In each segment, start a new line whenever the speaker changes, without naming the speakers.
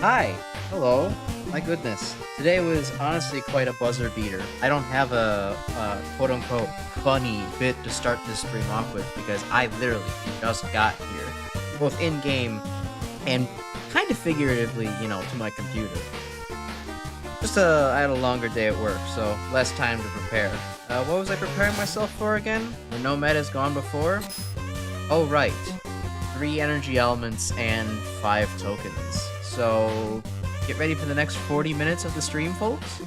Hi. Hello. My goodness. Today was honestly quite a buzzer beater. I don't have a quote unquote funny bit to start this stream off with because I literally just got here, both in game and kind of figuratively, to my computer. I had a longer day at work, so less time to prepare. What was I preparing myself for again? The Nomad has gone before? Oh, right. 3 energy elements and 5 tokens. So, get ready for the next 40 minutes of the stream, folks.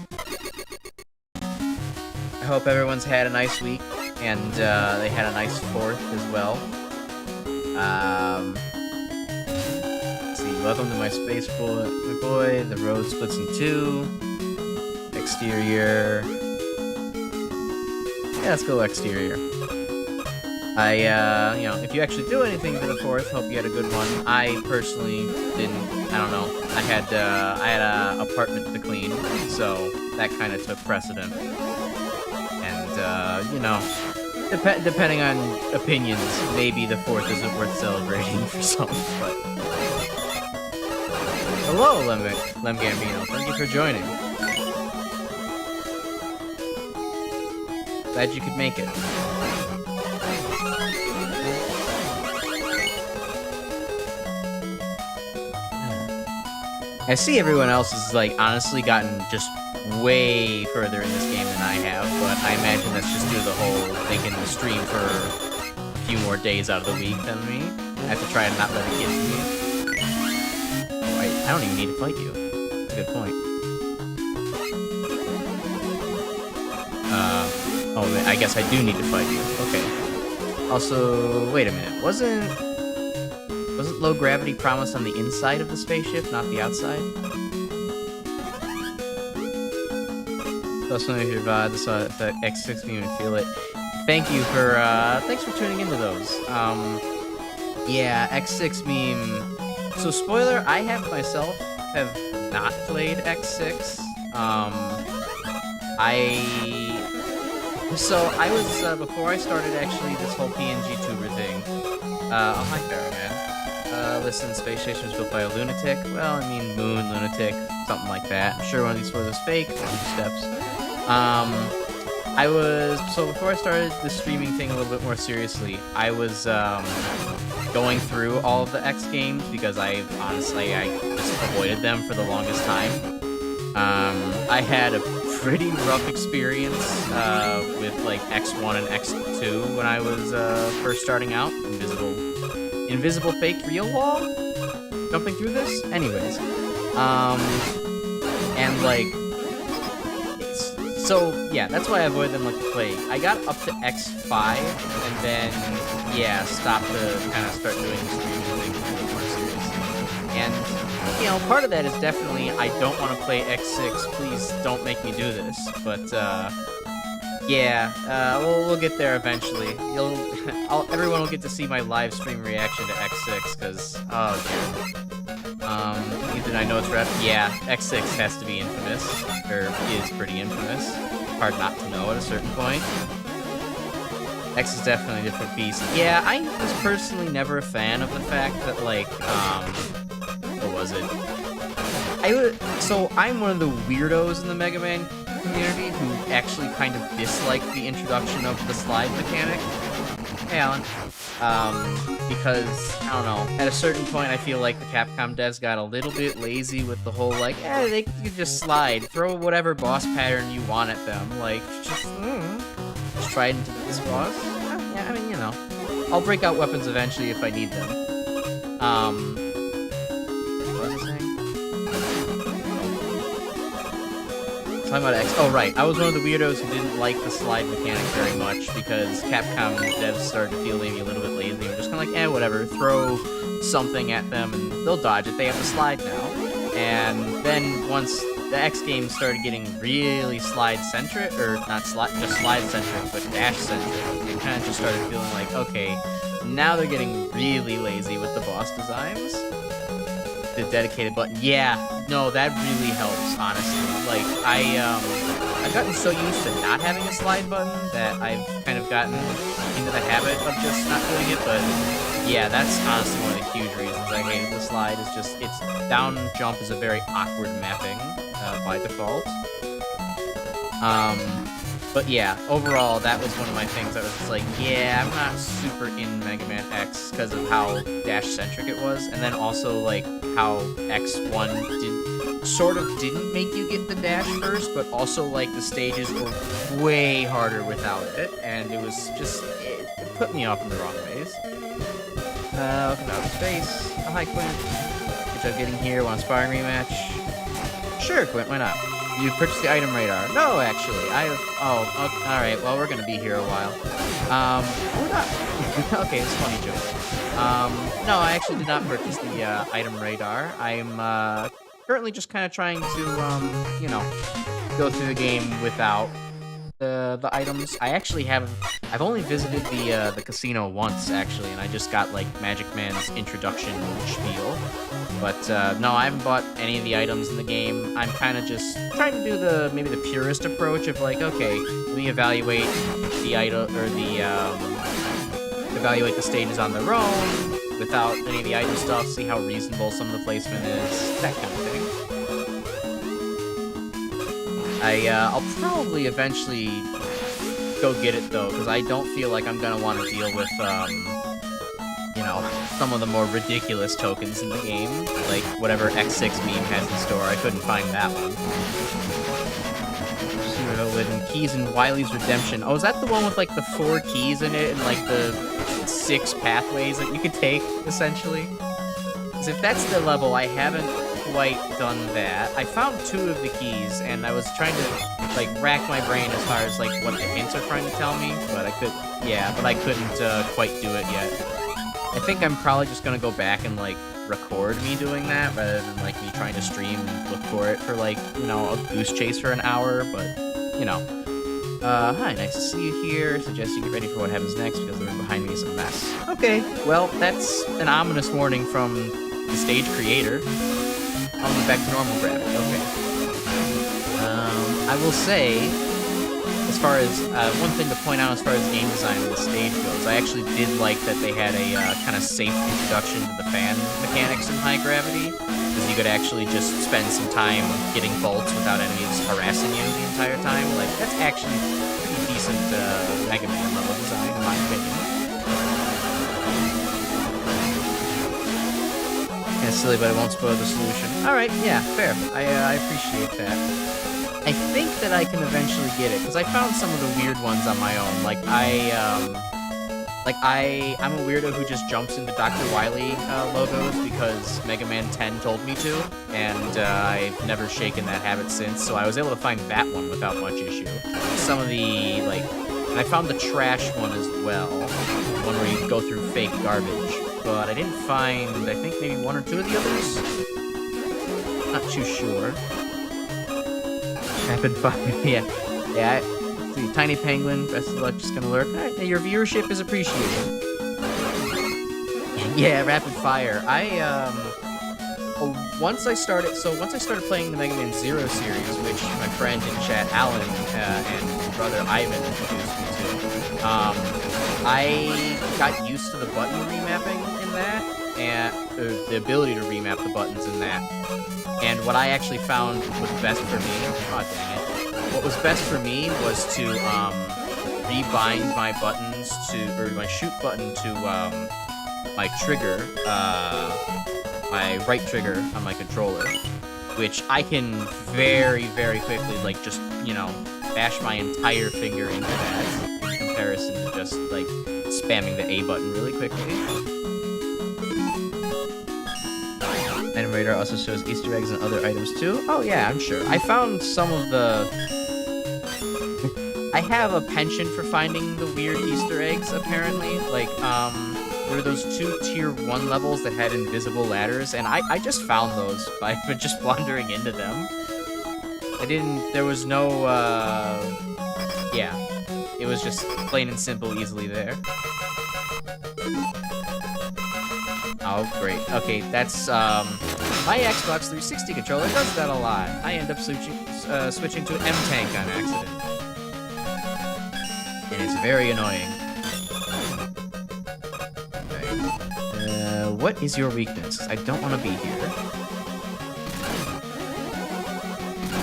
I hope everyone's had a nice week, and they had a nice 4th as well. Let's see, welcome to my space boy. The road splits in 2. Exterior. Yeah, let's go exterior. If you actually do anything for the 4th, hope you had a good one. I personally didn't. I don't know. I had a apartment to clean, so that kind of took precedent. And depending on opinions, maybe the 4th isn't worth celebrating for some. But hello, Lem Gambino. Thank you for joining. Glad you could make it. I see everyone else has, honestly gotten just way further in this game than I have, but I imagine that's just due to the whole they can stream for a few more days out of the week than me. I have to try and not let it get to me. Oh, wait, I don't even need to fight you. That's a good point. I guess I do need to fight you. Okay. Also, wait a minute. Wasn't low gravity promised on the inside of the spaceship, not the outside? Also, if your VOD saw the X6 beam and feel it. Thank you for thanks for tuning into those. Yeah, X6 meme. So spoiler, I have not played X6. I was before I started actually this whole PNG tuber thing. Oh hi Farrah. Listen, space station was built by a lunatic. Well, I mean, moon lunatic, something like that. I'm sure one of these photos is fake. 2 steps. Before I started the streaming thing a little bit more seriously, I was going through all of the X games because I just avoided them for the longest time. I had a pretty rough experience with X1 and X2 when I was first starting out. Invisible fake real wall? Jumping through this? Anyways. Yeah, that's why I avoid them like the plague. I got up to X5, and then, yeah, stopped to kind of start doing the streaming thing a little more seriously. And, part of that is definitely, I don't want to play X6, please don't make me do this, but, we'll get there eventually. Everyone will get to see my live stream reaction to X6, because, oh, dear. Ethan, I know it's rep. Yeah, X6 has to be infamous, or is pretty infamous. Hard not to know at a certain point. X is definitely a different beast. Yeah, I was personally never a fan of the fact that, what was it? I'm one of the weirdos in the Megaman community who actually kind of dislike the introduction of the slide mechanic. Hey, Alan. Because, I don't know, at a certain point I feel like the Capcom devs got a little bit lazy with the whole, you can just slide, throw whatever boss pattern you want at them, just try it into this boss. Yeah, I mean, I'll break out weapons eventually if I need them. What was I saying? Talking about X. Oh, right. I was one of the weirdos who didn't like the slide mechanic very much because Capcom devs started to feel maybe a little bit lazy. They were just kind of whatever. Throw something at them and they'll dodge it. They have to slide now. And then once the X games started getting really slide-centric, or not just slide-centric, but dash-centric, it kind of just started feeling like, okay, now they're getting really lazy with the boss designs. The dedicated button. Yeah, no, that really helps, honestly. I've gotten so used to not having a slide button that I've kind of gotten into the habit of just not doing it, but Yeah, that's honestly one of the huge reasons I hated the slide. Is just its down jump is a very awkward mapping by default. But yeah, overall, that was one of my things that was just like, yeah, I'm not super in Mega Man X because of how dash-centric it was, and then also, like, how X1 didn't make you get the dash first, but also, like, the stages were way harder without it, and it was just, it put me off in the wrong ways. Welcome to outer space. Oh, hi, Quint. Good job getting here. Want a sparring rematch? Sure, Quint, why not? You purchased the item radar. No, actually. Alright, well, we're gonna be here a while. We're not. Okay, it's a funny joke. No, I actually did not purchase the, item radar. I'm, currently just kind of trying to, you know, go through the game without the items. I've only visited the casino once, actually, and I just got, like, Magic Man's introduction spiel. But, no, I haven't bought any of the items in the game. I'm kind of just trying to do maybe the purist approach of, like, okay, let me evaluate the item, or evaluate the stages on their own, without any of the item stuff, see how reasonable some of the placement is, that kind of thing. I'll probably eventually go get it, though, because I don't feel like I'm gonna want to deal with, you know, some of the more ridiculous tokens in the game, like whatever X6 meme has in store. I couldn't find that one. With keys in Wily's Redemption. Oh, is that the one with, like, the 4 keys in it and, like, the 6 pathways that you could take, essentially? Because if that's the level, I haven't quite done that. I found 2 of the keys, and I was trying to, like, rack my brain as far as, like, what the hints are trying to tell me, but I couldn't quite do it yet. I think I'm probably just gonna go back and, like, record me doing that, rather than, like, me trying to stream and look for it for, like, you know, a goose chase for an hour, but, you know. Hi, nice to see you here. Suggest you get ready for what happens next, because the room behind me is a mess. Okay, well, that's an ominous warning from the stage creator. I'll move back to normal gravity, okay. I will say, as far as, one thing to point out as far as game design of the stage goes, I actually did like that they had a, kind of safe introduction to the fan mechanics in high gravity, because you could actually just spend some time getting bolts without enemies harassing you the entire time. Like, that's actually pretty decent, Mega Man level design, in my opinion. Kinda silly, but it won't spoil the solution. Alright, yeah, fair. I appreciate that. I think that I can eventually get it, because I found some of the weird ones on my own. Like, I'm a weirdo who just jumps into Dr. Wily logos because Mega Man 10 told me to, and I've never shaken that habit since, so I was able to find that one without much issue. Some of the, like, and I found the trash one as well, the one where you go through fake garbage, but I didn't find, I think, maybe 1 or 2 of the others? Not too sure. Rapid fire, yeah. See, Tiny Penguin, best of luck, just gonna lurk. Alright, your viewership is appreciated. Yeah, rapid fire. Once I started playing the Mega Man Zero series, which my friend in chat, Alan, and brother Ivan introduced me to, I got used to the button remapping in that, and the ability to remap the buttons in that. And what I actually found was best for me, oh dang it, what was best for me was to rebind my buttons or my shoot button to my trigger, my right trigger on my controller, which I can very, very quickly, like, just, you know, bash my entire finger into that in comparison to just, like, spamming the A button really quickly. Item Radar also shows Easter eggs and other items too. Oh yeah, I'm sure. I found some of the... I have a penchant for finding the weird Easter eggs, apparently. Like, there were those 2 tier 1 levels that had invisible ladders, and I just found those by just wandering into them. There was no, yeah. It was just plain and simple, easily there. Oh, great. Okay, that's, my Xbox 360 controller does that a lot. I end up switching to an M-Tank on accident. And it's very annoying. Okay. what is your weakness? I don't want to be here.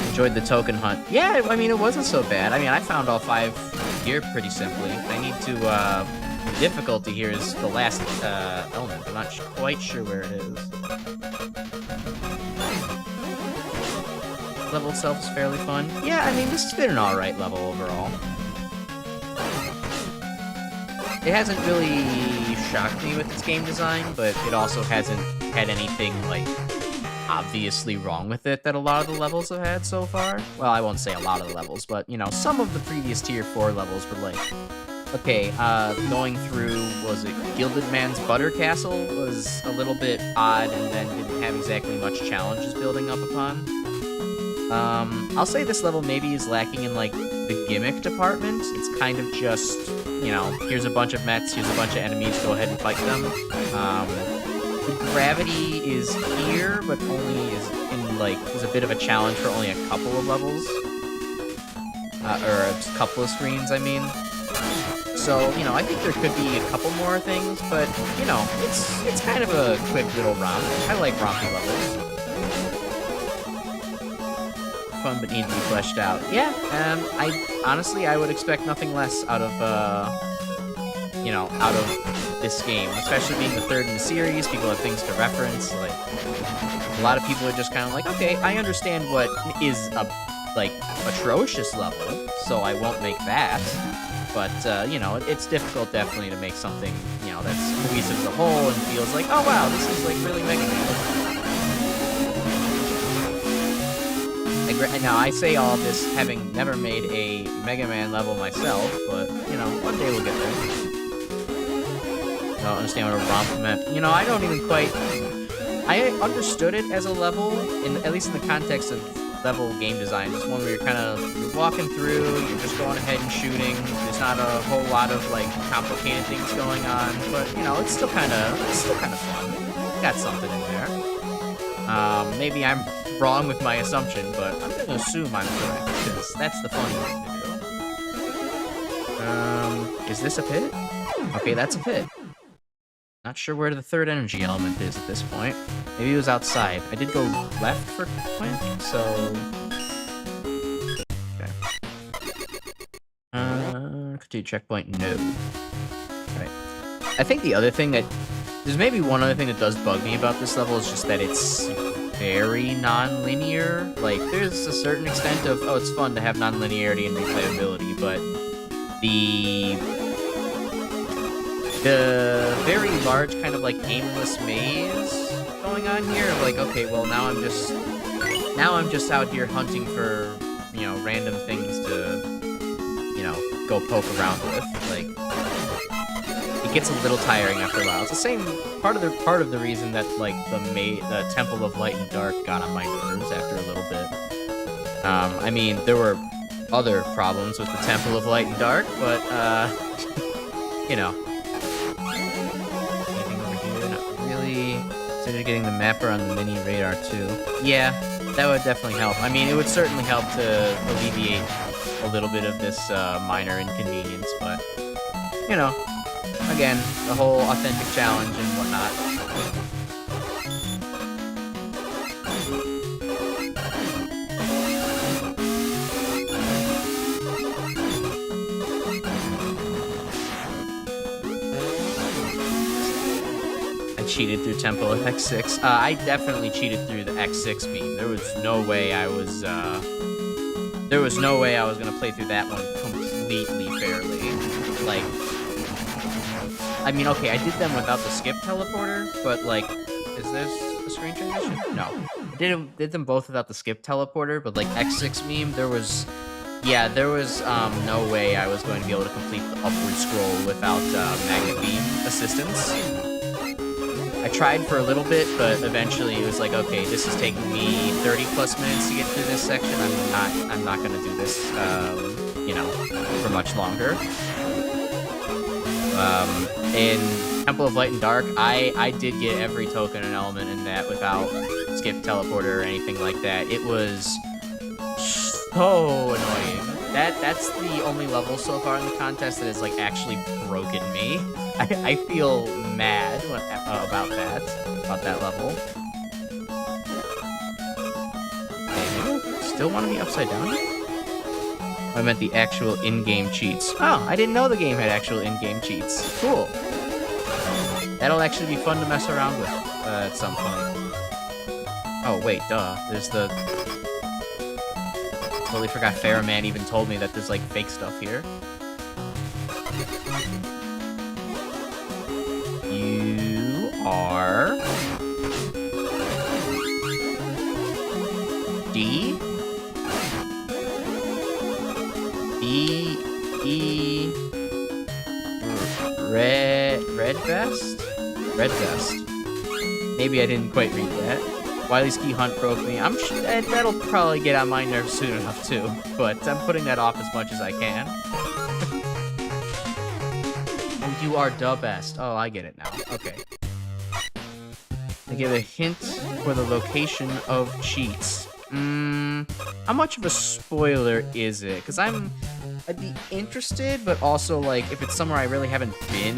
Enjoyed the token hunt. Yeah, I mean, it wasn't so bad. I mean, I found all 5 here pretty simply. I need to, the difficulty here is the last, element. I'm not quite sure where it is. Level itself is fairly fun. Yeah, I mean, this has been an alright level overall. It hasn't really shocked me with its game design, but it also hasn't had anything, like, obviously wrong with it that a lot of the levels have had so far. Well, I won't say a lot of the levels, but, you know, some of the previous Tier 4 levels were like, okay, going through, was it Gilded Man's Butter Castle was a little bit odd and then didn't have exactly much challenges building up upon. I'll say this level maybe is lacking in, like, the gimmick department. It's kind of just, you know, here's a bunch of Mets, here's a bunch of enemies, go ahead and fight them. The gravity is here, but only is a bit of a challenge for only a couple of levels. Or a couple of screens, I mean. So, you know, I think there could be a couple more things, but, you know, it's kind of a quick little romp. I like rompy levels. Fun, but need to be fleshed out. Yeah, I would expect nothing less out of, you know, out of this game, especially being the 3rd in the series. People have things to reference. Like, a lot of people are just kind of like, okay, I understand what is a, like, atrocious level, so I won't make that. But, you know, it's difficult definitely to make something, you know, that's cohesive as a whole and feels like, oh wow, this is like really Megaman. Now, I say all of this having never made a Mega Man level myself, but, you know, one day we'll get there. I don't understand what a romp meant. You know, I don't even quite... I understood it as a level, at least in the context of level game design. Just one where you're walking through, you're just going ahead and shooting. There's not a whole lot of, like, complicated things going on, but, you know, it's still kind of fun. Got something in there. Maybe I'm wrong with my assumption, but I'm gonna assume I'm correct, because that's the funny thing to do. Is this a pit? Okay, that's a pit. Not sure where the 3rd energy element is at this point. Maybe it was outside. I did go left for Quint, so... Okay. Continue checkpoint, no. Right. I think the other thing that... There's maybe one other thing that does bug me about this level is just that it's very non-linear. Like, there's a certain extent of, oh, it's fun to have non-linearity and replayability, but the very large kind of, like, aimless maze going on here of, like, okay, well, now I'm just out here hunting for, you know, random things to, you know, go poke around with. Like, it gets a little tiring after a while. It's the same part of the reason that, like, the Temple of Light and Dark got on my nerves after a little bit. I mean, there were other problems with the Temple of Light and Dark, but you know. Anything over here? Not really. Consider getting the mapper on the mini radar too. Yeah, that would definitely help. I mean, it would certainly help to alleviate a little bit of this minor inconvenience, but you know. Again, the whole authentic challenge and whatnot. I cheated through Temple of X6. I definitely cheated through the X6 beam. There was no way I was gonna play through that one completely fairly. Like, I mean, okay, I did them without the skip teleporter, but, like, is this a screen transition? No. I did them both without the skip teleporter, but, like, X6 meme, there was no way I was going to be able to complete the upward scroll without magnet beam assistance. I tried for a little bit, but eventually it was like, okay, this is taking me 30+ minutes to get through this section. I'm not gonna do this, you know, for much longer. In Temple of Light and Dark, I did get every token and element in that without skip teleporter or anything like that. It was so annoying. That's the only level so far in the contest that has, like, actually broken me. I feel mad about that level. Okay, still want to be upside down? I meant the actual in-game cheats. Oh, I didn't know the game had actual in-game cheats. Cool. That'll actually be fun to mess around with at some point. Oh, wait, duh. There's the... Totally forgot Fairman even told me that there's, like, fake stuff here. You are... D? E... Red vest? Red vest. Maybe I didn't quite read that. Wily Ski Hunt broke me. I'm sure that'll probably get on my nerves soon enough too, but I'm putting that off as much as I can. Oh, you are the best. Oh, I get it now. Okay. I give a hint for the location of cheats. How much of a spoiler is it? Because I'd be interested, but also, like, if it's somewhere I really haven't been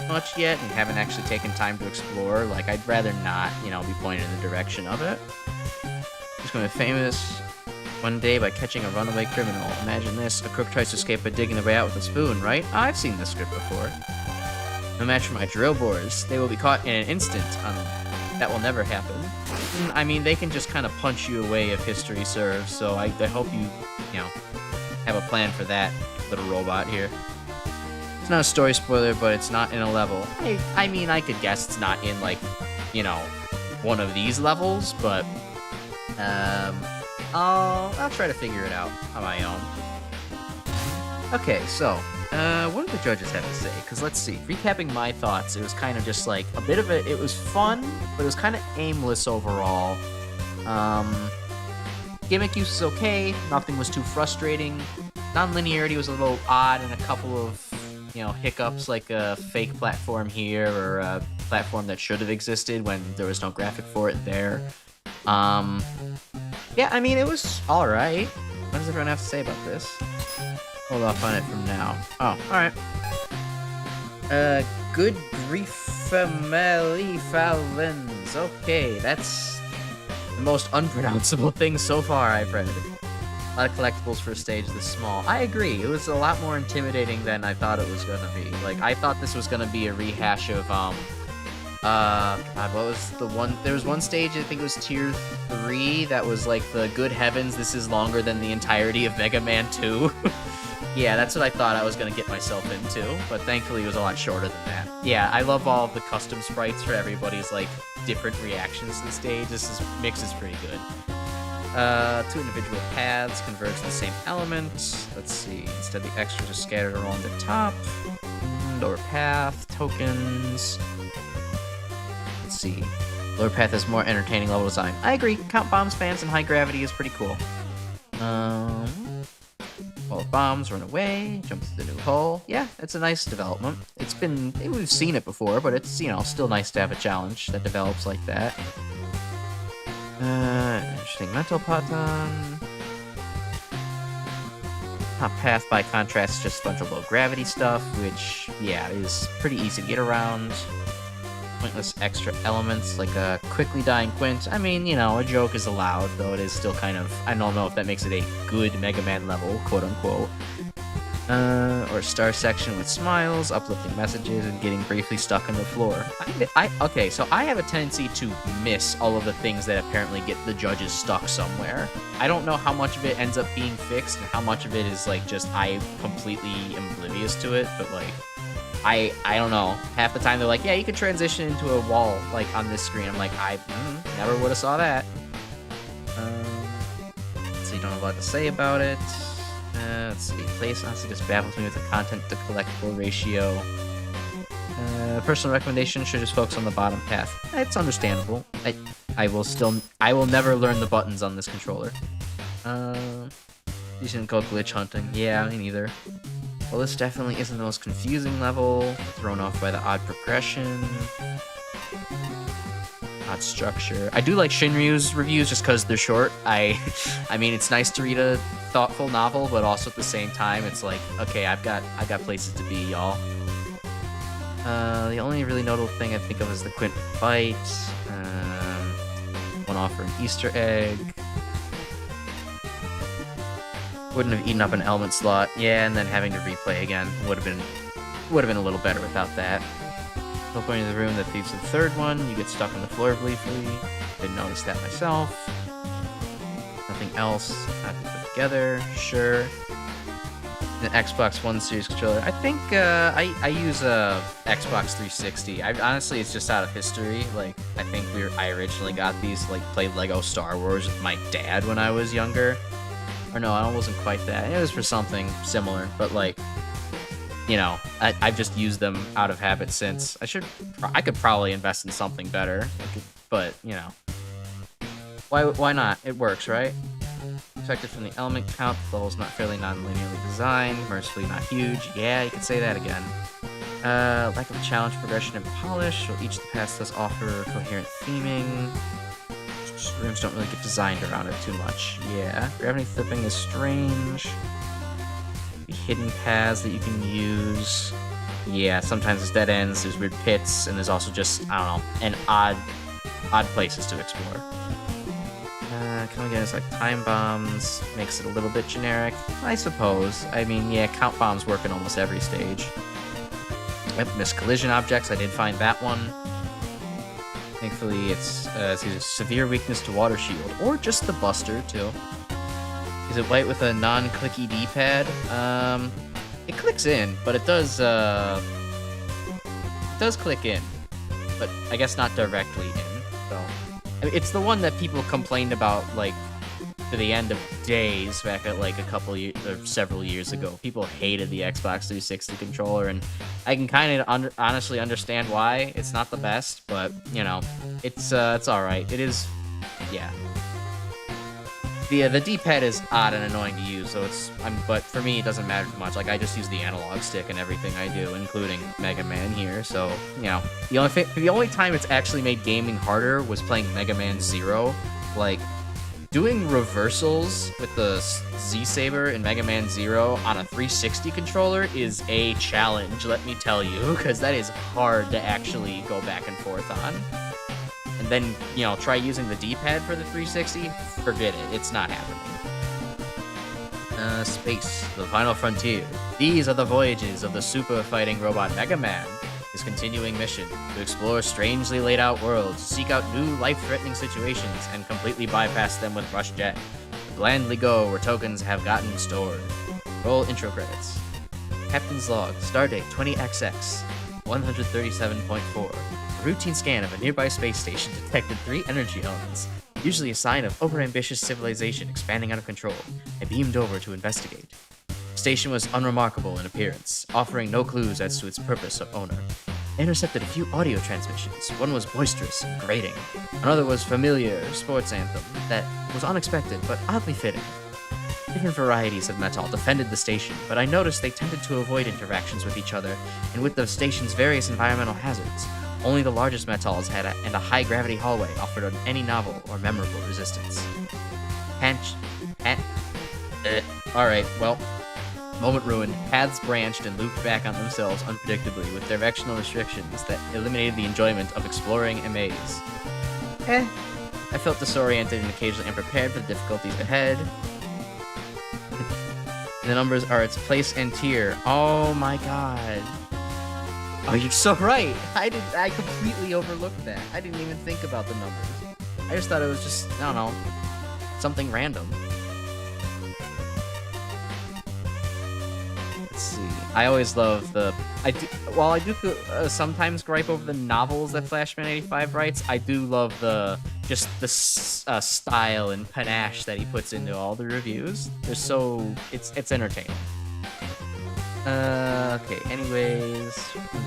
much yet and haven't actually taken time to explore, like, I'd rather not, you know, be pointed in the direction of it. He's going to be famous one day by catching a runaway criminal. Imagine this, a crook tries to escape by digging their way out with a spoon, right? I've seen this script before. No match for my drill bores. They will be caught in an instant. That will never happen. I mean, they can just kind of punch you away if history serves, so I hope you know, have a plan for that little robot here. It's not a story spoiler, but it's not in a level. I mean, I could guess it's not in, like, you know, one of these levels, but I'll try to figure it out on my own. Okay, so what do the judges have to say? Because let's see, recapping my thoughts, it was kind of just like a bit of it was fun, but it was kind of aimless overall. Gimmick use was okay, nothing was too frustrating. Non-linearity was a little odd, and a couple of, you know, hiccups, like a fake platform here or a platform that should have existed when there was no graphic for it there. Yeah, I mean, it was alright. What does everyone have to say about this? Hold off on it from now. Oh, alright. Good grief, family Falens. Okay, that's the most unpronounceable thing so far I've read. A lot of collectibles for a stage this small. I agree, it was a lot more intimidating than I thought it was gonna be. Like, I thought this was gonna be a rehash of, God, what was the one? There was one stage, I think it was Tier 3, that was like the good heavens, this is longer than the entirety of Megaman 2. Yeah, that's what I thought I was going to get myself into, but thankfully it was a lot shorter than that. Yeah, I love all of the custom sprites for everybody's, like, different reactions to the stage. Mix is pretty good. 2 individual paths converge to the same element. Let's see, instead the extras are scattered along the top. Lower path, tokens. Let's see. Lower path has more entertaining level design. I agree, count bombs, fans, and high gravity is pretty cool. All bombs run away, jump through the new hole. Yeah, it's a nice development. We've seen it before, but it's, you know, still nice to have a challenge that develops like that. Interesting mental pattern. Top path, by contrast, is just a bunch of low gravity stuff, which, yeah, is pretty easy to get around. Pointless extra elements, like a quickly dying Quint. I mean, you know, a joke is allowed, though it is still kind of, I don't know if that makes it a good Mega Man level, quote-unquote. Or a star section with smiles, uplifting messages, and getting briefly stuck on the floor. Okay, so I have a tendency to miss all of the things that apparently get the judges stuck somewhere. I don't know how much of it ends up being fixed, and how much of it is, like, just I completely am oblivious to it, but, like, I don't know. Half the time they're like, yeah, you can transition into a wall, like, on this screen. I'm like, I never would have saw that. So you don't have a lot to say about it. Let's see. Place honestly just baffles me with the content to collectible ratio. Personal recommendation should just focus on the bottom path. It's understandable. I will never learn the buttons on this controller. You shouldn't go glitch hunting. Yeah, me neither. Well, this definitely isn't the most confusing level, thrown off by the odd progression, odd structure. I do like Shinryu's reviews just because they're short. I mean, it's nice to read a thoughtful novel, but also at the same time, it's like, okay, I've got places to be, y'all. The only really notable thing I think of is the Quint Bite. One off for an Easter egg. Wouldn't have eaten up an element slot. Yeah, and then having to replay again would have been a little better without that. Teleporting to the room that feeds the third one, you get stuck on the floor briefly. Didn't notice that myself. Nothing else. Not to put together. Sure. The Xbox One Series controller. I think I use a Xbox 360. Honestly, it's just out of history. Like, I think I originally got these, like, played Lego Star Wars with my dad when I was younger. Or no, I wasn't quite that. It was for something similar, but like, you know, I've just used them out of habit since. I could probably invest in something better, but you know, why not? It works, right? Protected from the element count. The level's not fairly non-linearly designed. Mercifully not huge. Yeah, you could say that again. Lack of challenge, progression, and polish. While each of the paths does offer coherent theming. Rooms don't really get designed around it too much. Yeah, gravity flipping is strange. Hidden paths that you can use. Yeah, sometimes it's dead ends, there's weird pits, and there's also just, I don't know, and odd places to explore. Coming again is like time bombs, makes it a little bit generic, I suppose. I mean, yeah, count bombs work in almost every stage. Yep, missed collision objects, I did find that one. Thankfully, it's either severe weakness to water shield, or just the buster, too. Is it white with a non-clicky D-pad? It clicks in, but it does click in. But I guess not directly in, so... I mean, it's the one that people complained about, like, to the end of days back at, like, several years ago. People hated the Xbox 360 controller, and I can kind of honestly understand why. It's not the best, but, you know, it's alright. It is... yeah. The D-pad is odd and annoying to use, so but for me it doesn't matter too much. Like, I just use the analog stick in everything I do, including Mega Man here. So, you know, the only time it's actually made gaming harder was playing Mega Man 0. Like, doing reversals with the Z-Saber in Mega Man 0 on a 360 controller is a challenge, let me tell you, because that is hard to actually go back and forth on. And then, you know, try using the D-pad for the 360, forget it, it's not happening. Space, the final frontier. These are the voyages of the super fighting robot Megaman. His continuing mission, to explore strangely laid out worlds, seek out new life-threatening situations, and completely bypass them with Rush Jet. Blandly go where tokens have gotten stored. Roll intro credits. Captain's log, stardate 20XX, 137.4. A routine scan of a nearby space station detected 3 energy elements, usually a sign of overambitious civilization expanding out of control. I beamed over to investigate. The station was unremarkable in appearance, offering no clues as to its purpose or owner. I intercepted a few audio transmissions. One was boisterous and grating. Another was familiar sports anthem that was unexpected but oddly fitting. Different varieties of metal defended the station, but I noticed they tended to avoid interactions with each other and with the station's various environmental hazards. Only the largest metals had and a high-gravity hallway offered any novel or memorable resistance. Alright, well, moment ruined. Paths branched and looped back on themselves unpredictably with directional restrictions that eliminated the enjoyment of exploring a maze. I felt disoriented and occasionally unprepared for the difficulties ahead. The numbers are its place and tier. Oh my god. Oh, you're so right! I completely overlooked that. I didn't even think about the numbers. I just thought it was just, I don't know, something random. Let's see. I always love while I do sometimes gripe over the novels that Flashman 85 writes, I do love the style and panache that he puts into all the reviews. It's entertaining. Okay, anyways,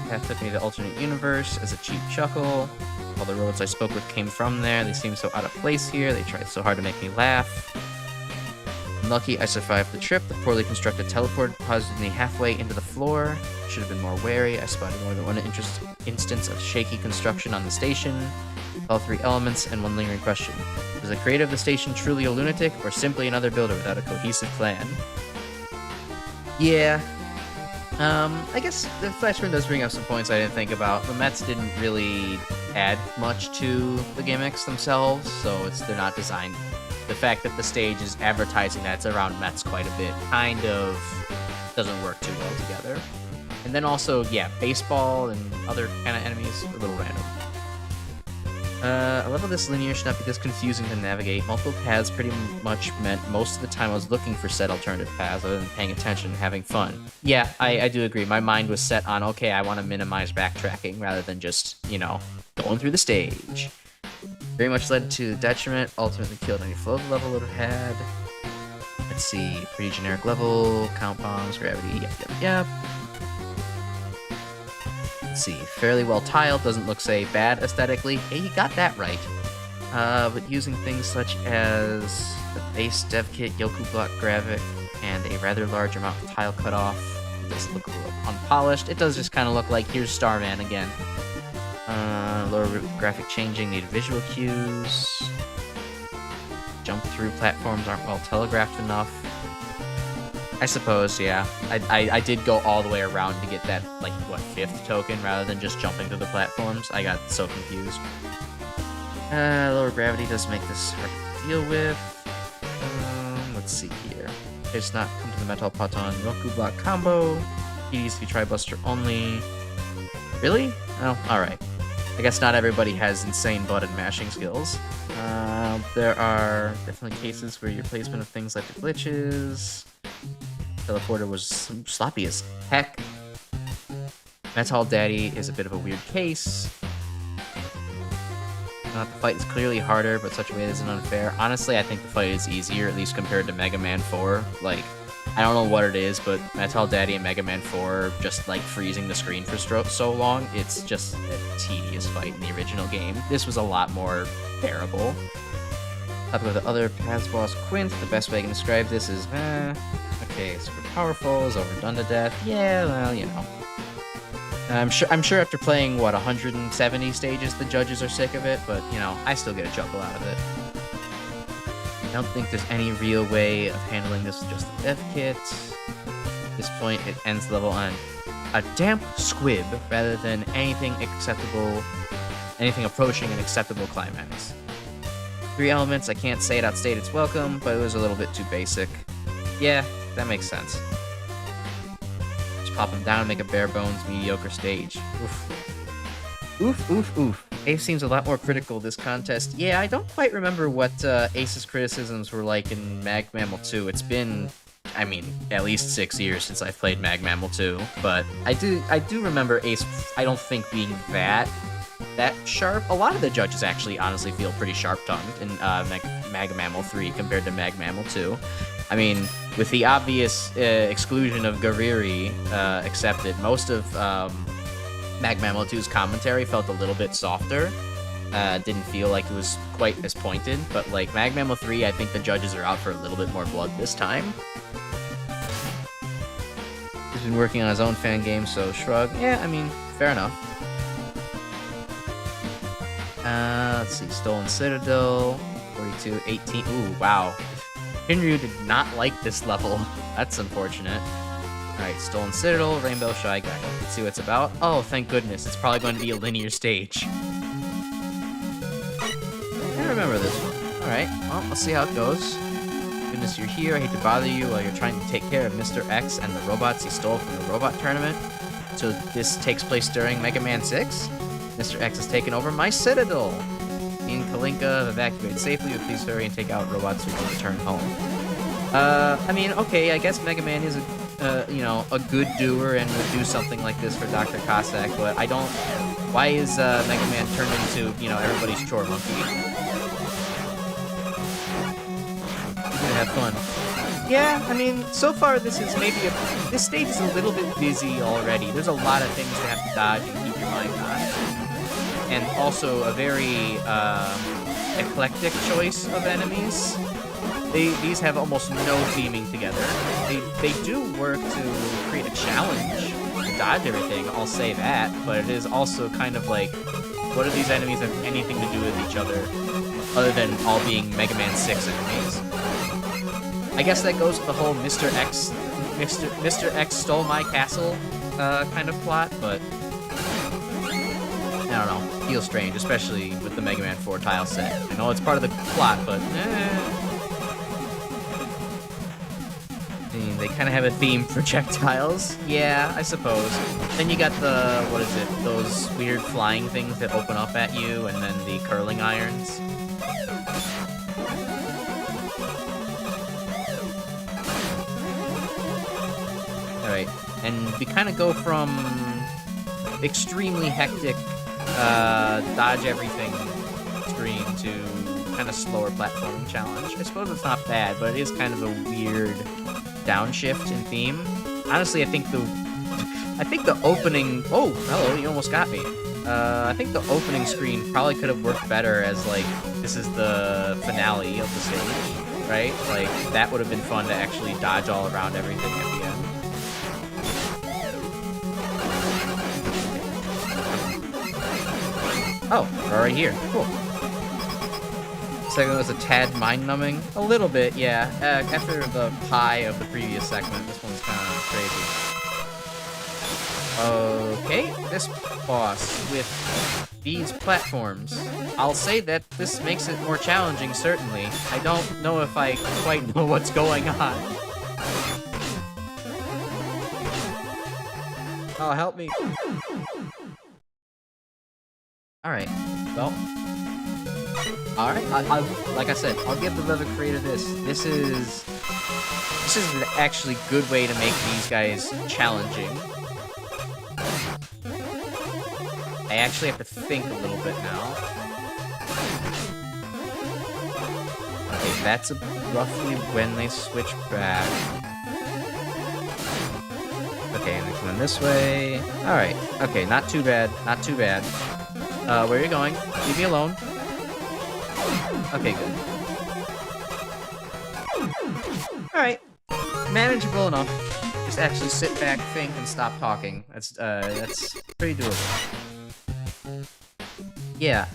path took me to alternate universe as a cheap chuckle. All the roads I spoke with came from there. They seemed so out of place here. They tried so hard to make me laugh. Lucky I survived the trip. The poorly constructed teleport deposited me halfway into the floor. Should have been more wary. I spotted more than one instance of shaky construction on the station. All 3 elements and one lingering question. Was the creator of the station truly a lunatic or simply another builder without a cohesive plan? Yeah. I guess the flash sprint does bring up some points I didn't think about. The Mets didn't really add much to the gimmicks themselves, so they're not designed. The fact that the stage is advertising that it's around Mets quite a bit kind of doesn't work too well together. And then also, yeah, baseball and other kind of enemies, a little random. A level this linear should not be this confusing to navigate. Multiple paths pretty much meant most of the time I was looking for said alternative paths other than paying attention and having fun. Yeah, I do agree. My mind was set on, okay, I want to minimize backtracking rather than just, you know, going through the stage. Very much led to detriment, ultimately killed any flow the level would have had. Let's see, pretty generic level, count bombs, gravity, yep. Let's see, fairly well tiled, doesn't look, say, bad aesthetically. Hey, you got that right. But using things such as the base dev kit, Yoku block graphic, and a rather large amount of tile cut off, it does look a little unpolished. It does just kind of look like, here's Starman again. Lower graphic changing, need visual cues. Jump through platforms aren't well telegraphed enough. I suppose, yeah. I did go all the way around to get that, like, what, 5th token rather than just jumping through the platforms. I got so confused. Lower gravity does make this hard to deal with. Let's see here. It's not come to the Metal Paton Roku block combo. EDC try Buster only. Really? Oh, alright. I guess not everybody has insane button mashing skills. There are definitely cases where your placement of things like the glitches. Teleporter was sloppy as heck. Metal Daddy is a bit of a weird case. The fight is clearly harder, but such a way that isn't unfair. Honestly, I think the fight is easier, at least compared to Mega Man 4. Like, I don't know what it is, but Metal Daddy and Mega Man 4 just, like, freezing the screen for so long, it's just a tedious fight in the original game. This was a lot more bearable. Up with the other paths boss, Quint, the best way I can describe this is, okay, super powerful, is overdone to death. Yeah, well, you know. I'm sure after playing, what, 170 stages, the judges are sick of it, but, you know, I still get a chuckle out of it. I don't think there's any real way of handling this with just the dev kit. At this point, it ends the level on a damp squib rather than anything approaching an acceptable climax. 3 elements, I can't say it outstayed its welcome, but it was a little bit too basic. Yeah, that makes sense. Just pop them down and make a bare bones mediocre stage. Oof. Oof. Ace seems a lot more critical this contest. Yeah, I don't quite remember what Ace's criticisms were like in MaGMML2. It's been, I mean, at least 6 years since I've played MaGMML2, but I do remember Ace, I don't think, being that sharp. A lot of the judges actually honestly feel pretty sharp-tongued in MaGMML3 compared to MaGMML2. I mean, with the obvious exclusion of Gariri accepted, most of MaGMML2's commentary felt a little bit softer. Didn't feel like it was quite as pointed, but like MaGMML3, I think the judges are out for a little bit more blood this time. He's been working on his own fan game, so shrug. Yeah, I mean, fair enough. Let's see, Stolen Citadel, 42, 18. Ooh, wow. Shinryu did not like this level. That's unfortunate. Alright, Stolen Citadel, Rainbow Shy Guy. Let's see what it's about. Oh, thank goodness. It's probably going to be a linear stage. I remember this one. Alright, well, let's see how it goes. Goodness, you're here. I hate to bother you while you're trying to take care of Mr. X and the robots he stole from the robot tournament. So this takes place during Mega Man 6? Mr. X has taken over my Citadel. Me and Kalinka have evacuated safely, but please hurry and take out robots who can return home. I mean, okay, I guess Mega Man is a good doer and would do something like this for Dr. Cossack, but I don't... Why is Mega Man turned into, everybody's chore monkey? He's gonna have fun. Yeah, I mean, so far this is this stage is a little bit busy already. There's a lot of things to have to dodge and keep your mind on. And also a very eclectic choice of enemies. These have almost no theming together. They do work to create a challenge to dodge everything, I'll say that, but it is also kind of like, what do these enemies have anything to do with each other than all being Mega Man 6 enemies? I guess that goes with the whole Mr. X Mr. X stole my castle kind of plot, but I don't know. Feels strange, especially with the Mega Man 4 tile set. I know it's part of the plot, but I mean, they kind of have a theme, projectiles. Yeah, I suppose. Then you got the, what is it, those weird flying things that open up at you, and then the curling irons. Alright, and we kind of go from extremely hectic, dodge everything screen to kind of slower platforming challenge. I suppose it's not bad, but it is kind of a weird downshift in theme. Honestly, I think the opening... Oh, hello, you almost got me. I think the opening screen probably could have worked better as, like, this is the finale of the stage, right? Like, that would have been fun to actually dodge all around everything at the end. Oh, we're already here. Cool. Second was a tad mind-numbing. A little bit, yeah. After the high of the previous segment, this one's kind of crazy. Okay, this boss with these platforms. I'll say that this makes it more challenging, certainly. I don't know if I quite know what's going on. Oh, help me. Alright, well. Alright, like I said, I'll give the level creator this. This is an actually good way to make these guys challenging. I actually have to think a little bit now. Okay, that's roughly when they switch back. Okay, and they're coming this way. Alright, okay, not too bad, not too bad. Where are you going? Leave me alone. Okay, good. Alright. Manageable enough. Just actually sit back, think, and stop talking. That's pretty doable. Yeah,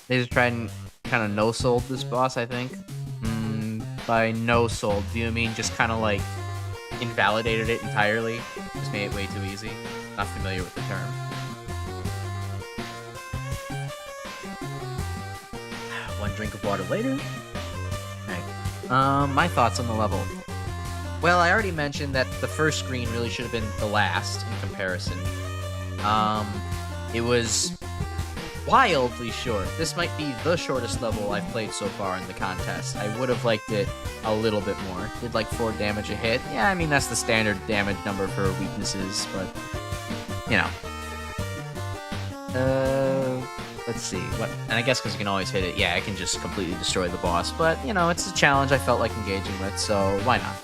They just tried and kind of no-sold this boss, I think. By no-sold, do you mean just kind of, like, invalidated it entirely? Just made it way too easy? Not familiar with the term. One drink of water later. Alright. My thoughts on the level. Well, I already mentioned that the first screen really should have been the last in comparison. It was wildly short. This might be the shortest level I've played so far in the contest. I would have liked it a little bit more. Did like 4 damage a hit. Yeah, I mean, that's the standard damage number for weaknesses, but, you know. Let's see, what, and I guess because you can always hit it, yeah, I can just completely destroy the boss, but, you know, it's a challenge I felt like engaging with, so why not?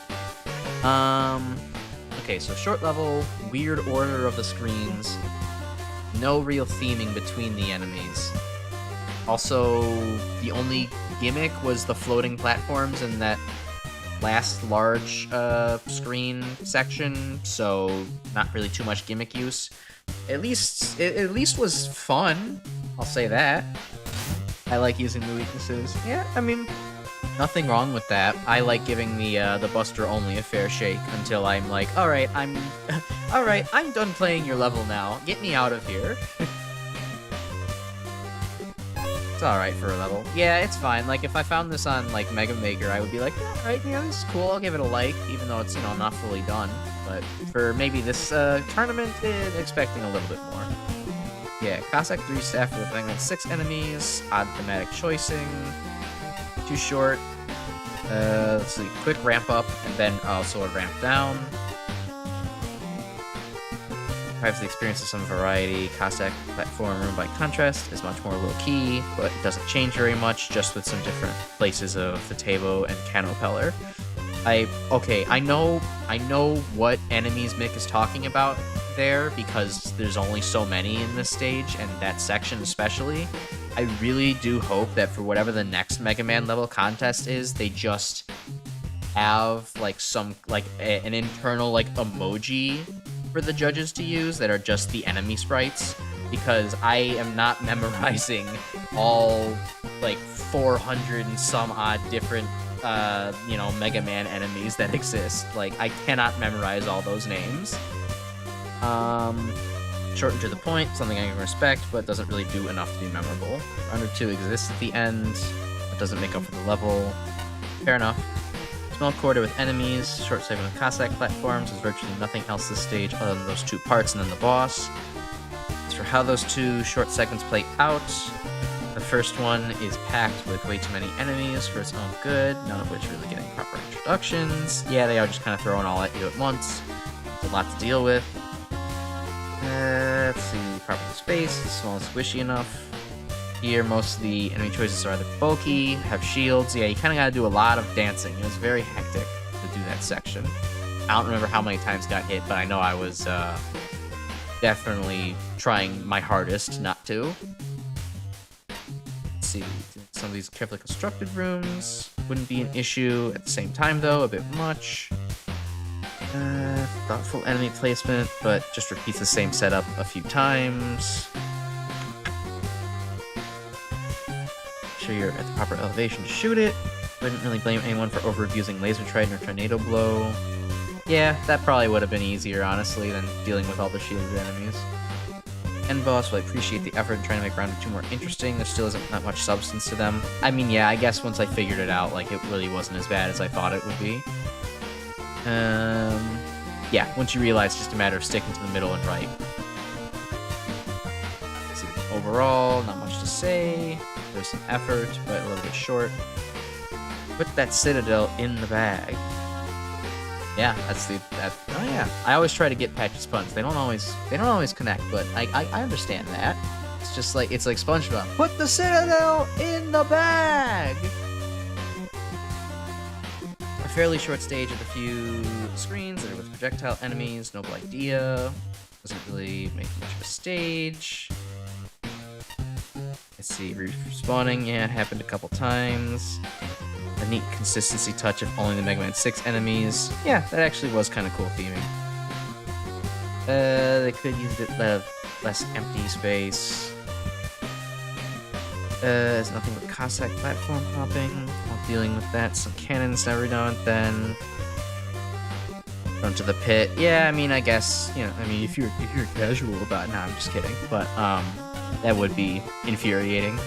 Okay, so short level, weird order of the screens, no real theming between the enemies. Also, the only gimmick was the floating platforms in that last large screen section, so not really too much gimmick use. At least was fun. I'll say that. I like using the weaknesses. Yeah, I mean, nothing wrong with that. I like giving the Buster only a fair shake until I'm like, all right, I'm done playing your level now. Get me out of here. It's all right for a level. Yeah, it's fine. Like if I found this on like Mega Maker, I would be like, all right, yeah, this is cool. I'll give it a like, even though it's, you know, not fully done. But for maybe this tournament, expecting a little bit more. Yeah, Cossack 3 staff with like 6 enemies, odd thematic choicing, too short. Let's see, quick ramp up and then also a ramp down. Perhaps the experience of some variety. Cossack platformer, by contrast, is much more low-key, but it doesn't change very much, just with some different places of the Tabo and Canopeller. I know what enemies Mick is talking about there, because there's only so many in this stage, and that section especially. I really do hope that for whatever the next Mega Man level contest is, they just have like some an internal like emoji for the judges to use that are just the enemy sprites, because I am not memorizing all like 400 and some odd different you know, Mega Man enemies that exist. Like, I cannot memorize all those names. Short and to the point, something I can respect, but doesn't really do enough to be memorable. Under 2 exists at the end, but doesn't make up for the level. Fair enough. Small corridor with enemies, short segment of Cossack platforms, there's virtually nothing else this stage other than those 2 parts and then the boss. As for how those 2 short segments play out, the first one is packed with way too many enemies for its own good, none of which are really getting proper introductions. Yeah, they are just kind of throwing all at you at once. It's a lot to deal with. Let's see, proper space, it's small and squishy enough. Here, most of the enemy choices are either bulky, have shields. Yeah, you kind of got to do a lot of dancing. It was very hectic to do that section. I don't remember how many times got hit, but I know I was definitely trying my hardest not to. Let's see, some of these carefully constructed rooms wouldn't be an issue. At the same time, though, a bit much. Thoughtful enemy placement, but just repeats the same setup a few times. Sure you're at the proper elevation to shoot it. Wouldn't really blame anyone for over-abusing Laser Trident or Tornado Blow. Yeah, that probably would have been easier, honestly, than dealing with all the shielded enemies. End boss, well, I appreciate the effort in trying to make round 2 more interesting. There still isn't that much substance to them. I mean, yeah, I guess once I figured it out, like, it really wasn't as bad as I thought it would be. Yeah, once you realize it's just a matter of sticking to the middle and right. Let's see, overall, not much to say. There's some effort, but a little bit short. Put that Citadel in the bag. Yeah, oh yeah. I always try to get Patchy Sponge. They don't always connect, but I understand that. It's just like, it's like SpongeBob. Put the Citadel in the bag! A fairly short stage with a few screens that are with projectile enemies, noble idea. Doesn't really make much of a stage. Let's see, respawning, yeah, it happened a couple times. A neat consistency touch of only the Mega Man 6 enemies. Yeah, that actually was kind of cool theming. They could use a bit less empty space. There's nothing but Cossack platform hopping. While dealing with that, some cannons every now and then. Run to the pit. Yeah, I mean, I guess, you know, I mean, if you're casual about it, nah, I'm just kidding. But, that would be infuriating.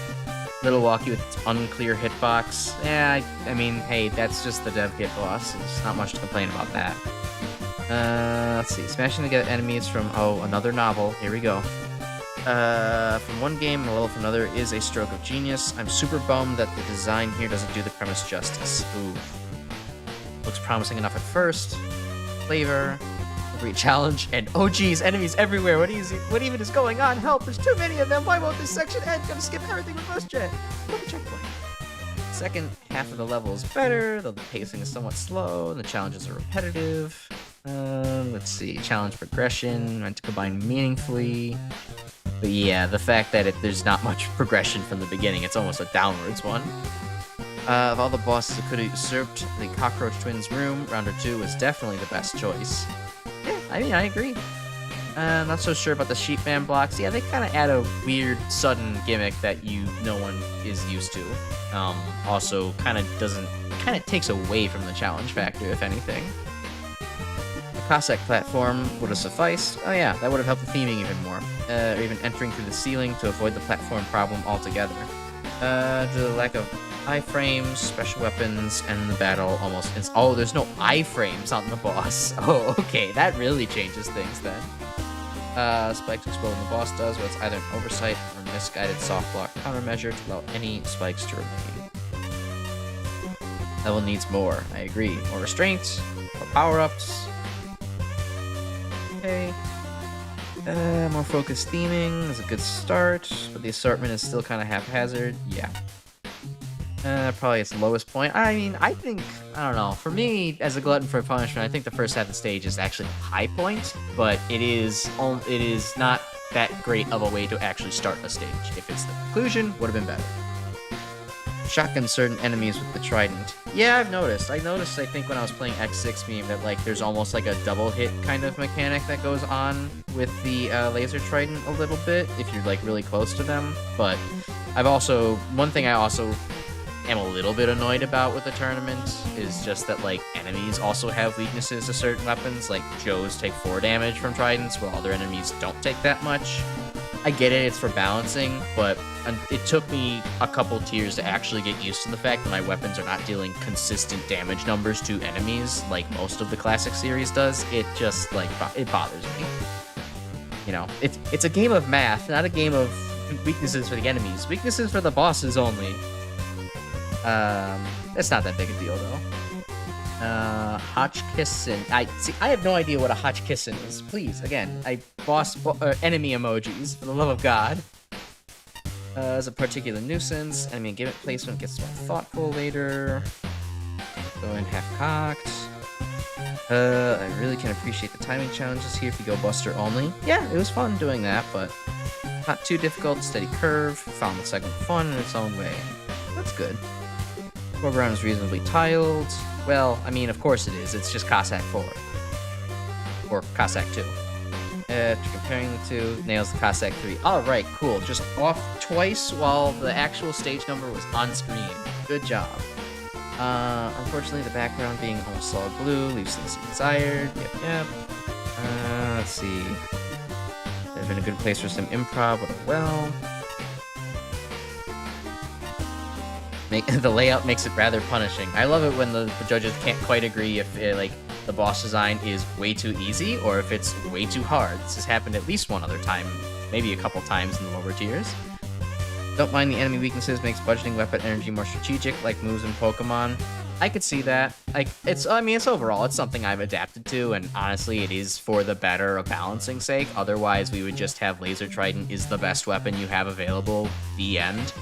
Little Walkie with its unclear hitbox. Yeah, I mean, hey, that's just the dev kit boss. There's not much to complain about that. Let's see. Smashing together enemies from, another novel. Here we go. From one game and a level from another is a stroke of genius. I'm super bummed that the design here doesn't do the premise justice. Ooh. Looks promising enough at first. Flavor. Every challenge. And oh geez, enemies everywhere. What even is going on? Help, there's too many of them. Why won't this section end? Gotta skip everything with most jet. Look at checkpoint. Second half of the level is better, though the pacing is somewhat slow and the challenges are repetitive. Let's see. Challenge progression, meant to combine meaningfully. But yeah, the fact that there's not much progression from the beginning, it's almost a downwards one. Of all the bosses that could have usurped the Cockroach Twins room, Rounder 2 was definitely the best choice. Yeah, I mean, I agree. Not so sure about the Sheepman blocks. Yeah, they kind of add a weird, sudden gimmick that no one is used to. Also, kind of takes away from the challenge factor, if anything. The Cossack platform would have sufficed. Oh yeah, that would have helped the theming even more. Or even entering through the ceiling to avoid the platform problem altogether. Due to the lack of iframes, special weapons, and the battle almost oh, there's no iframes on the boss. Oh, okay, that really changes things then. Spikes explode when the boss does, but it's either an oversight or misguided soft block countermeasure to allow any spikes to remain. Level needs more, I agree. More restraints, more power-ups. Okay. More focused theming is a good start, but the assortment is still kind of haphazard. Yeah. Probably its lowest point. I mean, I don't know. For me, as a glutton for punishment, I think the first half of the stage is actually a high point, but it is not that great of a way to actually start a stage. If it's the conclusion, would have been better. Shotgun certain enemies with the trident. Yeah, I've noticed. I think, when I was playing X6 meme that, like, there's almost like a double hit kind of mechanic that goes on with the laser trident a little bit, if you're, like, really close to them. But one thing I also am a little bit annoyed about with the tournament is just that, like, enemies also have weaknesses to certain weapons. Like, Joes take 4 damage from tridents, while other enemies don't take that much. I get it, it's for balancing, but it took me a couple tiers to actually get used to the fact that my weapons are not dealing consistent damage numbers to enemies like most of the classic series does. It just, like, it bothers me. You know, it's a game of math, not a game of weaknesses for the enemies. Weaknesses for the bosses only. It's not that big a deal, though. Hotchkissin. I have no idea what a Hotchkissin is. Please, again, enemy emojis, for the love of God. As a particular nuisance. Enemy gimmick placement gets more thoughtful later. Go in half-cocked. I really can appreciate the timing challenges here if you go Buster only. Yeah, it was fun doing that, but not too difficult. Steady curve. Found the segment fun in its own way. That's good. Foreground is reasonably tiled. Well, I mean, of course it is. It's just Cossack 4. Or Cossack 2. After comparing the two, nails the Cossack 3. Alright, cool. Just off twice while the actual stage number was on screen. Good job. Unfortunately, the background being almost solid blue leaves things to be desired. Yep. Let's see. They've been a good place for some improv, but well. The layout makes it rather punishing. I love it when the judges can't quite agree if like the boss design is way too easy or if it's way too hard. This has happened at least one other time, maybe a couple times in the lower tiers. Don't mind the enemy weaknesses, makes budgeting weapon energy more strategic, like moves in Pokemon. I could see that. Like, it's overall, it's something I've adapted to, and honestly, it is for the better of balancing sake. Otherwise, we would just have Laser Trident is the best weapon you have available, the end.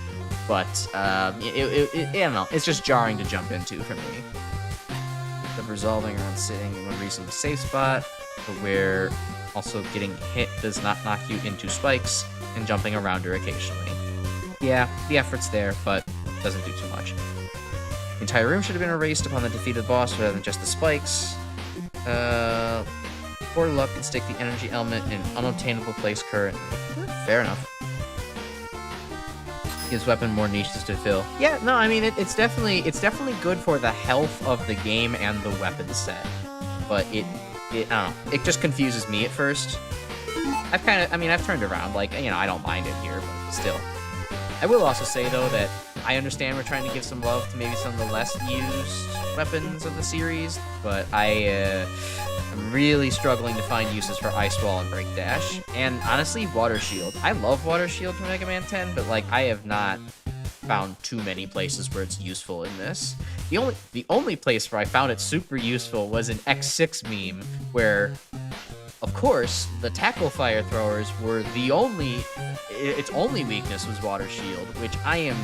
But, I don't know, it's just jarring to jump into for me. The resolving around sitting in one reasonable safe spot, but where also getting hit does not knock you into spikes, and jumping around her occasionally. Yeah, the effort's there, but doesn't do too much. The entire room should have been erased upon the defeat of the boss rather than just the spikes. Poor luck can stick the energy element in an unobtainable place currently. Fair enough. Gives weapon more niches to fill. Yeah, no, I mean it's definitely good for the health of the game and the weapon set. But I don't know, it just confuses me at first. I've turned around, like, you know, I don't mind it here, but still. I will also say though that I understand we're trying to give some love to maybe some of the less used weapons of the series, but I'm really struggling to find uses for Ice Wall and Break Dash, and honestly, Water Shield. I love Water Shield from Mega Man 10, but like I have not found too many places where it's useful in this. The only place where I found it super useful was in X6 meme, where, of course, the tackle fire throwers were its only weakness was Water Shield, which I am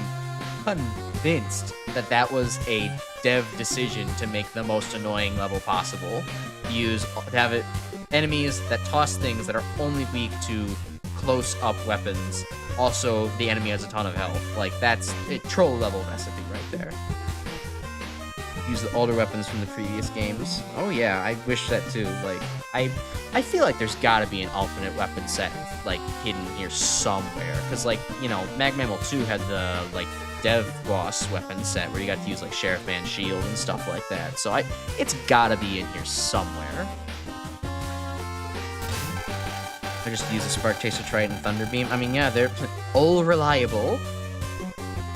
convinced that was a dev decision to make the most annoying level possible. To have it enemies that toss things that are only weak to close-up weapons. Also, the enemy has a ton of health. Like, that's a troll level recipe right there. Use the older weapons from the previous games. Oh yeah, I wish that too. Like, I feel like there's gotta be an alternate weapon set, like, hidden here somewhere. Cause, like, you know, MaGMML3 had the, like, Dev Boss weapon set where you got to use, like, Sheriff Man's shield and stuff like that. So it's gotta be in here somewhere. I just use a Spark Chaser, Trident, and Thunder Beam. I mean, yeah, they're all reliable.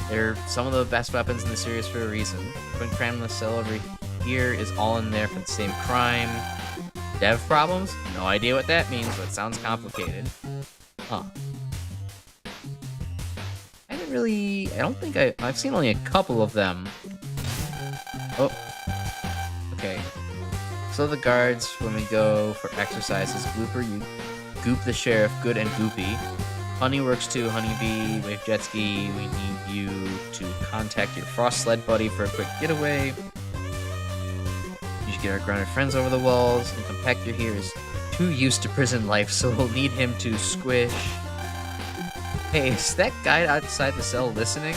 They're some of the best weapons in the series for a reason. When crammed in the cell over here is all in there for the same crime. Dev problems? No idea what that means, but it sounds complicated. Huh. I don't think I've seen only a couple of them. Oh. Okay. So the guards, when we go for exercises, Blooper, you goop the sheriff, good and goopy. Honey works too, Honeybee, Wave Jet Ski, we need you to contact your Frost Sled buddy for a quick getaway. You should get our grounded friends over the walls, and Compactor here is too used to prison life, so we'll need him to squish. Hey, is that guy outside the cell listening?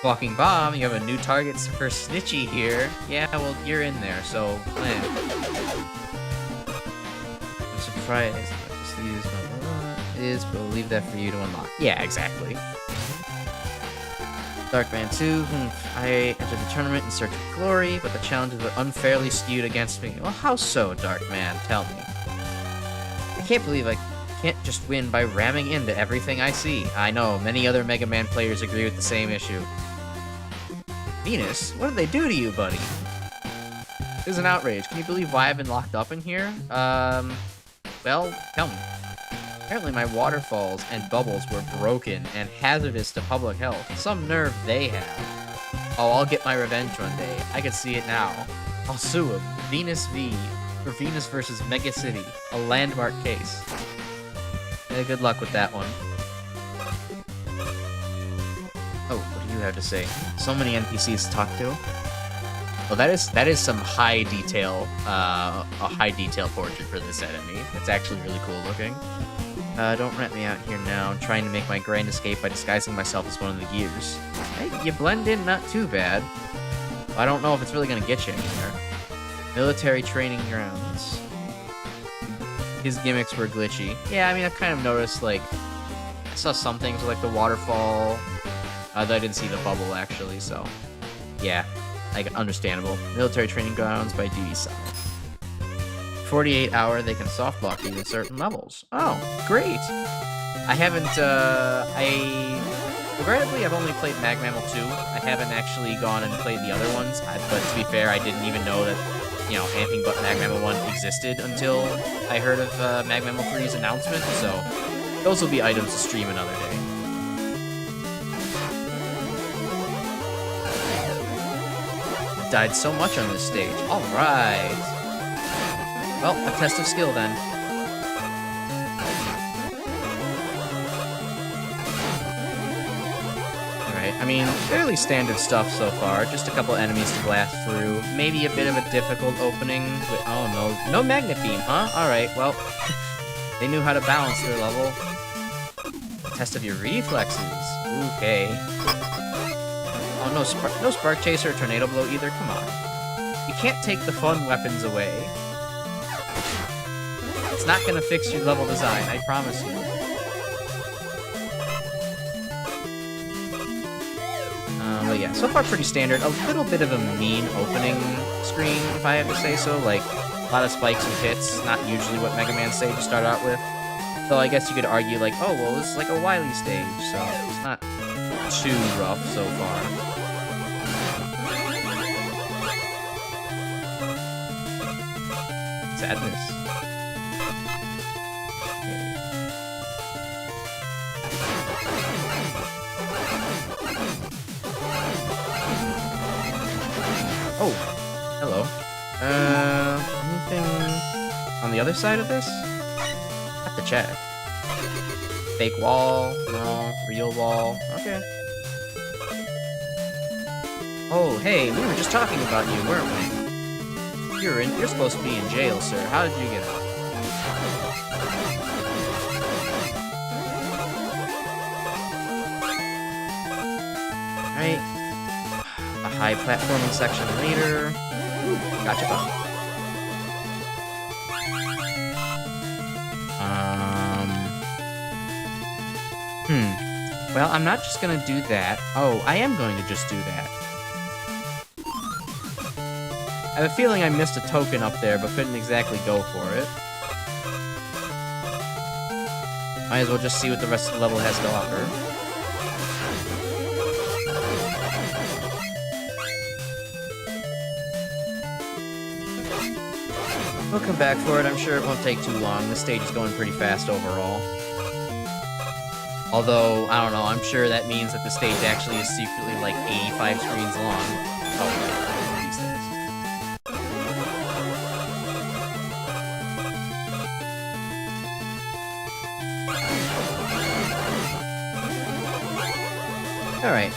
Walking Bomb, you have a new target for Snitchy here. Yeah, well, you're in there, so plan. I'm surprised. I just use my but we'll leave that for you to unlock. Yeah, exactly. Darkman 2, I entered the tournament in search of glory, but the challenges were unfairly skewed against me. Well, how so, Darkman? Tell me. I can't believe I can't just win by ramming into everything I see. I know, many other Mega Man players agree with the same issue. Venus, what did they do to you, buddy? It was an outrage. Can you believe why I've been locked up in here? Well, tell me. Apparently my waterfalls and bubbles were broken and hazardous to public health. Some nerve they have. Oh, I'll get my revenge one day. I can see it now. I'll sue him. Venus V. For Venus versus Mega City. A landmark case. Yeah, good luck with that one. Oh, what do you have to say? So many NPCs to talk to. Well, that is some high detail, a high detail portrait for this enemy. It's actually really cool looking. Don't rent me out here now. I'm trying to make my grand escape by disguising myself as one of the gears. Hey, you blend in not too bad. I don't know if it's really gonna get you anywhere. Military training grounds. His gimmicks were glitchy. Yeah, I mean, I've kind of noticed, like, I saw some things with, like, the waterfall. I didn't see the bubble, actually, so, yeah, like, understandable. Military training grounds by duty style. 48 hour, they can soft block you in certain levels. Oh, great! I haven't, regrettably, I've only played MaGMML3. I haven't actually gone and played the other ones, but to be fair, I didn't even know that, you know, anything but MaGMML1 existed until I heard of MaGMML3's announcement, so those will be items to stream another day. Died so much on this stage. Alright. Well, a test of skill then. Alright, I mean, fairly standard stuff so far. Just a couple enemies to blast through. Maybe a bit of a difficult opening. Oh, no magnet beam, huh? Alright, well, they knew how to balance their level. Test of your reflexes. Okay. Oh, no Spark Chaser or Tornado Blow either? Come on. You can't take the fun weapons away. It's not gonna fix your level design, I promise you. But yeah, so far pretty standard. A little bit of a mean opening screen, if I have to say so. Like, a lot of spikes and hits, not usually what Mega Man stages start out with. So I guess you could argue, like, oh, well, this is like a Wily stage, so it's not too rough so far. Sadness. Oh, hello. Anything on the other side of this? I have to check. Fake wall? No. Real wall? Okay. Oh, hey, we were just talking about you, weren't we? You're supposed to be in jail, sir. How did you get out? Alright. A high platforming section later. Ooh, gotcha bump. Well, I'm not just gonna do that. Oh, I am going to just do that. I have a feeling I missed a token up there, but couldn't exactly go for it. Might as well just see what the rest of the level has to offer. We'll come back for it. I'm sure it won't take too long. This stage is going pretty fast overall. Although, I don't know, I'm sure that means that the stage actually is secretly like 85 screens long. Oh, right, these days. Alright.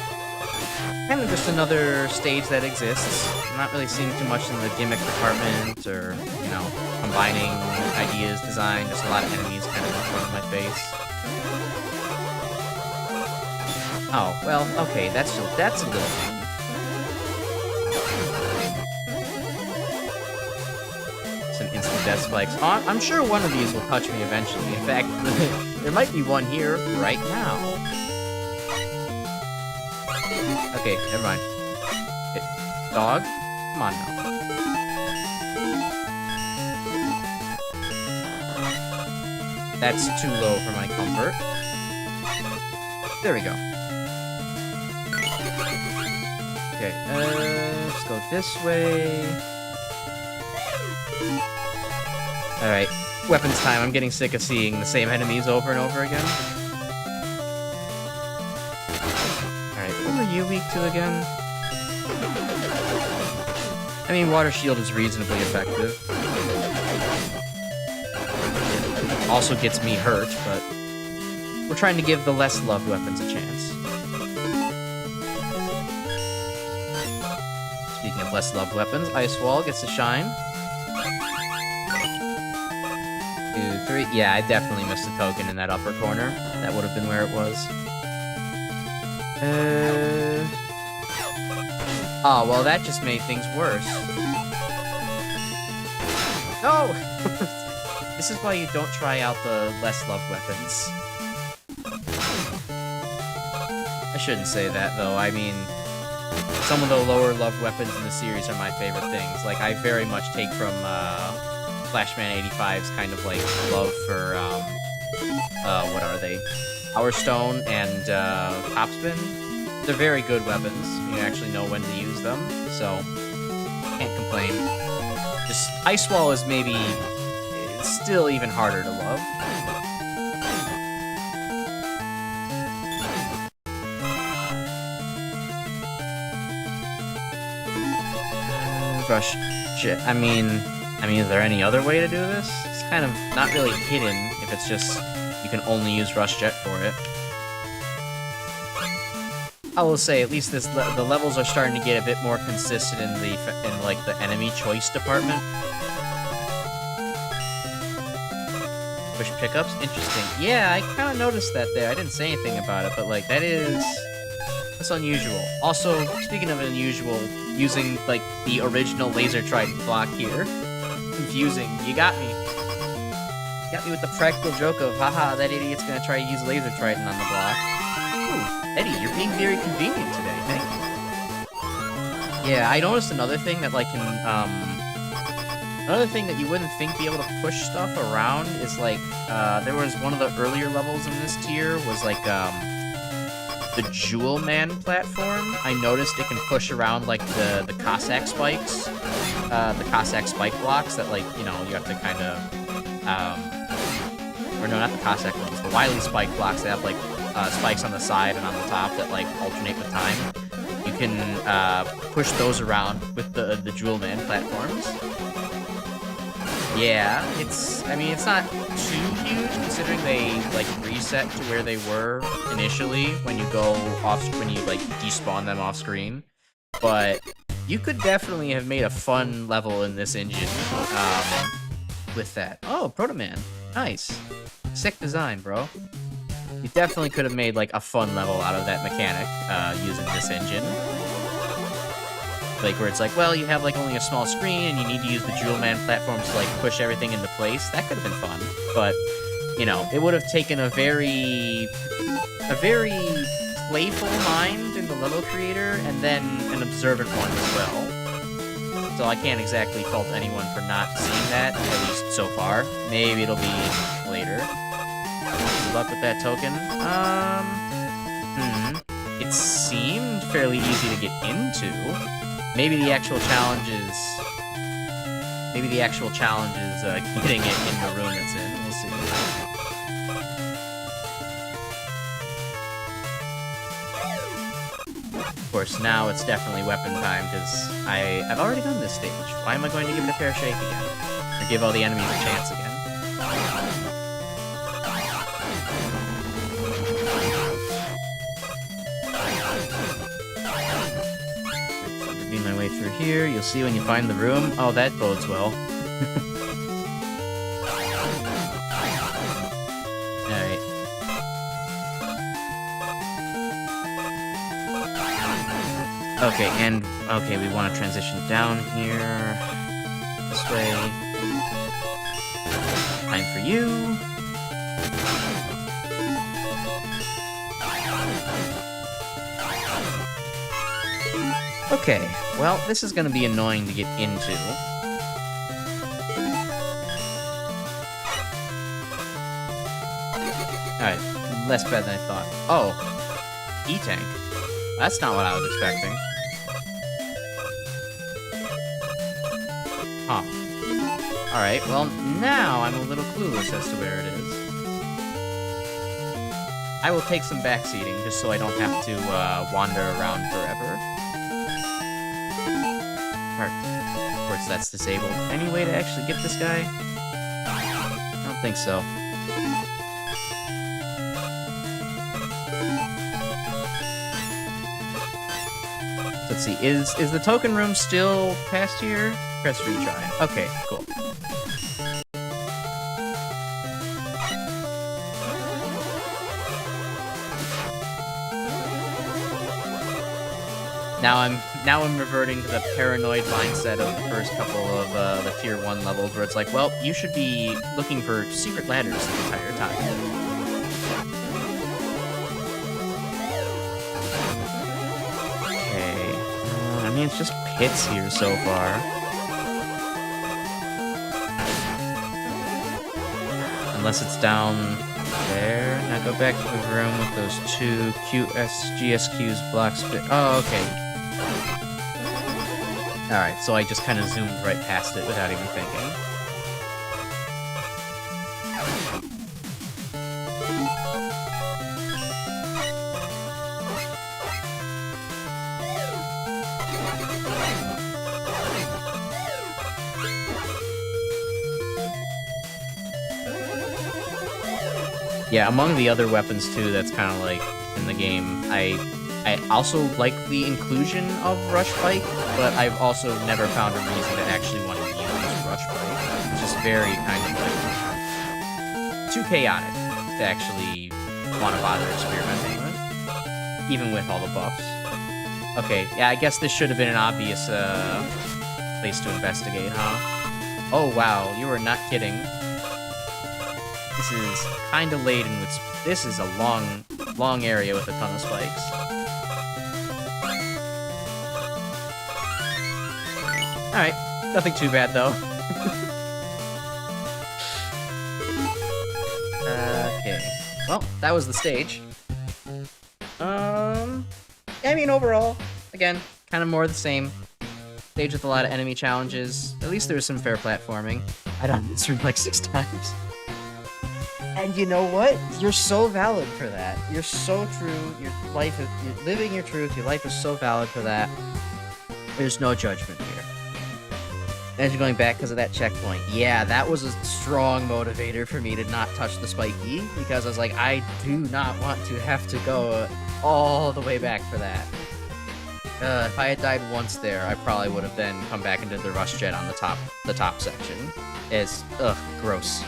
Kind of just another stage that exists. I'm not really seeing too much in the gimmick department or, you know, combining ideas, design, just a lot of enemies kind of in front of my face. Oh, well, okay, that's a little thing. Some instant death spikes. Oh, I'm sure one of these will touch me eventually. In fact, there might be one here right now. Okay, never mind. Dog? Come on now. That's too low for my comfort. There we go. Okay, let's go this way. Alright, weapons time. I'm getting sick of seeing the same enemies over and over again. Alright, what were you weak to again? I mean, Water Shield is reasonably effective. It also gets me hurt, but we're trying to give the less loved weapons a chance. Speaking of less loved weapons, Ice Wall gets to shine. 2, 3. Yeah, I definitely missed a token in that upper corner. That would have been where it was. Oh, well, that just made things worse. No! This is why you don't try out the less loved weapons. I shouldn't say that, though. I mean, some of the lower loved weapons in the series are my favorite things. Like, I very much take from Flashman 85's kind of, like, love for, what are they? Power Stone and Topspin. They're very good weapons. You actually know when to use them, so can't complain. Just Ice Wall is maybe it's still even harder to love. Rush Jet. I mean, is there any other way to do this? It's kind of not really hidden if it's just you can only use Rush Jet for it. I will say, at least the levels are starting to get a bit more consistent in like the enemy choice department. Push pickups, interesting. Yeah, I kind of noticed that there. I didn't say anything about it, but like that's unusual. Also, speaking of unusual, using like the original Laser Trident block here, confusing. You got me. You got me with the practical joke of, haha, that idiot's gonna try to use Laser Trident on the block. Ooh, Eddie, you're being very convenient today, thank you. Yeah, I noticed another thing that, like, another thing that you wouldn't think be able to push stuff around is, like, there was one of the earlier levels in this tier was, like, the Jewel Man platform. I noticed it can push around, like, the Cossack spikes, the Cossack spike blocks that, like, you know, you have to kind of, or no, not the Cossack ones, the Wily spike blocks that have, like, spikes on the side and on the top that like alternate with time. You can push those around with the Jewel Man platforms. Yeah, I mean it's not too huge considering they like reset to where they were initially when you go off when you like despawn them off screen. But you could definitely have made a fun level in this engine with that. Oh, Proto Man. Nice. Sick design, bro. You definitely could have made, like, a fun level out of that mechanic, using this engine. Like, where it's like, well, you have, like, only a small screen, and you need to use the Jewel Man platforms to, like, push everything into place. That could have been fun. But, you know, it would have taken a very playful mind in the level creator, and then an observant one as well. So I can't exactly fault anyone for not seeing that, at least so far. Maybe it'll be later. Good luck with that token. It seemed fairly easy to get into. Maybe the actual challenge is getting it in the room it's in. We'll see. Of course, now it's definitely weapon time because I've already done this stage. Why am I going to give it a fair shake again? Or give all the enemies a chance again? My way through here. You'll see when you find the room. Oh, that bodes well. Alright. Okay, we want to transition down here. This way. Time for you. Okay, well, this is gonna be annoying to get into. Alright, less bad than I thought. Oh, E-Tank. That's not what I was expecting. Huh. Alright, well, now I'm a little clueless as to where it is. I will take some backseating, just so I don't have to wander around forever. Of course, that's disabled. Any way to actually get this guy? I don't think so. Let's see, is the token room still past here? Press retry. Okay, cool. Now I'm reverting to the paranoid mindset of the first couple of the tier 1 levels, where it's like, well, you should be looking for secret ladders the entire time. Okay, I mean, it's just pits here so far. Unless it's down there. Now go back to the room with those two GSQs blocks. Oh, okay. Alright, so I just kind of zoomed right past it without even thinking. Yeah, among the other weapons too, that's kind of like in the game, I also like the inclusion of Rush Bike, but I've also never found a reason to actually want to use Rush Bike. It's just very kind of like too chaotic to actually want to bother experimenting with, even with all the buffs. Okay, yeah, I guess this should have been an obvious place to investigate, huh? Oh wow, you were not kidding. This is kind of laden with... This is a long area with a ton of spikes. Alright, nothing too bad, though. Okay. Well, that was the stage. I mean, overall, again, kind of more of the same. Stage with a lot of enemy challenges. At least there was some fair platforming. I done this room like 6 times. And you know what? You're so valid for that. You're so true. You're living your truth. Your life is so valid for that. There's no judgment here. As you're going back because of that checkpoint. Yeah, that was a strong motivator for me to not touch the spiky, because I was like, I do not want to have to go all the way back for that. If I had died once there, I probably would have then come back and did the rush jet on the top section. It's gross.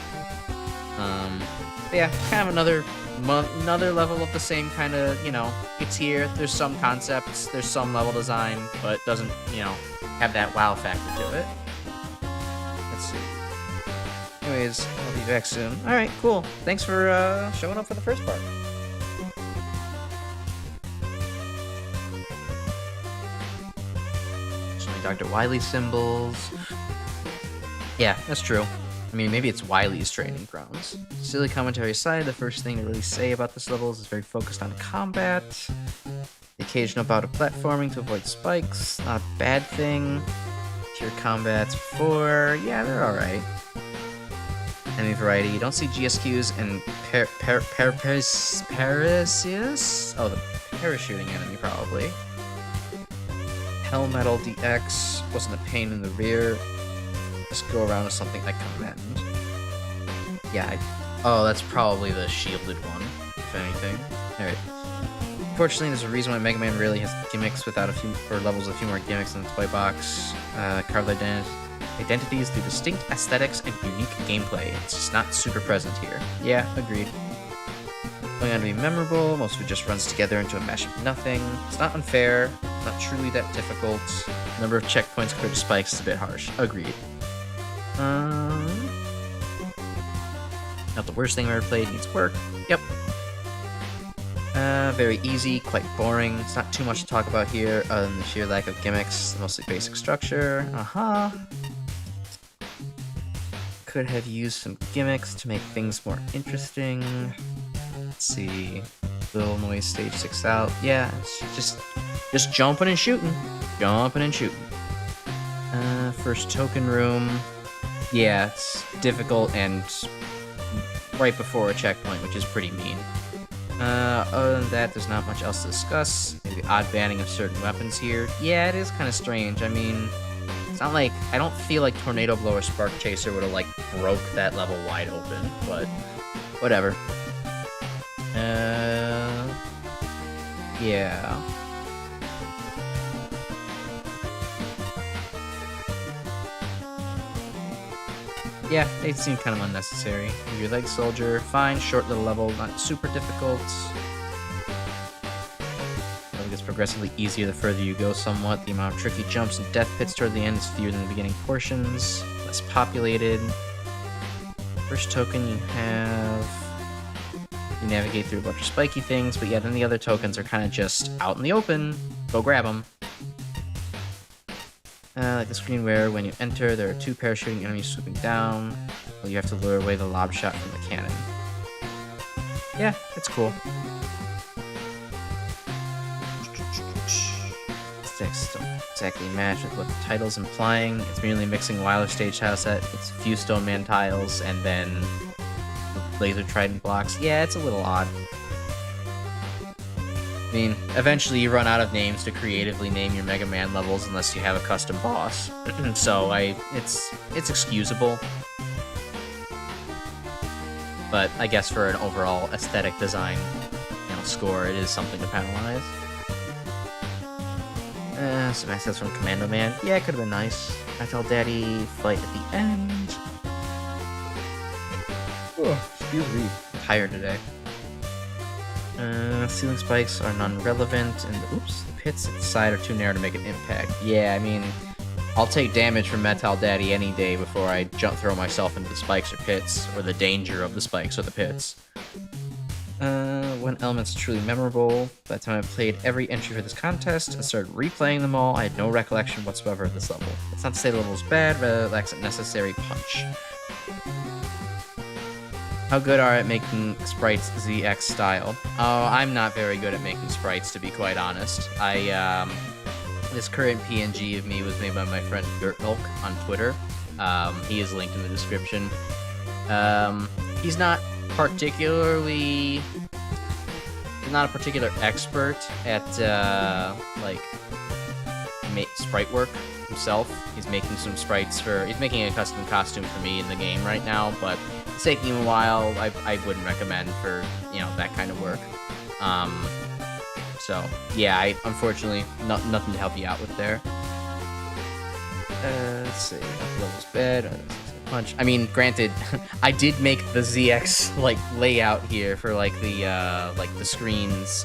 But yeah, kind of another level of the same kind of, you know, it's here, there's some concepts, there's some level design, but it doesn't, you know, have that wow factor to it. Let's see. Anyways, I'll be back soon. Alright, cool. Thanks for showing up for the first part. Showing Dr. Wily symbols. Yeah, that's true. I mean, maybe it's Wily's training grounds. Silly commentary aside, the first thing to really say about this level is it's very focused on combat. The occasional bout of platforming to avoid spikes, not a bad thing. Tier combats before, yeah, they're alright. Enemy variety, you don't see GSQs and Parasius? Oh, the parachuting enemy, probably. Hellmetal DX wasn't a pain in the rear. Just go around with something I commend. Yeah, oh, that's probably the shielded one, if anything. Alright. Unfortunately, there's a reason why Megaman really has gimmicks without a few more gimmicks in the toy box. Carved identities through distinct aesthetics and unique gameplay. It's just not super present here. Yeah, agreed. Going on to be memorable, most of it just runs together into a mesh of nothing. It's not unfair, not truly that difficult. The number of checkpoints cleared to spikes is a bit harsh. Agreed. Not the worst thing I've ever played, needs work. Yep. Very easy, quite boring. It's not too much to talk about here, other than the sheer lack of gimmicks, mostly basic structure. Could have used some gimmicks to make things more interesting. Let's see. Little noise stage 6 out. Yeah, it's just jumping and shooting. Jumping and shooting. First token room. Yeah, it's difficult and right before a checkpoint, which is pretty mean. Other than that, there's not much else to discuss. Maybe odd banning of certain weapons here. Yeah, it is kind of strange. I mean, it's not like... I don't feel like Tornado Blow or Spark Chaser would have, like, broke that level wide open, but whatever. Yeah. Yeah, they seem kind of unnecessary. Your leg soldier, fine, short little level, not super difficult. It gets progressively easier the further you go somewhat. The amount of tricky jumps and death pits toward the end is fewer than the beginning portions. Less populated. First token you have... You navigate through a bunch of spiky things, but yeah, then the other tokens are kind of just out in the open. Go grab them. Like the screen where when you enter, there are 2 parachuting enemies swooping down. Well, you have to lure away the lob shot from the cannon. Yeah, it's cool. Sticks don't exactly match with what the title's implying. It's merely mixing Weiler stage tile set with a few Stone Man tiles and then laser trident blocks. Yeah, it's a little odd. I mean, eventually you run out of names to creatively name your Mega Man levels unless you have a custom boss. So it's excusable. But I guess for an overall aesthetic design, score, it is something to penalize. Some assets from Commando Man. Yeah, it could have been nice. Metal Daddy fight at the end. Oh, excuse me. I'm tired today. Ceiling spikes are non-relevant, and the pits at the side are too narrow to make an impact. Yeah, I mean, I'll take damage from Metal Daddy any day before I throw myself into the spikes or pits, or the danger of the spikes or the pits. When elements truly memorable. By the time I played every entry for this contest and started replaying them all, I had no recollection whatsoever of this level. It's not to say the level is bad, but it lacks a necessary punch. How good are at making sprites ZX style? Oh, I'm not very good at making sprites, to be quite honest. This current PNG of me was made by my friend Dirt Milk on Twitter. He is linked in the description. He's not particularly... He's not a particular expert at, sprite work himself. He's making some sprites he's making a custom costume for me in the game right now, but it's taking him a while. I wouldn't recommend for, that kind of work. So, yeah, unfortunately, nothing to help you out with there. Let's see, level's bad. Punch. I mean, granted, I did make the ZX layout here for the screens,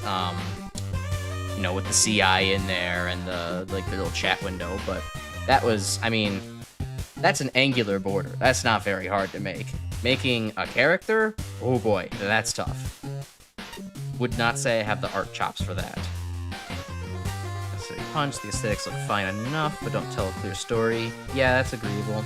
with the CI in there and the little chat window, but that was, I mean, that's an angular border. That's not very hard to make. Making a character, oh boy, that's tough. Would not say I have the art chops for that. So punch, the aesthetics look fine enough, but don't tell a clear story. Yeah, that's agreeable.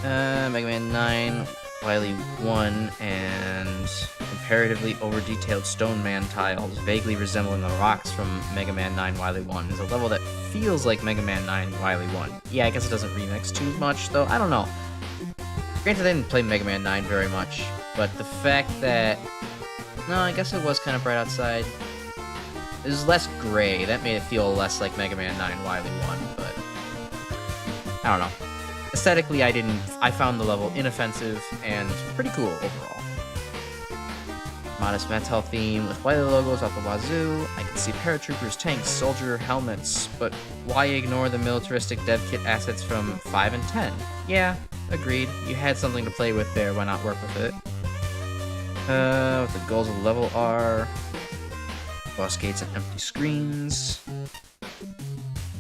Mega Man 9, Wily 1, and comparatively over-detailed Stone Man tiles, vaguely resembling the rocks from Mega Man 9 Wily 1, is a level that feels like Mega Man 9 Wily 1. Yeah, I guess it doesn't remix too much, though. I don't know. Granted, I didn't play Mega Man 9 very much, but the fact that... No, I guess it was kind of bright outside. It was less gray. That made it feel less like Mega Man 9 Wily 1, but... I don't know. Aesthetically, I found the level inoffensive and pretty cool overall. Modest metal theme with Wily logos out the wazoo. I can see paratroopers, tanks, soldier helmets, but why ignore the militaristic dev kit assets from 5 and 10? Yeah, agreed. You had something to play with there, why not work with it? What the goals of the level are. Boss gates and empty screens.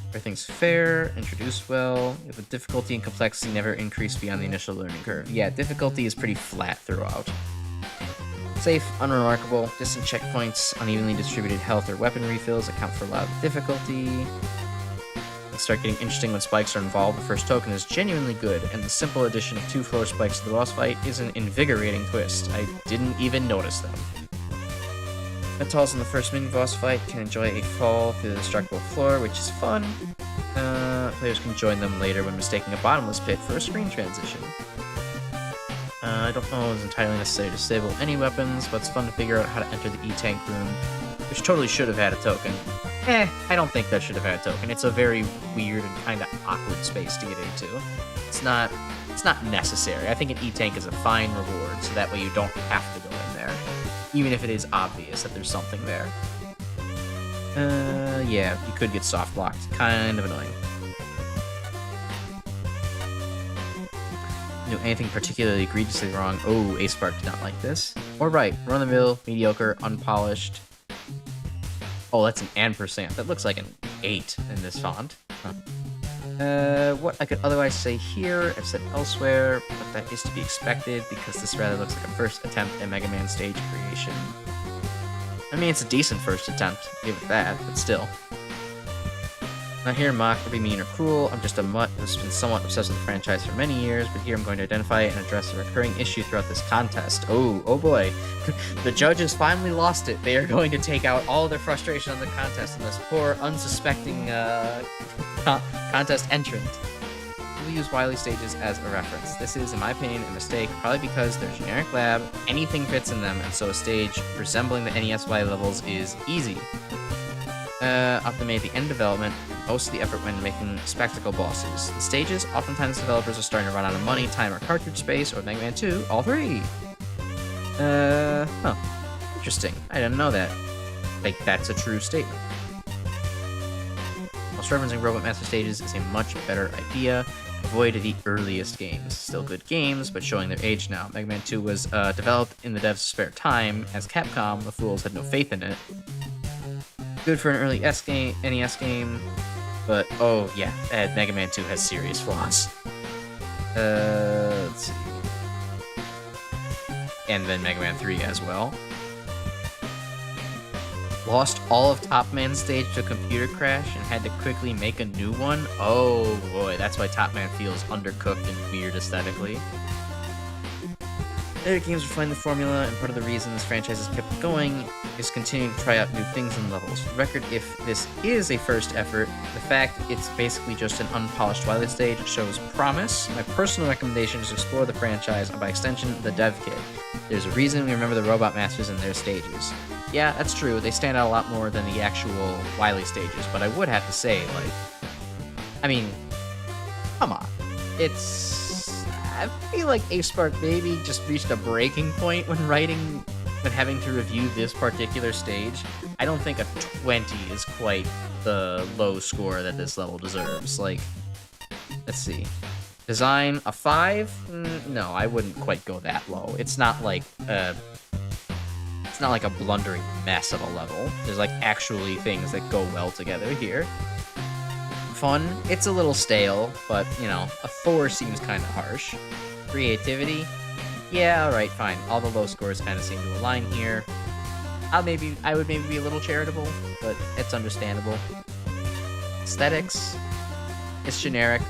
Everything's fair, introduced well, the difficulty and complexity never increase beyond the initial learning curve. Yeah, difficulty is pretty flat throughout. Safe, unremarkable, distant checkpoints, unevenly distributed health or weapon refills account for a lot of the difficulty. They start getting interesting when spikes are involved. The first token is genuinely good, and the simple addition of 2 floor spikes to the boss fight is an invigorating twist. I didn't even notice them. Mentals in the first mini-boss fight can enjoy a fall through the destructible floor, which is fun. Players can join them later when mistaking a bottomless pit for a screen transition. I don't know if it's entirely necessary to disable any weapons, but it's fun to figure out how to enter the E-Tank room, which totally should have had a token. I don't think that should have had a token. It's a very weird and kind of awkward space to get into. It's not necessary. I think an E-Tank is a fine reward, so that way you don't have to go in there, even if it is obvious that there's something there. Yeah, you could get soft blocked. Kind of annoying. Do anything particularly egregiously wrong. Oh, Aespark did not like this. Or right, run-of-the-mill, mediocre, unpolished. Oh, that's an ampersand. That looks like an 8 in this font. Huh. What I could otherwise say here, I've said elsewhere, but that is to be expected because this rather looks like a first attempt at Mega Man stage creation. I mean, it's a decent first attempt, give it that, but still. Not here to mock or be mean or cruel, I'm just a mutt who's been somewhat obsessed with the franchise for many years, but here I'm going to identify and address a recurring issue throughout this contest. Oh boy. The judges finally lost it. They are going to take out all their frustration on the contest on this poor, unsuspecting contest entrant. We'll use Wily stages as a reference. This is, in my opinion, a mistake, probably because they're generic lab, anything fits in them, and so a stage resembling the NES Wily levels is easy. Often made at the end development, most of the effort when making spectacle bosses. The stages, oftentimes developers are starting to run out of money, time, or cartridge space, or Mega Man 2, all 3. Interesting. I didn't know that. Like, that's a true statement. While referencing Robot Master stages is a much better idea, avoid the earliest games. Still good games, but showing their age now. Mega Man 2 was developed in the devs' spare time, as Capcom, the fools, had no faith in it. Good for an early NES game, but oh yeah, Mega Man 2 has serious flaws. Let's see. And then Mega Man 3 as well. Lost all of Top Man stage to a computer crash and had to quickly make a new one? Oh boy, that's why Top Man feels undercooked and weird aesthetically. Later games refine the formula, and part of the reason this franchise has kept going is continuing to try out new things in levels. For the record, if this is a first effort, the fact it's basically just an unpolished Wily stage shows promise. My personal recommendation is to explore the franchise, and by extension, the dev kit. There's a reason we remember the Robot Masters in their stages. Yeah, that's true, they stand out a lot more than the actual Wily stages, but I would have to say, like, I mean, come on. I feel like Aespark maybe just reached a breaking point when having to review this particular stage. I don't think a 20 is quite the low score that this level deserves. Like, let's see. Design, a 5? No, I wouldn't quite go that low. It's not like a blundering mess of a level. There's like actually things that go well together here. Fun, it's a little stale, but you know, a 4 seems kind of harsh. Creativity, yeah, alright, fine. All the low scores kind of seem to align here. I would maybe be a little charitable, but it's understandable. Aesthetics, it's generic.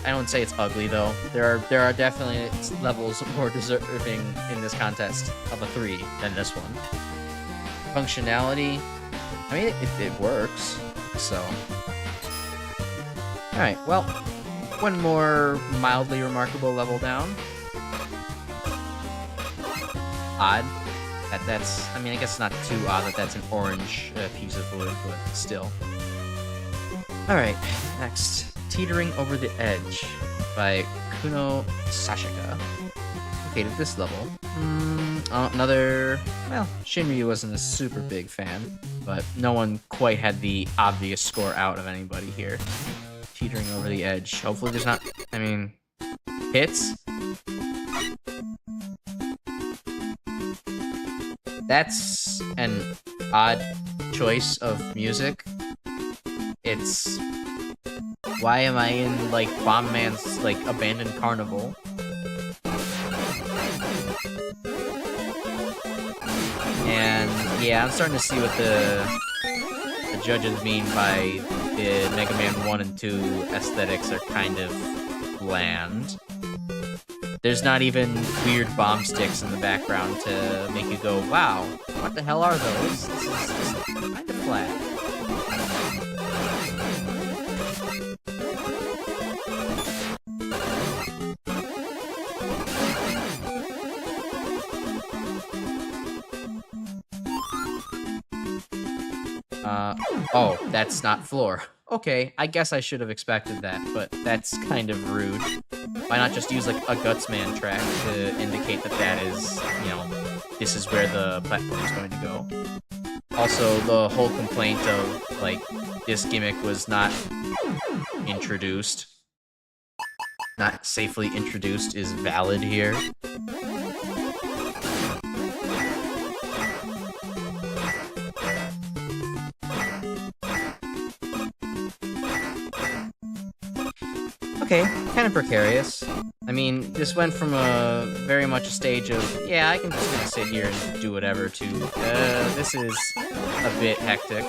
I don't say it's ugly though. There are definitely levels more deserving in this contest of a 3 than this one. Functionality, I mean, it works, so. Alright, well, one more mildly remarkable level down. Odd. That's, I mean, I guess it's not too odd that that's an orange piece of wood, but still. Alright, next. Teetering Over the Edge by Kuno Sashika. Okay, to this level. Another, well, Shinryu wasn't a super big fan, but no one quite had the obvious score out of anybody here. Teetering over the edge. Hopefully there's not, I mean, hits? That's an odd choice of music. It's, why am I in, like, Bomb Man's, like, abandoned carnival? And yeah, I'm starting to see what the judges mean by the Mega Man 1 and 2 aesthetics are kind of bland. There's not even weird bomb sticks in the background to make you go, wow, what the hell are those? This is just kind of flat. Oh, that's not floor. Okay, I guess I should have expected that, but that's kind of rude. Why not just use, like, a Gutsman track to indicate that that is, you know, this is where the platform is going to go. Also, the whole complaint of, like, this gimmick was not introduced, not safely introduced is valid here. Okay, kind of precarious. I mean, this went from a very much a stage of, yeah, I can just gonna sit here and do whatever, to, this is a bit hectic.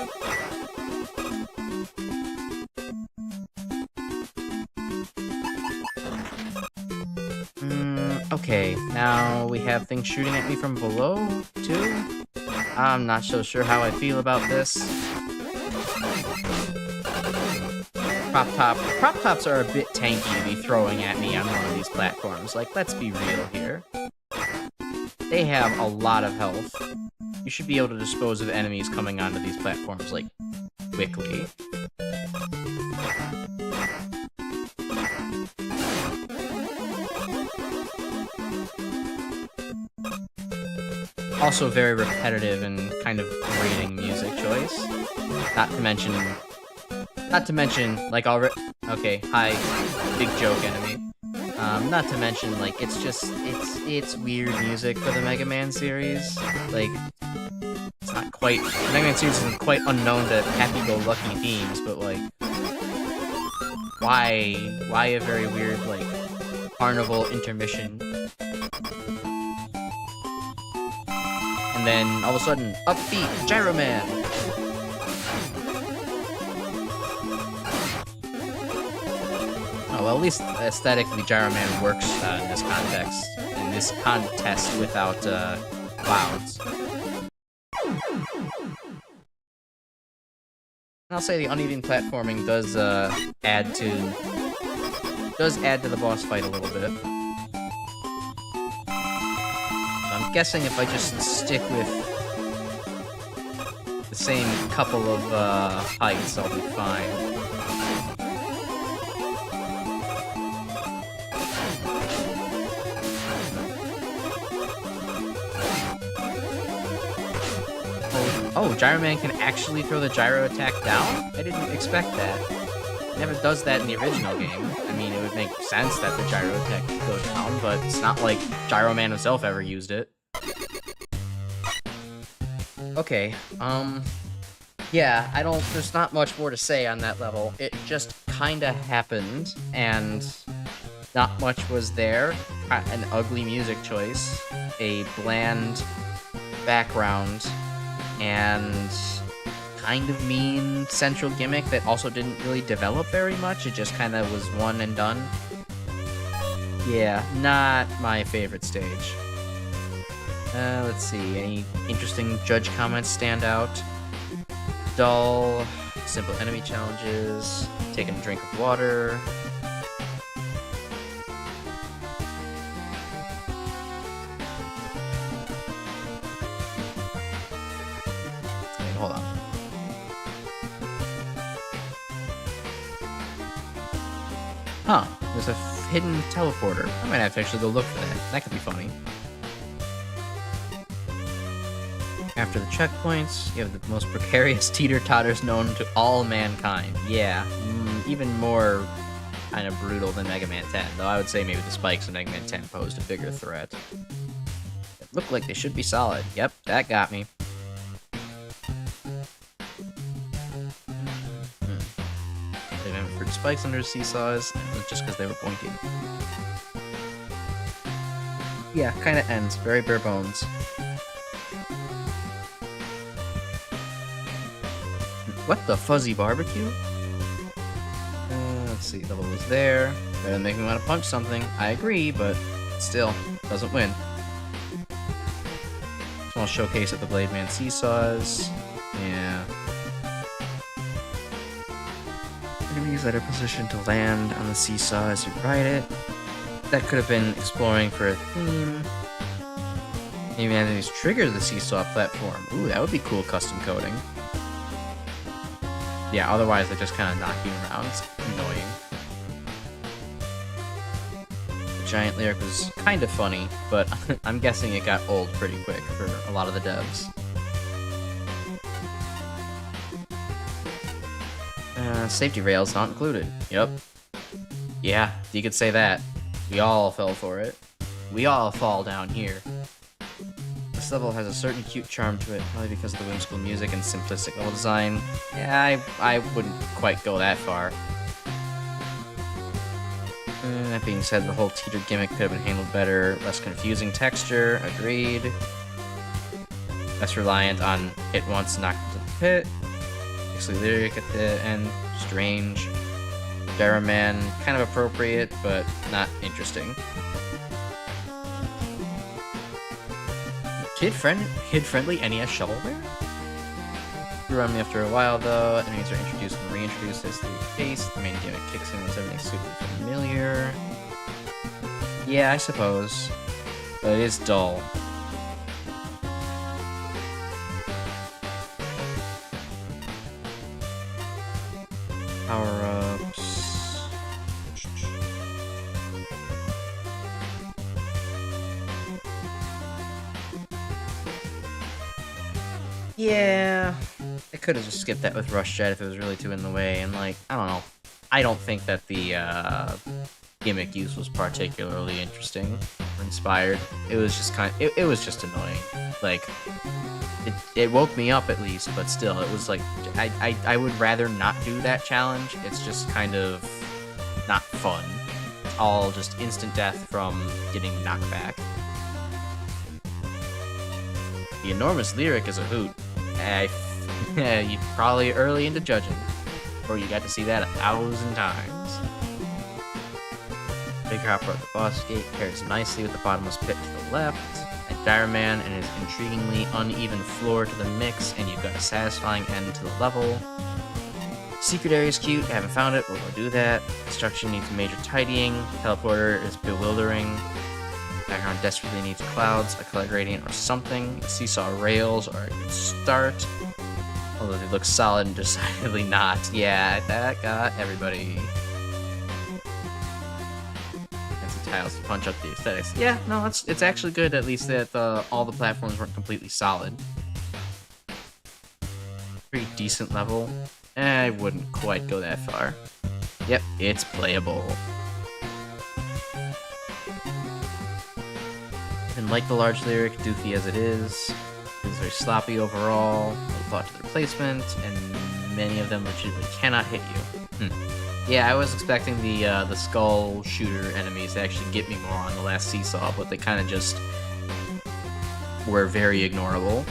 Okay, now we have things shooting at me from below, too? I'm not so sure how I feel about this. Prop tops are a bit tanky to be throwing at me on one of these platforms. Like, let's be real here. They have a lot of health. You should be able to dispose of enemies coming onto these platforms, like, quickly. Also very repetitive and kind of grating music choice. Not to mention, like, already... Okay, hi, big joke enemy. Not to mention, like, it's just... It's weird music for the Mega Man series. Like, it's not quite... The Mega Man series isn't quite unknown to happy-go-lucky themes, but, like... Why a very weird, like, carnival intermission? And then, all of a sudden, upbeat, Gyro Man! Oh, well, at least aesthetically, Gyro Man works in this contest without clouds. I'll say the uneven platforming does add to the boss fight a little bit. I'm guessing if I just stick with the same couple of heights, I'll be fine. Oh, Gyro Man can actually throw the gyro attack down? I didn't expect that. It never does that in the original game. I mean, it would make sense that the gyro attack could go down, but it's not like Gyro Man himself ever used it. Okay, yeah, there's not much more to say on that level. It just kinda happened, and not much was there. An ugly music choice, a bland background, and kind of mean central gimmick that also didn't really develop very much. It just kind of was one and done. Yeah, not my favorite stage. Let's see, any interesting judge comments stand out? Dull, simple enemy challenges, taking a drink of water. Wait, hold on. Huh, there's a hidden teleporter. I might have to actually go look for that. That could be funny. After the checkpoints, you have the most precarious teeter-totters known to all mankind. Yeah, even more kind of brutal than Mega Man 10, though I would say maybe the spikes in Mega Man 10 posed a bigger threat. It looked like they should be solid. Yep, that got me. They went for spikes under seesaws, and it was just because they were pointy. Yeah, kind of ends. Very bare bones. What the fuzzy barbecue? Let's see, level was there. Better than make me want to punch something. I agree, but still, doesn't win. Small showcase at the Blade Man seesaws. Yeah. Enemies that are positioned to land on the seesaw as you ride it. That could have been exploring for a theme. Maybe enemies trigger the seesaw platform. Ooh, that would be cool custom coding. Yeah, otherwise they just kind of knock you around. It's annoying. The giant lyric was kind of funny, but I'm guessing it got old pretty quick for a lot of the devs. Safety rails not included. Yep. Yeah, you could say that. We all fell for it. We all fall down here. This level has a certain cute charm to it, probably because of the whimsical music and simplistic level design. Yeah, I wouldn't quite go that far. That being said, the whole teeter gimmick could have been handled better. Less confusing texture, agreed. Less reliant on hit once, knocked into the pit. Actually, lyric at the end, strange. Megaman, kind of appropriate, but not interesting. Kid-friendly NES shovelware? Grew on me after a while, though. Enemies are introduced and reintroduced as the pace. The main gimmick kicks in once everything's super familiar. Yeah, I suppose. But it is dull. Power-ups... Yeah, I could have just skipped that with Rush Jet if it was really too in the way, and like, I don't know. I don't think that the gimmick use was particularly interesting or inspired. It was just it was just annoying. Like, it woke me up at least, but still, it was like, I would rather not do that challenge. It's just kind of not fun. It's all just instant death from getting knocked back. The enormous lyric is a hoot. You're probably early into judging, or you got to see that 1,000 times. Big hopper at the boss gate pairs nicely with the bottomless pit to the left, and Gyroman and his intriguingly uneven floor to the mix, and you've got a satisfying end to the level. Secret area is cute, haven't found it, we'll go do that. Construction needs major tidying, teleporter is bewildering. Background desperately needs clouds, a color gradient, or something. Seesaw rails are a good start. Although they look solid and decidedly not. Yeah, that got everybody. Fancy tiles to punch up the aesthetics. Yeah, no, it's actually good at least that all the platforms weren't completely solid. Pretty decent level. I wouldn't quite go that far. Yep, it's playable. And like the large lyric, doofy as it is very sloppy overall, no thought to their placement, and many of them legitimately cannot hit you. Yeah, I was expecting the skull shooter enemies to actually get me more on the last seesaw, but they kind of just were very ignorable.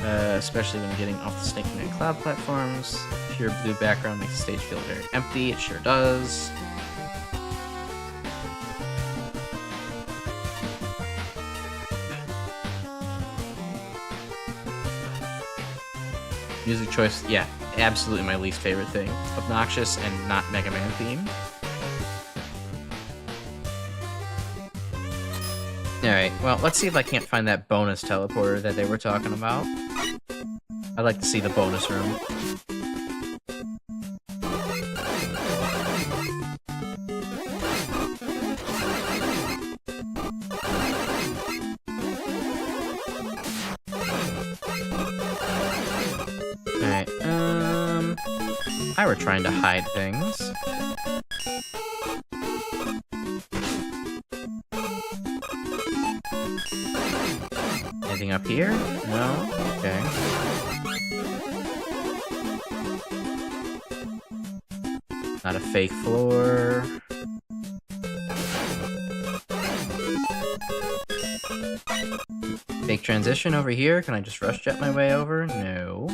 Especially when getting off the Snake Man Cloud platforms. Pure blue background makes the stage feel very empty, it sure does. Music choice, yeah, absolutely my least favorite thing. Obnoxious and not Mega Man themed. Alright, well, let's see if I can't find that bonus teleporter that they were talking about. I'd like to see the bonus room. Alright, I were trying to hide things. Anything up here? No? Okay. Not a fake floor. Fake transition over here? Can I just rush jet my way over? No.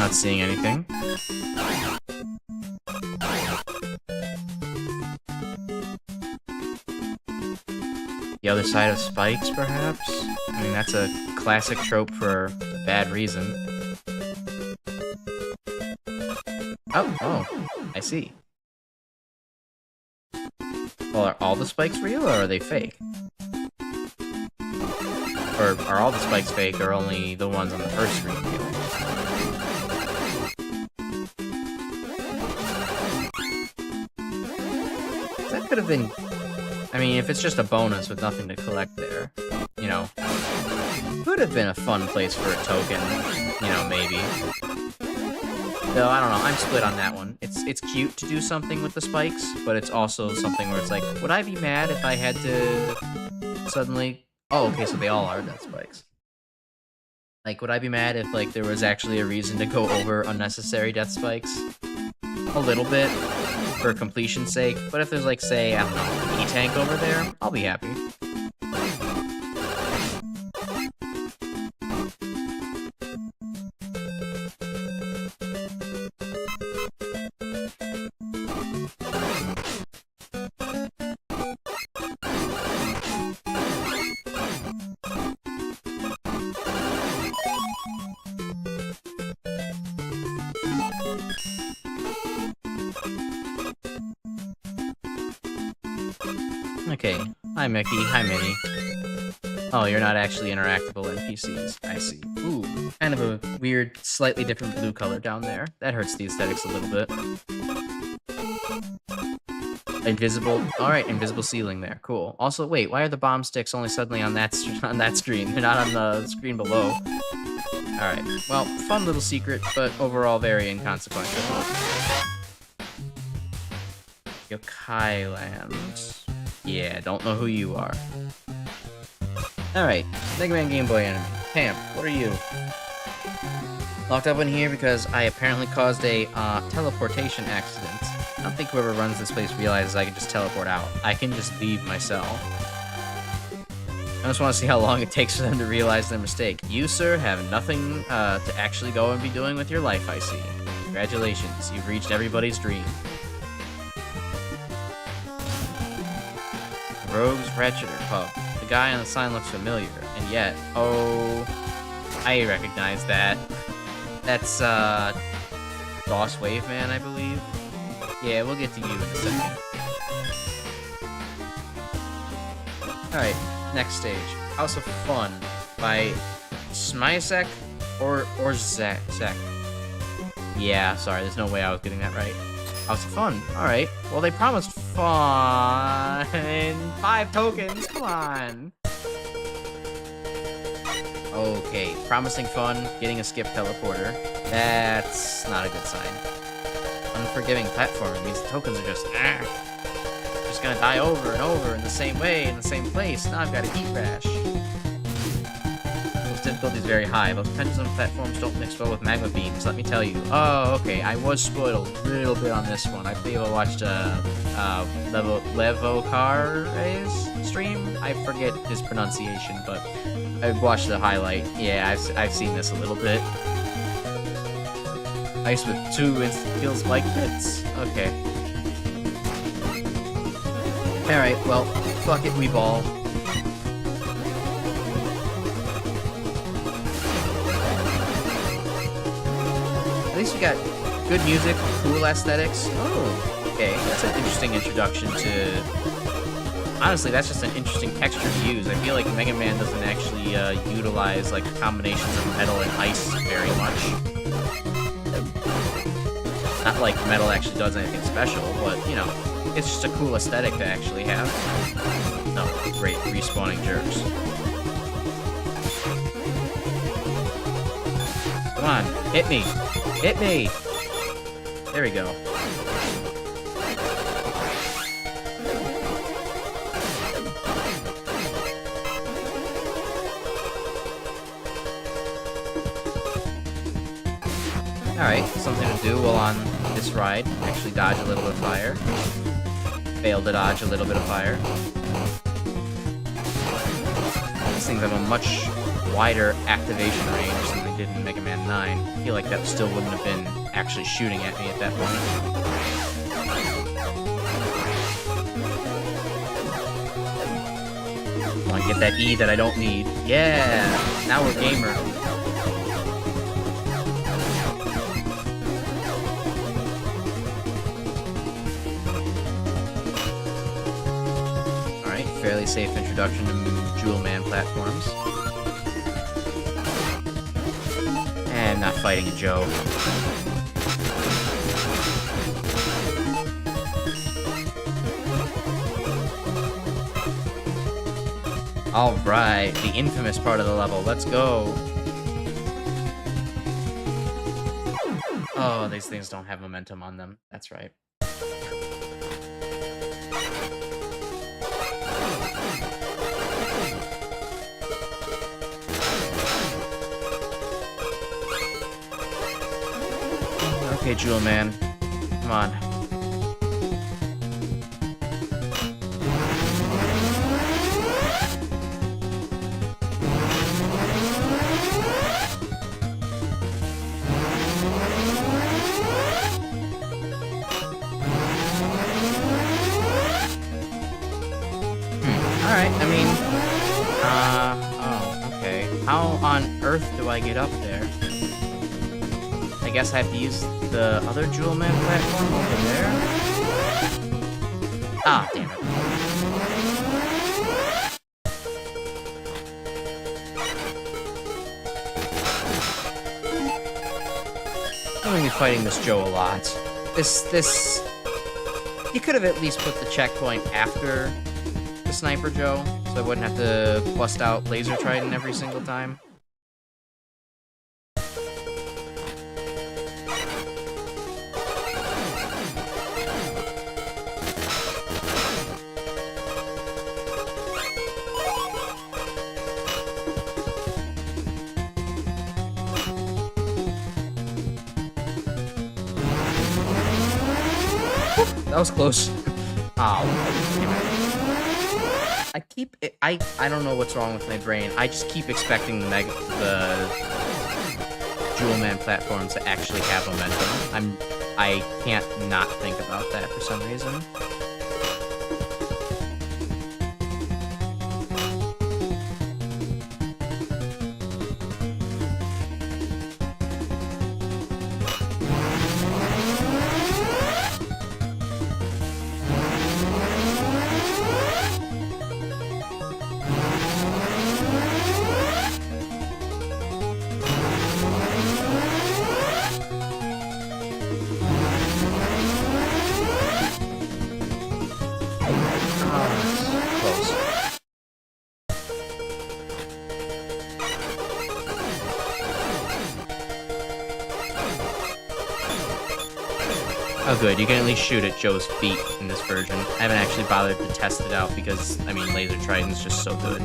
not seeing anything. The other side of spikes, perhaps? I mean, that's a classic trope for a bad reason. Oh, I see. Well, are all the spikes real, or are they fake? Or are all the spikes fake, or only the ones on the first screen real? That could have been... I mean, if it's just a bonus with nothing to collect there, you know, could have been a fun place for a token, you know, maybe. Though, I don't know, I'm split on that one. It's cute to do something with the spikes, but it's also something where it's like, would I be mad if I had to suddenly... Oh, okay, so they all are death spikes. Like, would I be mad if, like, there was actually a reason to go over unnecessary death spikes? A little bit, for completion's sake, but if there's, like, say, I don't know, an E-tank over there, I'll be happy. Okay, hi Mickey, hi Minnie. Oh, you're not actually interactable NPCs. I see. Ooh, kind of a weird, slightly different blue color down there. That hurts the aesthetics a little bit. Invisible, alright, invisible ceiling there, cool. Also, wait, why are the bomb sticks only suddenly on that screen? They're not on the screen below. Alright, well, fun little secret, but overall very inconsequential. Yokai Land. Yeah, don't know who you are. Alright, Megaman Game Boy enemy. Pam, what are you? Locked up in here because I apparently caused a teleportation accident. I don't think whoever runs this place realizes I can just teleport out. I can just leave myself. I just want to see how long it takes for them to realize their mistake. You, sir, have nothing to actually go and be doing with your life, I see. Congratulations, you've reached everybody's dream. Rogue's Ratcheter Pub. The guy on the sign looks familiar, and yet, oh, I recognize that. That's, Boss Waveman, I believe. Yeah, we'll get to you in a second. Alright, next stage. House of Fun by Smysek or Zek. Yeah, sorry, there's no way I was getting that right. House of Fun. Alright. Well, they promised fun. 5 tokens. Come on. Okay. Promising fun. Getting a skip teleporter. That's not a good sign. Unforgiving platforming means the tokens are just gonna die over and over in the same way, in the same place. Now I've got a heat rash. Difficulty is very high. Those pendulum platforms don't mix well with magma beams, let me tell you. Oh, okay. I was spoiled a little bit on this one. I believe I watched Levo Car's stream. I forget his pronunciation, but I watched the highlight. Yeah, I've seen this a little bit. Ice with 2 instant kills like bits. Okay. Alright, well, fuck it, we ball. At least we got good music, cool aesthetics. Oh, okay. That's an interesting introduction to... Honestly, that's just an interesting texture to use. I feel like Mega Man doesn't actually utilize like combinations of metal and ice very much. Not like metal actually does anything special, but, you know, it's just a cool aesthetic to actually have. No, great respawning jerks. Come on, hit me! Hit me! There we go. Alright, something to do while on this ride. Actually dodge a little bit of fire. Fail to dodge a little bit of fire. These things have a much wider activation range than the did in Mega Man 9. I feel like that still wouldn't have been actually shooting at me at that point. I want to get that E that I don't need. Yeah! Now we're gamer. Alright, fairly safe introduction to Jewel Man platforms. And not fighting a Joe. Alright, the infamous part of the level. Let's go. Oh, these things don't have momentum on them. That's right. Okay, Jewel Man. Come on. Alright, I mean... oh, okay. How on earth do I get up there? I guess I have to use the other Jewel Man platform over there? Ah, damn it. I'm gonna be fighting this Joe a lot. This... You could have at least put the checkpoint after the Sniper Joe, so I wouldn't have to bust out Laser Trident every single time. That was close. Oh, damn it. I don't know what's wrong with my brain. I just keep expecting the Jewel Man platforms to actually have momentum. I can't not think about that for some reason. Oh good, you can at least shoot at Joe's feet in this version. I haven't actually bothered to test it out because, I mean, Laser Trident's just so good.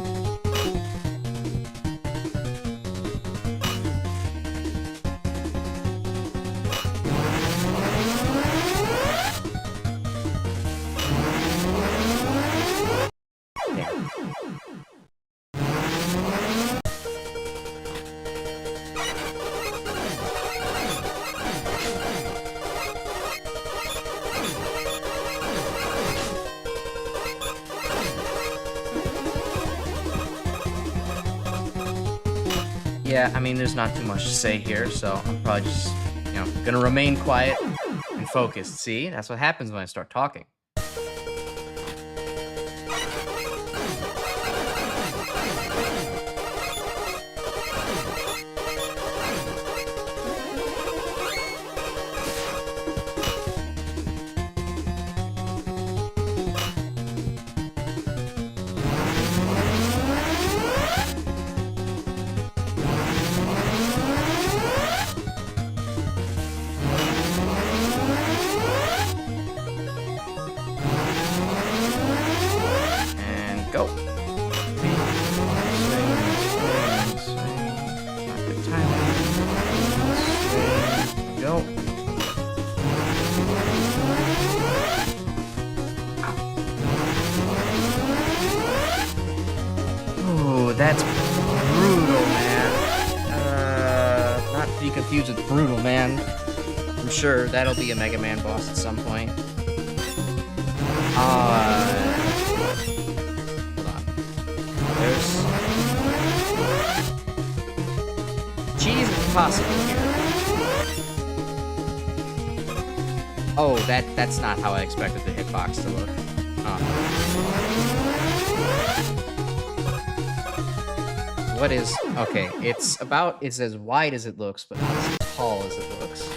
Yeah, I mean, there's not too much to say here, so I'm probably just, you know, gonna remain quiet and focused. See? That's what happens when I start talking. Go. Swing, swing, swing. Not good timing. Swing, go. Oh, that's brutal, man. be confused with Brutal Man. I'm sure that'll be a Mega Man boss at some point. Hold on. There's... Cheese is possible here. Oh, that's not how I expected the hitbox to look. What is... Okay, it's as wide as it looks, but not as tall as it looks.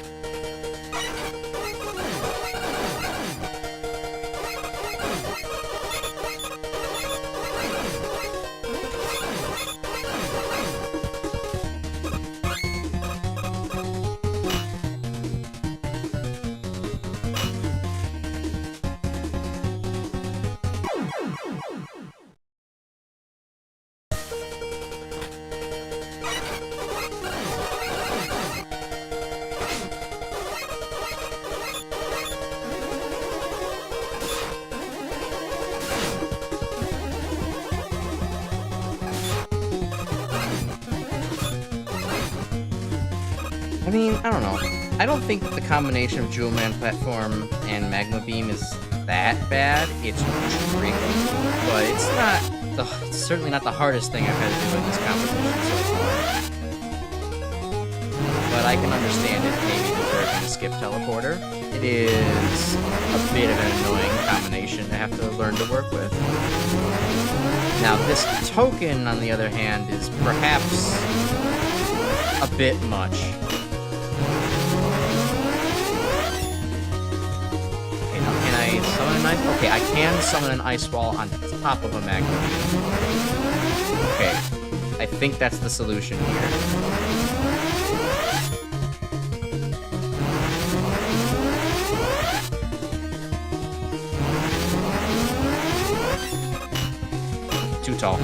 I mean, I don't know. I don't think that the combination of Jewel Man Platform and Magma Beam is that bad. It's tricky, but it's certainly not the hardest thing I've had to do in this competition so far. But I can understand it maybe deserving a skip teleporter. It is a bit of an annoying combination to have to learn to work with. Now, this token, on the other hand, is perhaps a bit much. Summon an ice... Okay, I can summon an ice wall on top of a magma. Okay, I think that's the solution here. Too tall.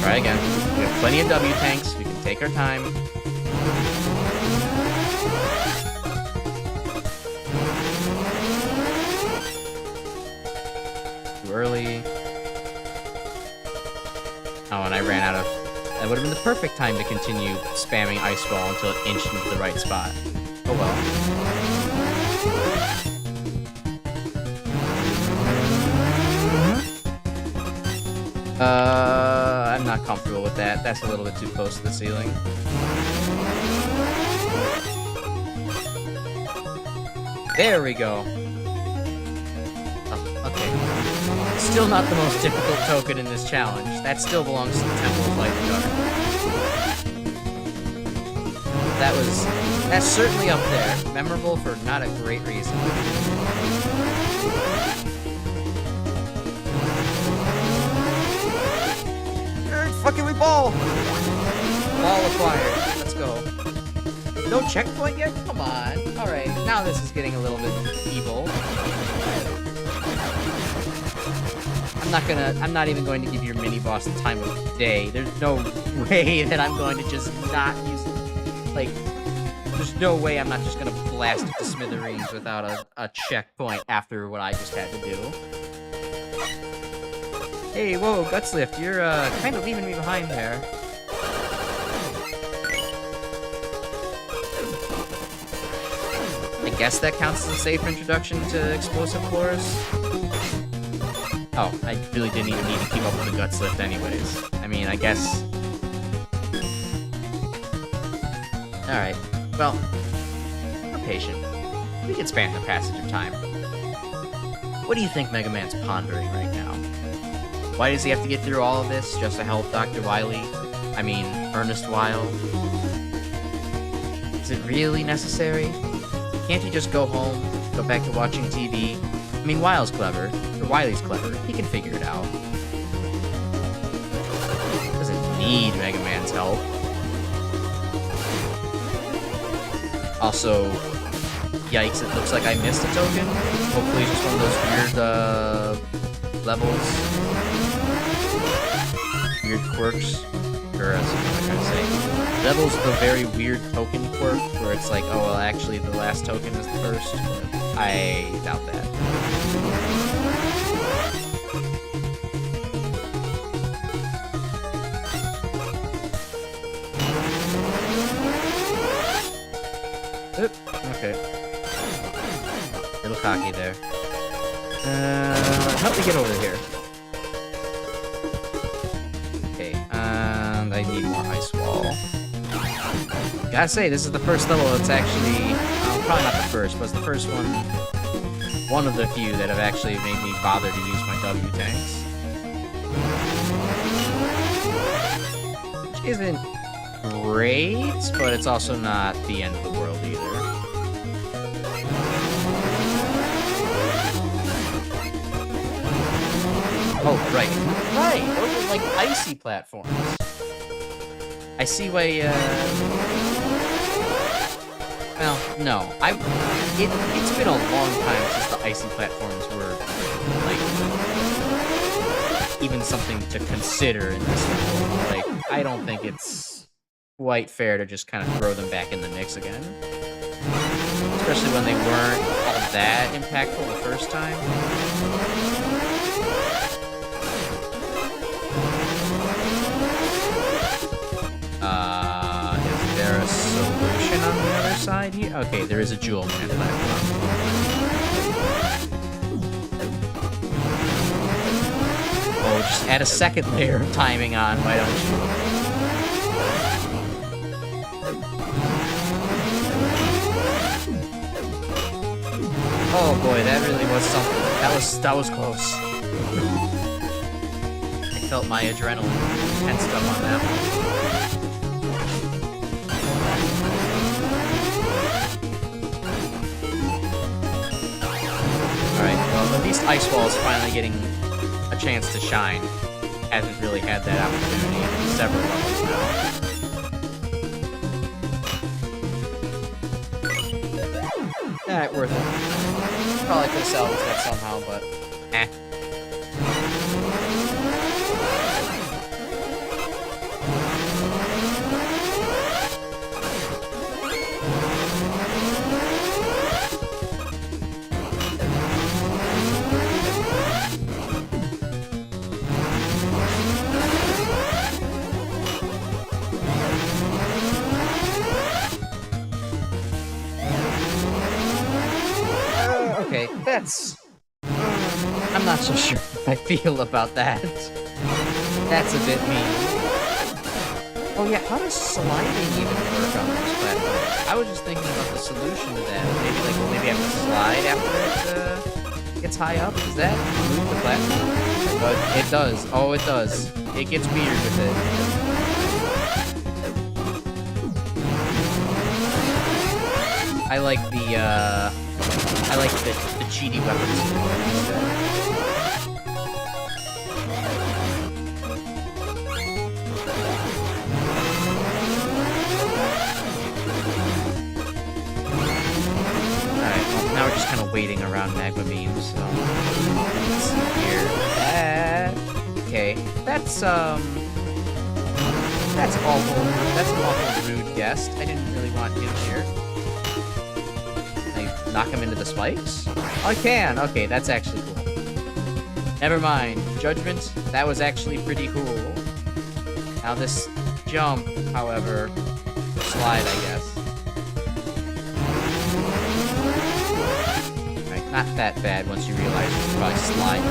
Try again. We have plenty of W tanks. We can take our time. Early. Oh, and I ran out of... That would have been the perfect time to continue spamming Ice Ball until it inched into the right spot. Oh well. I'm not comfortable with that. That's a little bit too close to the ceiling. There we go. Okay. Still not the most difficult token in this challenge. That still belongs to the Temple of Light and Dark. That's certainly up there. Memorable for not a great reason. Fucking we ball! Ball acquired. Let's go. No checkpoint yet? Come on. Alright, now this is getting a little bit evil. I'm not even going to give your mini-boss the time of day. There's no way that I'm going to just not use... Like, there's no way I'm not just gonna blast it to smithereens without a checkpoint after what I just had to do. Hey, whoa, Gutslift, you're, kind of leaving me behind there. I guess that counts as a safe introduction to explosive floors. Oh, I really didn't even need to keep up with the Gutslift anyways. I mean, I guess... Alright, well, we're patient. We can span the passage of time. What do you think Mega Man's pondering right now? Why does he have to get through all of this just to help Dr. Wily? I mean, Ernest Wile? Is it really necessary? Can't he just go home, go back to watching TV? I mean, Wile's clever, or Wily's clever. He can figure it out. Doesn't need Mega Man's help. Also, yikes, it looks like I missed a token. Hopefully it's just one of those weird, levels. Weird quirks. Or, what am I trying to say? Levels with a very weird token quirk, where it's like, oh, well, actually, the last token is the first. But I doubt that. cocky there. Help me get over here. Okay, and I need more ice wall. Gotta say, this is the first level that's actually... probably not the first, but it's the first one of the few that have actually made me bother to use my W tanks. Which isn't great, but it's also not the end of the world either. Oh, right. Right! Those are like icy platforms. I see why, well, no. It's been a long time since the icy platforms were, like, even something to consider in this level. Like, I don't think it's quite fair to just kind of throw them back in the mix again. Especially when they weren't all that impactful the first time. Is there a solution on the other side here? Okay, there is a jewel man platform. Oh, just add a second layer of timing on, why don't you? Oh boy, that really was something. That was close. I felt my adrenaline tensed up on that one. Alright, well, at least Ice Wall is finally getting a chance to shine. Hasn't really had that opportunity in several levels now. Alright, worth it. Probably could have salvaged that somehow, but eh. Okay, that's... I'm not so sure how I feel about that. That's a bit mean. Oh yeah, how does sliding even work on those platforms? I was just thinking about the solution to that. Maybe maybe I have to slide after it gets high up? Does that move the platform? But it does. Oh, it does. It gets weird with it. I like the cheaty weapons. Alright, well, now we're just kind of waiting around magma beams, so... Let's see here. Okay, that's an awful rude guest. I didn't really want him here. Knock him into the spikes? Oh, I can! Okay, that's actually cool. Never mind. Judgment, that was actually pretty cool. Now this jump, however... Slide, I guess. Right, not that bad once you realize you should probably slide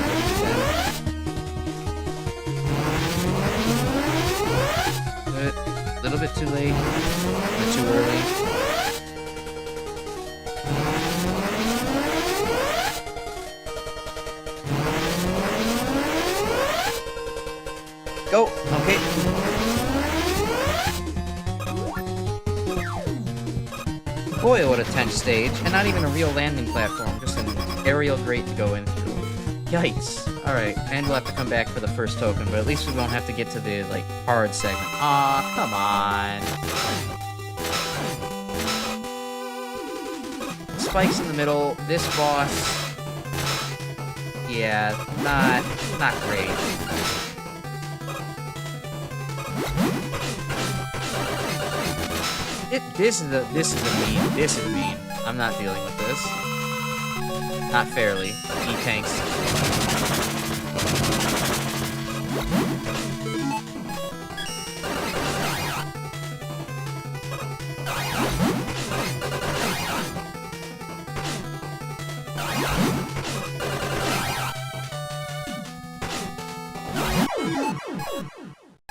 a little bit too late. Or too early. Go! Okay. Boy, what a tense stage. And not even a real landing platform, just an aerial grate to go in through. Yikes. Alright, and we'll have to come back for the first token, but at least we won't have to get to the, like, hard segment. Aw, come on. Spikes in the middle. This boss... Yeah, not great. This is mean. I'm not dealing with this. Not fairly. E-tanks.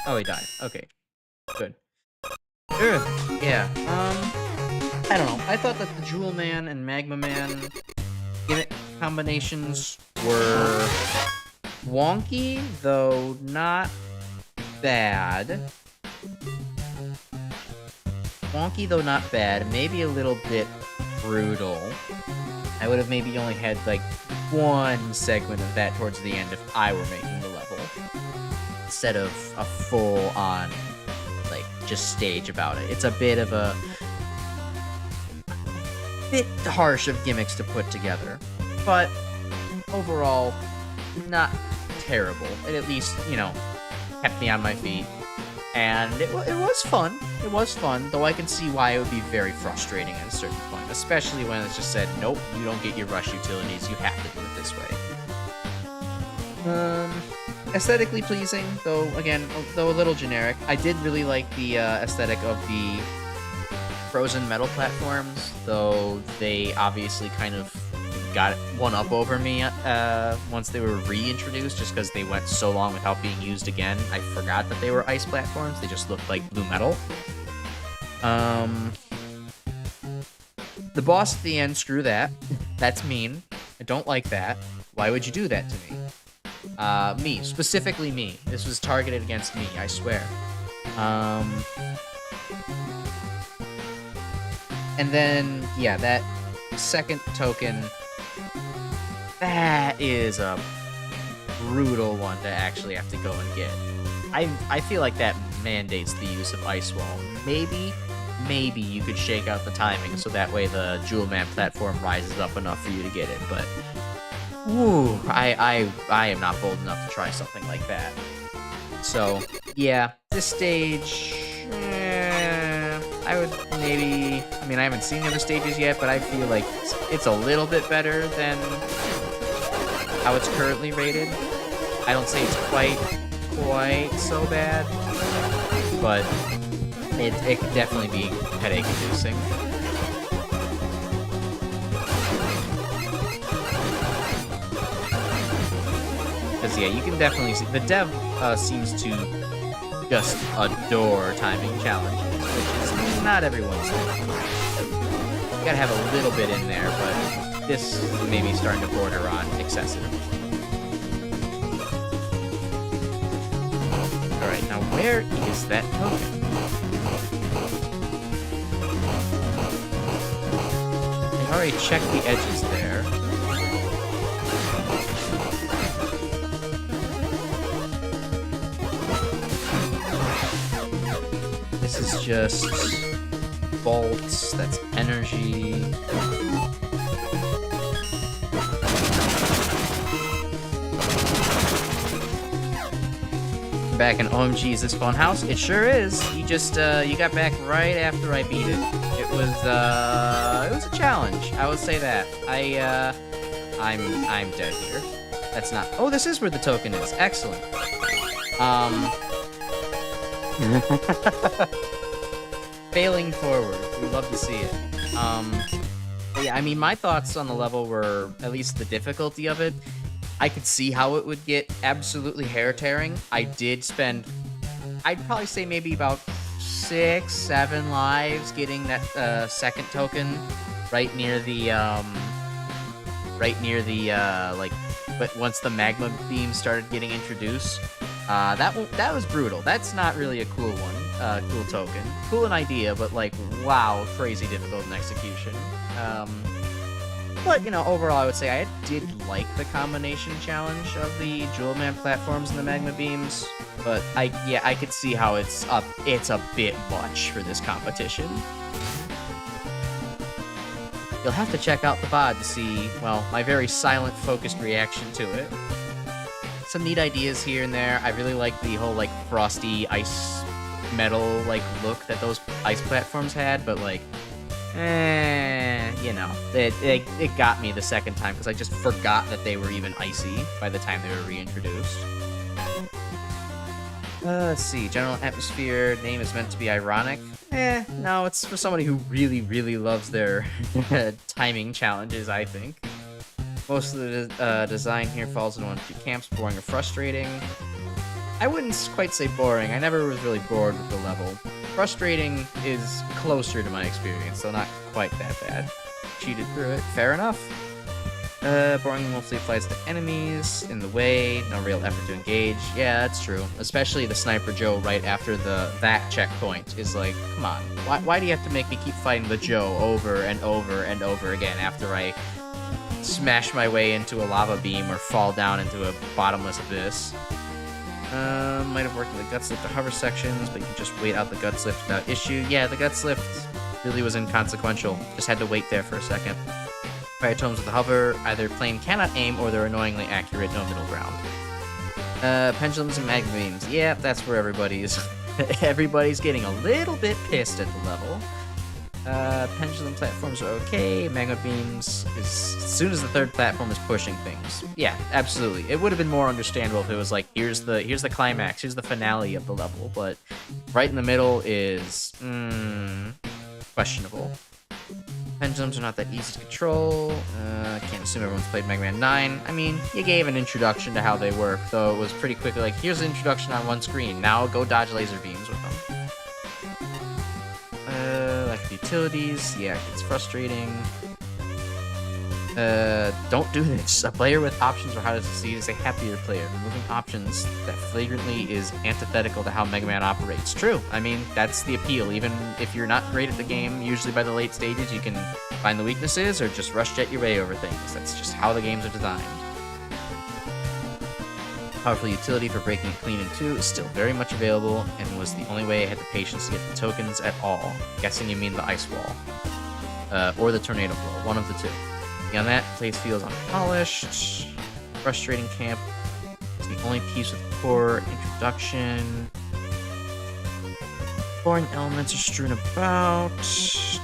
Oh, he died. Okay, good. Ugh, yeah, I don't know. I thought that the Jewel Man and Magma Man gimmick combinations were wonky, though not bad. Wonky, though not bad. Maybe a little bit brutal. I would have maybe only had, like, one segment of that towards the end if I were making the level, instead of a full-on, like, just stage about it. It's a bit of a bit harsh of gimmicks to put together, but overall, not terrible. It at least, you know, kept me on my feet, and it was fun. It was fun, though I can see why it would be very frustrating at a certain point, especially when it's just said, nope, you don't get your rush utilities, you have to do it this way. Aesthetically pleasing, though, again, though a little generic. I did really like the aesthetic of the frozen metal platforms, though they obviously kind of got one up over me once they were reintroduced, just because they went so long without being used again. I forgot that they were ice platforms. They just looked like blue metal. The boss at the end, screw that. That's mean. I don't like that. Why would you do that to me? Me. Specifically me. This was targeted against me, I swear. And then, yeah, that second token, that is a brutal one to actually have to go and get. I feel like that mandates the use of Ice Wall. Maybe you could shake out the timing so that way the Jewel Man platform rises up enough for you to get it, but woo, I am not bold enough to try something like that. So, yeah, this stage, I would maybe, I mean, I haven't seen the other stages yet, but I feel like it's a little bit better than how it's currently rated. I don't say it's quite so bad, but it could definitely be headache-inducing. Because, yeah, you can definitely see, the dev seems to just adore timing challenges, which is not everyone's thing. You gotta have a little bit in there, but this may be starting to border on excessive. Alright, now where is that token? I already checked the edges there. This is just bolts, that's energy. Back in OMG, is this fun house? It sure is. You just you got back right after I beat it. It was a challenge. I would say that. I'm dead here. That's not. Oh, this is where the token is. Excellent. Failing forward. We love to see it. But yeah, I mean, my thoughts on the level were, at least the difficulty of it, I could see how it would get absolutely hair-tearing. I did spend, I'd probably say maybe about 6-7 lives getting that second token right near the like, but once the magma beam started getting introduced. That was brutal. That's not really a cool one, cool token. Cool an idea, but like, wow, crazy difficult in execution. But, you know, overall I would say I did like the combination challenge of the Jewel Man platforms and the magma beams, but I could see how it's a bit much for this competition. You'll have to check out the VOD to see, well, my very silent, focused reaction to it. Some neat ideas here and there. I really like the whole, like, frosty ice metal, like, look that those ice platforms had, but, like, you know, it got me the second time, because I just forgot that they were even icy by the time they were reintroduced. Let's see, general atmosphere, name is meant to be ironic. No, it's for somebody who really, really loves their timing challenges, I think. Most of the design here falls into one of two camps, boring or frustrating. I wouldn't quite say boring. I never was really bored with the level. Frustrating is closer to my experience, so not quite that bad. Cheated through it. Fair enough. Boring mostly applies to enemies, in the way, no real effort to engage. Yeah, that's true. Especially the Sniper Joe right after that checkpoint is like, come on. Why do you have to make me keep fighting the Joe over and over and over again after I smash my way into a lava beam or fall down into a bottomless abyss? Might have worked in the Guts Lift to hover sections, but you can just wait out the Guts Lift without issue. Yeah, the Guts Lift really was inconsequential. Just had to wait there for a second. Fire tomes with the hover either plain cannot aim or they're annoyingly accurate, no middle ground. Pendulums and magma beams. Yeah, that's where everybody's getting a little bit pissed at the level. Pendulum platforms are okay. Magma beams is as soon as the third platform is pushing things. Yeah, absolutely. It would have been more understandable if it was like, here's the climax, here's the finale of the level, but right in the middle is questionable. Pendulums are not that easy to control. I can't assume everyone's played Mega Man 9. I mean, you gave an introduction to how they work, though it was pretty quickly like, here's an introduction on one screen. Now go dodge laser beams with them. Lack of utilities. Yeah, it's frustrating. Don't do this. A player with options for how to succeed is a happier player. Removing options that flagrantly is antithetical to how Mega Man operates. True. I mean, that's the appeal. Even if you're not great at the game, usually by the late stages, you can find the weaknesses or just rush jet your way over things. That's just how the games are designed. Powerful utility for breaking it clean in two is still very much available and was the only way I had the patience to get the tokens at all. Guessing you mean the ice wall. Or the tornado blow. One of the two. Beyond that, place feels unpolished. Frustrating camp. It's the only piece with poor introduction. Boring elements are strewn about.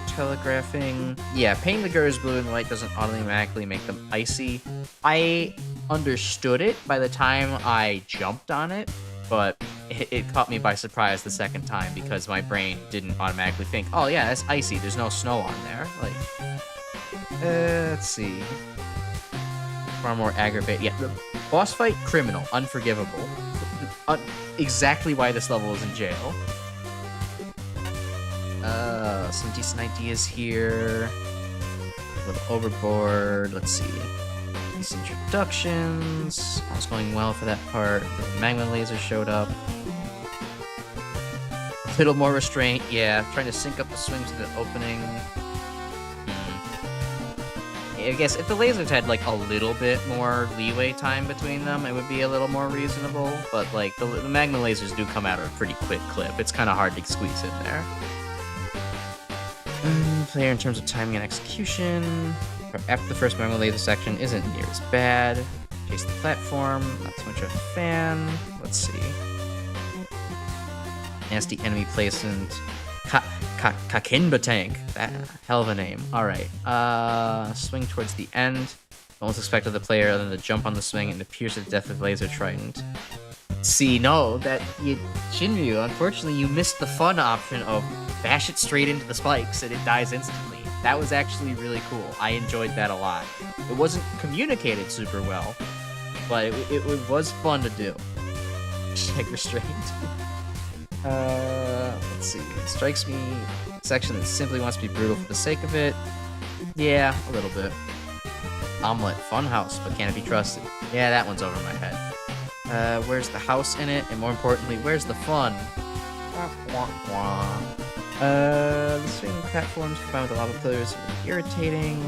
Telegraphing. Yeah, painting the girls blue and white doesn't automatically make them icy. I understood it by the time I jumped on it, but it caught me by surprise the second time because my brain didn't automatically think, oh yeah, that's icy, there's no snow on there. Like, let's see. Far more aggravate. Yeah, the boss fight, criminal, unforgivable. Exactly why this level is in jail. Some decent ideas here. A little overboard. Let's see. These introductions. All was going well for that part. The magma laser showed up. A little more restraint. Yeah, trying to sync up the swings to the opening. I guess if the lasers had like a little bit more leeway time between them, it would be a little more reasonable. But like the magma lasers do come out at a pretty quick clip. It's kind of hard to squeeze in there. Player in terms of timing and execution. After the first magma laser section isn't near as bad. Chase the platform. Not too much of a fan. Let's see. Nasty enemy placement. Kakinba tank. That hell of a name. Alright. Swing towards the end. Almost expected the player other than to jump on the swing and to pierce the death with laser trident. See, no, Shinryu, unfortunately you missed the fun option of bash it straight into the spikes and it dies instantly. That was actually really cool. I enjoyed that a lot. It wasn't communicated super well, but it was fun to do. Check restraint. Let's see. It strikes me a section that simply wants to be brutal for the sake of it. Yeah, a little bit. Omelette, fun house, but can it be trusted? Yeah, that one's over my head. Where's the house in it? And more importantly, where's the fun? The swinging platforms combined with the lava pillars are irritating.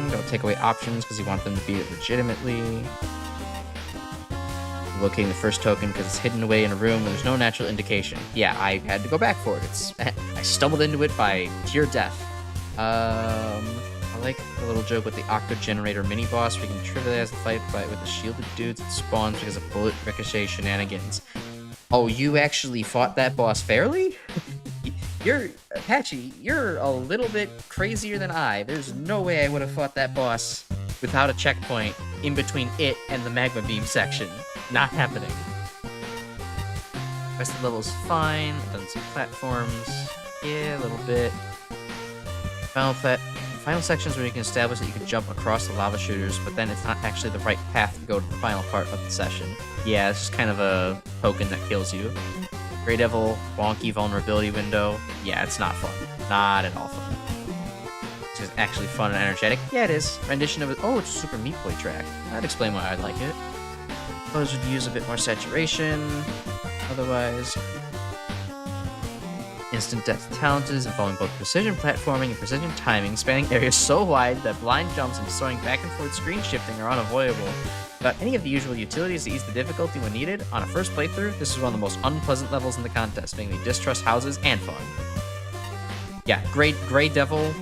Don't take away options because you want them to beat it legitimately. Locating the first token because it's hidden away in a room where there's no natural indication. Yeah, I had to go back for it. I stumbled into it by pure death. I like the little joke with the Octo Generator mini-boss where you can trivialize the fight with the shielded dudes that spawns because of bullet ricochet shenanigans. Oh, you actually fought that boss fairly? Apache, you're a little bit crazier than I. There's no way I would have fought that boss without a checkpoint in between it and the magma beam section. Not happening. Rest of the level's fine. Done some platforms. Yeah, a little bit. final sections where you can establish that you can jump across the lava shooters, but then it's not actually the right path to go to the final part of the session. Yeah, it's just kind of a token that kills you. Grey Devil, wonky vulnerability window. Yeah, it's not fun. Not at all fun. It's just actually fun and energetic. Yeah, it is. Rendition of it. Oh, it's a Super Meat Boy track. That'd explain why I like it. Those would use a bit more saturation. Otherwise, instant death challenges involving both precision platforming and precision timing, spanning areas so wide that blind jumps and soaring back and forth screen shifting are unavoidable. Without any of the usual utilities to ease the difficulty when needed, on a first playthrough, this is one of the most unpleasant levels in the contest, making me distrust houses and fun. Yeah, Grey Devil.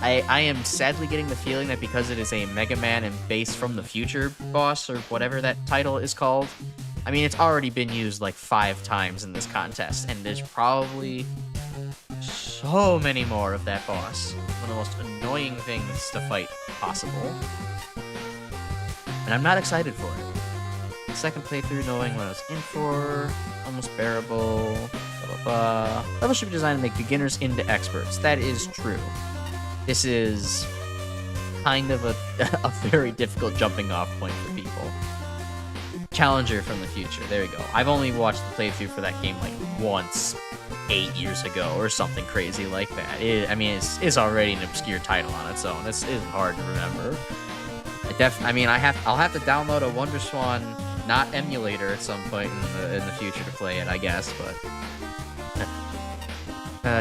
I am sadly getting the feeling that because it is a Megaman and Base from the Future boss, or whatever that title is called, I mean, it's already been used like 5 times in this contest, and there's probably so many more of that boss. One of the most annoying things to fight possible. And I'm not excited for it. Second playthrough, knowing what I was in for, almost bearable, blah blah blah. Level should be designed to make beginners into experts. That is true. This is kind of a very difficult jumping off point for people. Challenger from the future. There we go. I've only watched the playthrough for that game like once 8 years ago or something crazy like that. It's already an obscure title on its own. It's hard to remember. I'll have to download a WonderSwan not emulator at some point in the future to play it, I guess. But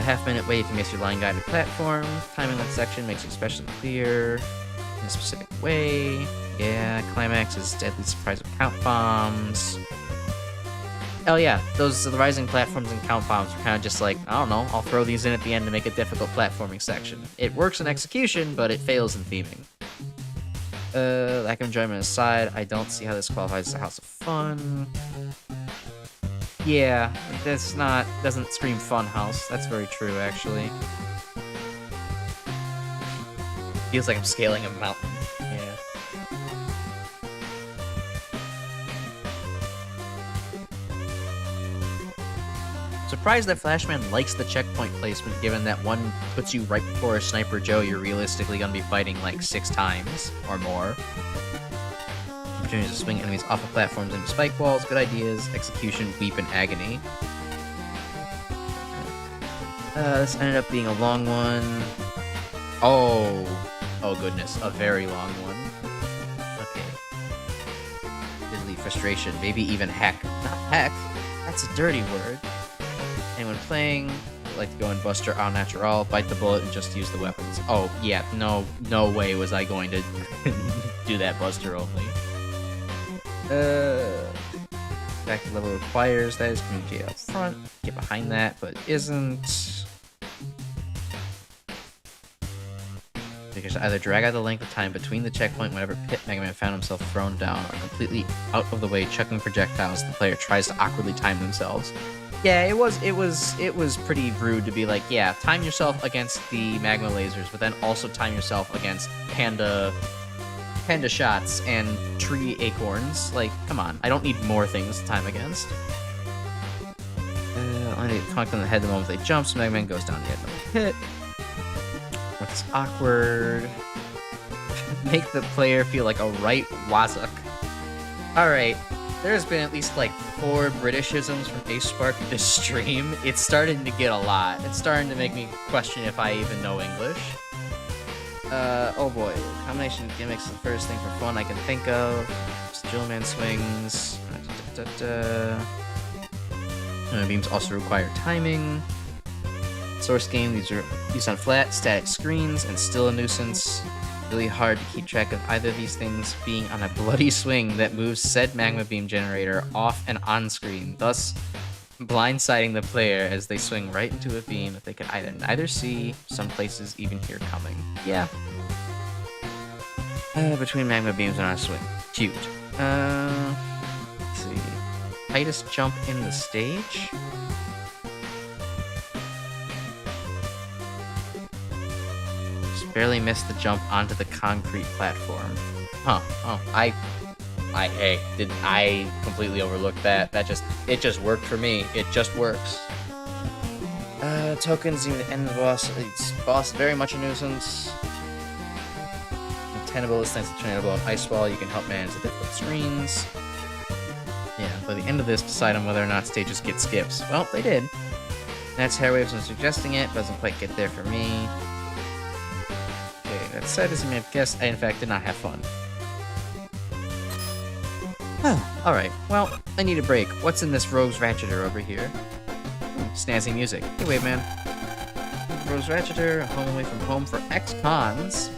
half-minute wait to miss your line-guided platform. Timing that section makes it especially clear in a specific way. Yeah, climax is deadly surprise with count bombs. Oh yeah, the rising platforms and count bombs are kind of just like, I don't know, I'll throw these in at the end to make a difficult platforming section. It works in execution, but it fails in theming. Lack of enjoyment aside, I don't see how this qualifies as a house of fun. Yeah, doesn't scream fun house. That's very true, actually. Feels like I'm scaling a mountain. Yeah. Surprised that Flashman likes the checkpoint placement, given that one puts you right before a Sniper Joe you're realistically going to be fighting like 6 times or more. Opportunities to swing enemies off of platforms into spike walls, good ideas, execution, weep, and agony. This ended up being a long one. Oh goodness, a very long one. Okay. Diddly frustration, maybe even heck. Not heck, that's a dirty word. And when playing, I like to go in Buster au natural, bite the bullet, and just use the weapons. Oh, yeah, no way was I going to do that Buster only. Back to level requires, that is communicate up front, get behind that, but isn't. Because either drag out the length of time between the checkpoint whenever Pit Megaman found himself thrown down, or completely out of the way chucking projectiles the player tries to awkwardly time themselves. Yeah, it was pretty rude to be like, yeah, time yourself against the magma lasers, but then also time yourself against panda shots and tree acorns. Like, come on, I don't need more things to time against. I need to conk on the head the moment they jump, so Megaman goes down the edge of the pit. It's awkward. Make the player feel like a right wazzock. Alright. There's been at least like 4 Britishisms from Ace Spark this stream. It's starting to get a lot. It's starting to make me question if I even know English. Oh boy. Combination of gimmicks is the first thing for fun I can think of. Jillman swings. Beams also require timing. Source game, these are used on flat, static screens, and still a nuisance. Really hard to keep track of either of these things being on a bloody swing that moves said magma beam generator off and on screen, thus blindsiding the player as they swing right into a beam that they can either neither see, some places even hear coming. Yeah. Between magma beams and on a swing. Cute. Let's see. Tightest jump in the stage? Barely missed the jump onto the concrete platform. Huh. Oh, I completely overlooked that. It just worked for me. It just works. Tokens near the end of the boss. It's boss very much a nuisance. tenable is thanks to Tornado and Ice Wall. You can help manage the difficult screens. Yeah, by the end of this, decide on whether or not stages get skips. Well, they did. That's Hairwaves when suggesting it, but doesn't quite get there for me. Okay, that said, as you may have guessed, I in fact did not have fun. Alright, well, I need a break. What's in this Rogue's Ratcheter over here? Snazzy music. Hey, Wave Man. Rogue's Ratcheter, a home away from home for ex-cons.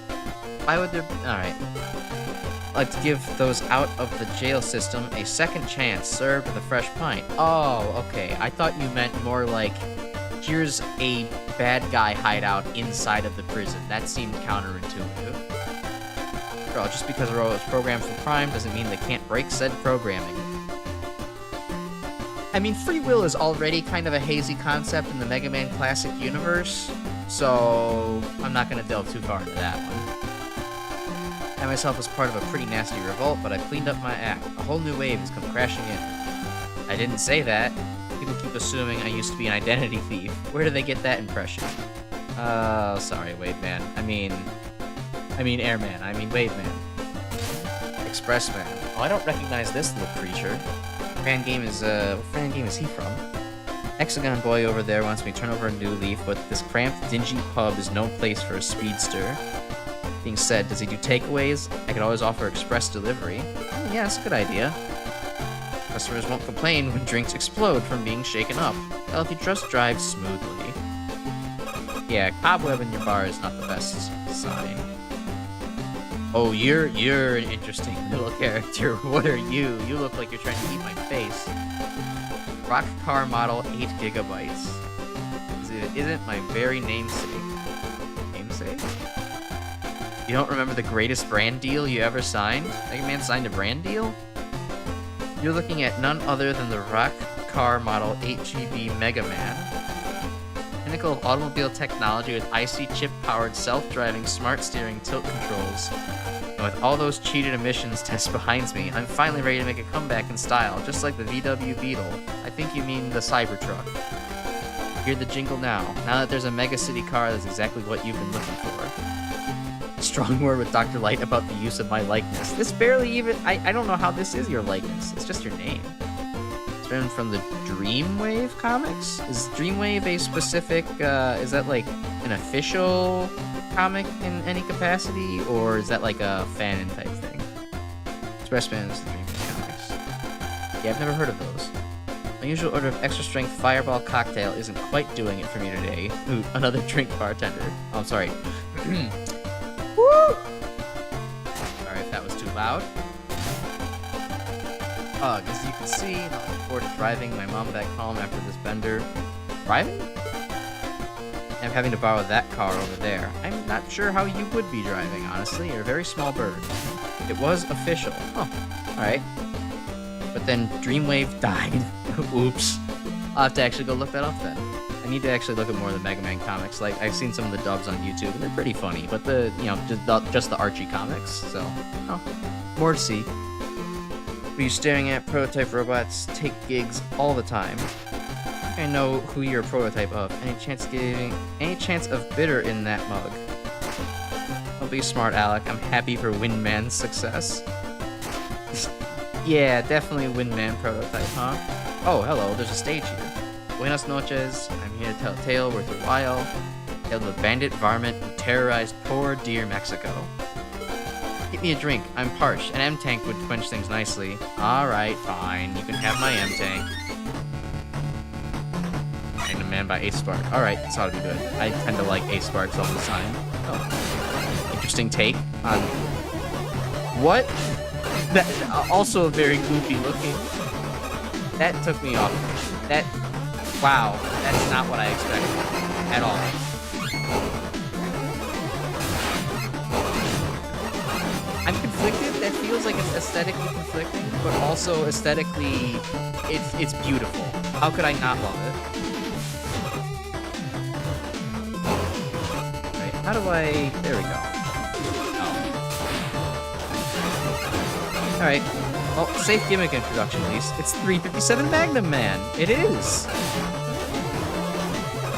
Why would there... Alright. I'd like to give those out of the jail system a second chance, served with a fresh pint. Oh, okay. I thought you meant more like, here's a bad guy hideout inside of the prison. That seemed counterintuitive. Girl, just because a robot is programmed for crime doesn't mean they can't break said programming. I mean, free will is already kind of a hazy concept in the Mega Man Classic universe, so I'm not going to delve too far into that one. I myself was part of a pretty nasty revolt, but I cleaned up my act. A whole new wave has come crashing in. I didn't say that. People keep assuming I used to be an identity thief. Where do they get that impression? Sorry, Wave Man. I mean Airman. I mean Wave Man. Express Man. Oh, I don't recognize this little creature. Fangame is, what fangame is he from? Hexagon Boy over there wants me to turn over a new leaf, but this cramped, dingy pub is no place for a speedster. Being said, does he do takeaways? I could always offer express delivery. Oh, yeah, that's a good idea. Customers won't complain when drinks explode from being shaken up. Well, if you just drive smoothly. Yeah, cobweb in your bar is not the best sign. Oh, you're an interesting little character. What are you? You look like you're trying to eat my face. Rock car model 8 gigabytes. Isn't my very namesake. Namesake? You don't remember the greatest brand deal you ever signed? Mega Man signed a brand deal? You're looking at none other than the Rock Car Model 8GB Megaman. Pinnacle of automobile technology with IC chip-powered self-driving smart steering tilt controls. And with all those cheated emissions tests behind me, I'm finally ready to make a comeback in style, just like the VW Beetle. I think you mean the Cybertruck. Hear the jingle now. Now that there's a mega city car, that's exactly what you've been looking for. Strong word with Dr. Light about the use of my likeness. This barely even... I don't know how this is your likeness. It's just your name. It's written from the Dreamwave comics? Is Dreamwave a specific... is that like an official comic in any capacity? Or is that like a fan type thing? Expressman is the Dreamwave comics. Yeah, I've never heard of those. My usual order of extra strength fireball cocktail isn't quite doing it for me today. Ooh, another drink bartender. Oh, I'm sorry. Woo! Sorry if that was too loud. As you can see, I'm looking forward to driving my mom back home after this bender. Driving? I'm having to borrow that car over there. I'm not sure how you would be driving, honestly. You're a very small bird. It was official. Oh, alright. But then Dreamwave died. Oops. I'll have to actually go look that up then. I need to actually look at more of the Mega Man comics. Like, I've seen some of the dubs on YouTube, and they're pretty funny. But the, just the Archie comics, so, more to see. Who you staring at? Prototype robots take gigs all the time. I know who you're a prototype of. Any chance of bitter in that mug? Don't be smart, Alec. I'm happy for Windman's success. Yeah, definitely Windman prototype, huh? Oh, hello, there's a stage here. Buenas noches. I'm here to tell a tale worth your while. Tale of a bandit varmint who terrorized poor dear Mexico. Get me a drink. I'm parched. An M-Tank would quench things nicely. Alright, fine. You can have my M-Tank. And a man by Ace Spark. Alright, this ought to be good. I tend to like Ace Sparks all the time. Oh. Interesting take on... What? That also very goofy looking. That took me off. That... Wow, that's not what I expected at all. I'm conflicted. That feels like it's aesthetically conflicting, but also aesthetically, it's beautiful. How could I not love it? Right, how do I... There we go. Oh. Alright. Well, safe gimmick introduction at least. It's 357 Magnum Man. It is.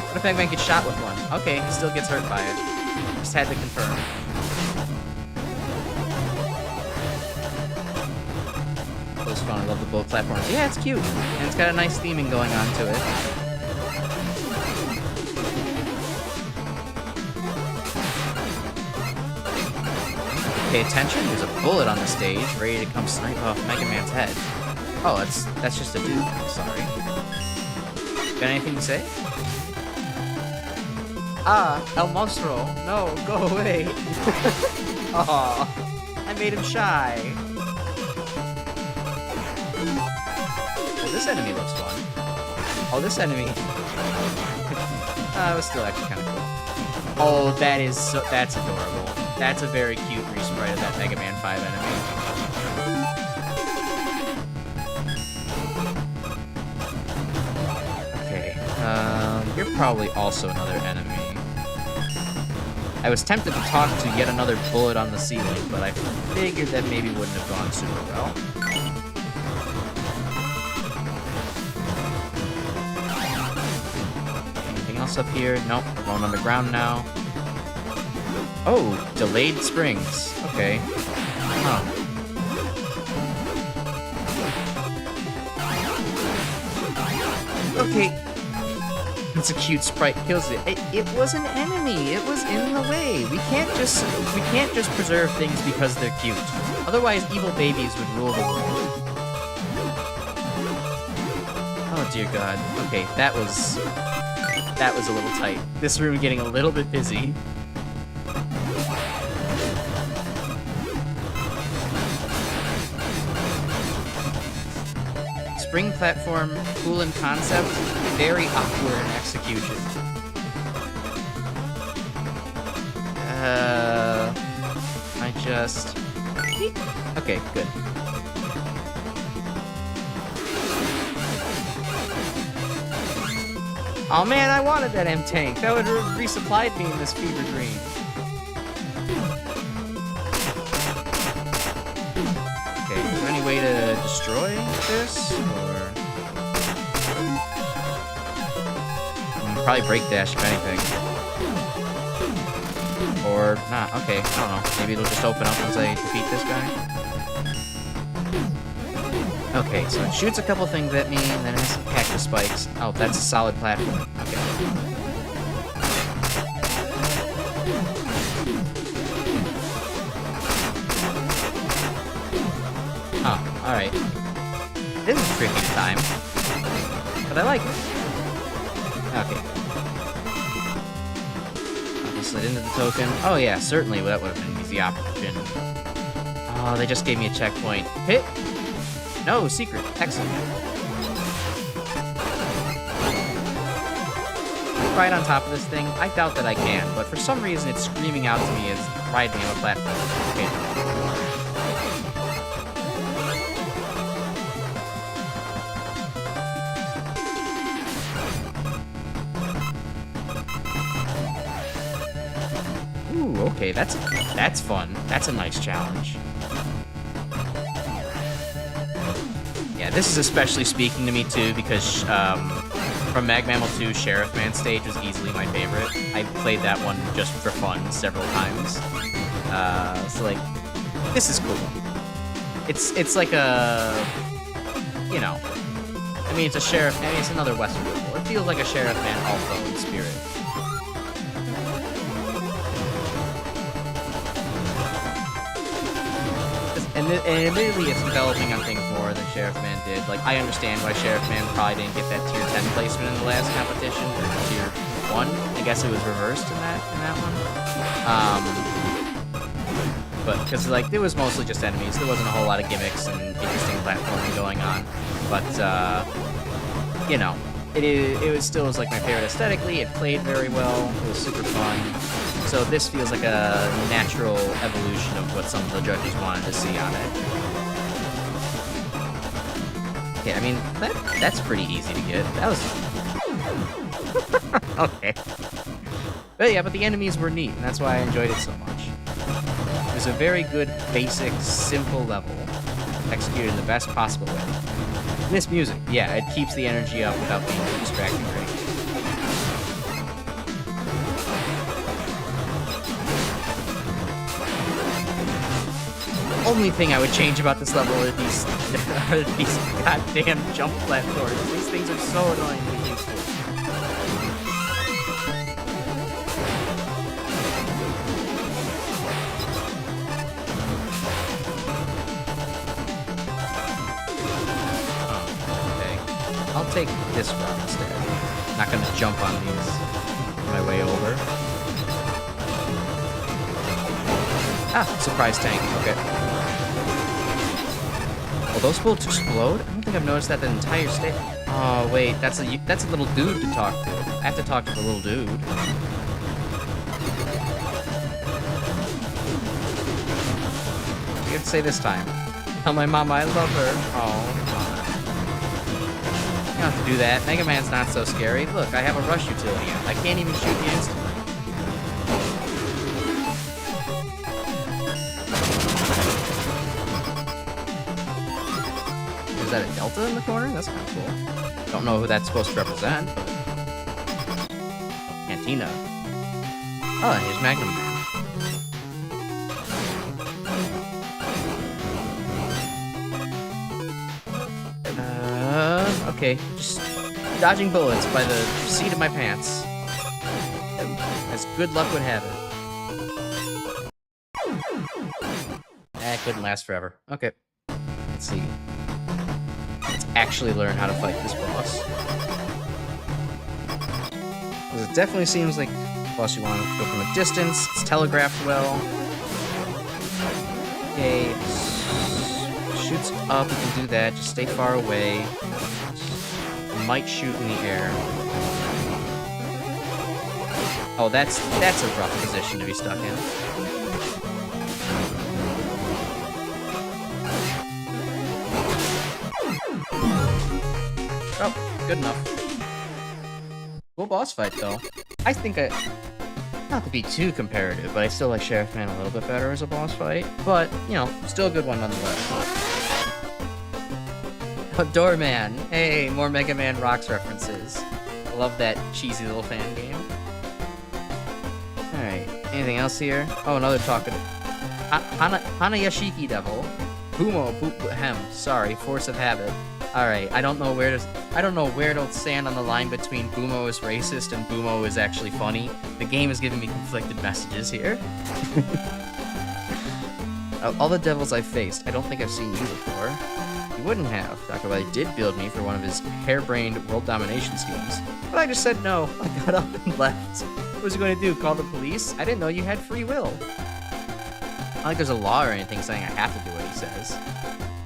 What if Megaman gets shot with one? Okay, he still gets hurt by it. Just had to confirm. fun. I love the bullet platforms. Yeah, it's cute. And it's got a nice theming going on to it. Pay attention, there's a bullet on the stage, ready to come snipe off Megaman's head. Oh, that's just a dude. I'm sorry. Got anything to say? Ah, El Monstro. No, go away. Aw, I made him shy. Oh, this enemy looks fun. Oh, this enemy. It was still actually kind of cool. Oh, that's adorable. That's a very cute resprite of that Mega Man 5 enemy. Okay, you're probably also another enemy. I was tempted to talk to yet another bullet on the ceiling, but I figured that maybe wouldn't have gone super well. Anything else up here? Nope, we're going underground now. Oh, delayed springs. Okay. Huh. Okay. It's a cute sprite kills it. It was an enemy. It was in the way. We can't just preserve things because they're cute. Otherwise, evil babies would rule the world. Oh dear God. Okay, that was a little tight. This room getting a little bit busy. Spring platform, cool in concept, very awkward in execution. Okay, good. Oh man, I wanted that M-Tank. That would have resupplied me in this fever dream. Okay, is there any way to destroy this? Or... probably break dash if anything. Or not. Okay, I don't know. Maybe it'll just open up once I defeat this guy. Okay, so it shoots a couple things at me, and then it has some cactus spikes. Oh, that's a solid platform. Okay. Oh, alright. This is tricky time. But I like it. Okay. I slid into the token. Oh yeah, certainly that would have been an easy option. Oh, they just gave me a checkpoint. Hit! No, secret. Excellent. Right on top of this thing? I doubt that I can, but for some reason it's screaming out to me as riding on a platform. Okay. Ooh, okay, that's fun. That's a nice challenge. Yeah, this is especially speaking to me too because from MaGMML3, Sheriff Man stage was easily my favorite. I played that one just for fun several times. So like, this is cool. It's like a, you know, I mean it's a Sheriff. I mean it's another Western level. It feels like a Sheriff Man also in spirit. And admittedly, it's developing on things more than Sheriff Man did. Like, I understand why Sheriff Man probably didn't get that tier 10 placement in the last competition, or tier 1. I guess it was reversed in that one. But, because, like, it was mostly just enemies. There wasn't a whole lot of gimmicks and interesting platforming going on. But, you know, it still was, like, my favorite aesthetically. It played very well. It was super fun. So this feels like a natural evolution of what some of the judges wanted to see on it. Okay, I mean, that's pretty easy to get. That was... okay. But yeah, but the enemies were neat, and that's why I enjoyed it so much. It was a very good, basic, simple level, executed in the best possible way. And this music, yeah, it keeps the energy up without being too distracting or anything. only thing I would change about this level are these goddamn jump platforms. These things are so annoyingly useful. I'll take this route instead. I'm not gonna jump on these on my way over. Ah, surprise tank. Okay. Will those bullets explode? I don't think I've noticed that the entire state. Oh wait, that's a little dude to talk to. I have to talk to the little dude. What do you have to say this time? Tell my mama I love her. Oh. You don't have to do that. Mega Man's not so scary. Look, I have a rush utility. I can't even shoot you instantly. Is that a delta in the corner? That's kind of cool. Don't know who that's supposed to represent, but... Cantina. Oh, here's MaGMML3. Okay, just dodging bullets by the seat of my pants. As good luck would have it. That couldn't last forever. Okay. Let's see. Let's actually learn how to fight this boss. Because it definitely seems like a boss you want to go from a distance. It's telegraphed well. Okay. Shoots up, you can do that. Just stay far away. Might shoot in the air. Oh, that's a rough position to be stuck in. Oh, good enough. Cool boss fight, though. I think not to be too comparative, but I still like Sheriff Man a little bit better as a boss fight. But, you know, still a good one nonetheless. Doorman. Hey, more Mega Man Rocks references. I love that cheesy little fan game. Alright, anything else here? Oh, another talkative. Hanayashiki Devil. Bumo, sorry, force of habit. Alright, I don't know where to stand on the line between Bumo is racist and Bumo is actually funny. The game is giving me conflicted messages here. All the devils I've faced, I don't think I've seen you before. You wouldn't have. Dr. Wily did build me for one of his harebrained world domination schemes. But I just said no. I got up and left. What was he going to do? Call the police? I didn't know you had free will. Not like there's a law or anything saying I have to do what he says.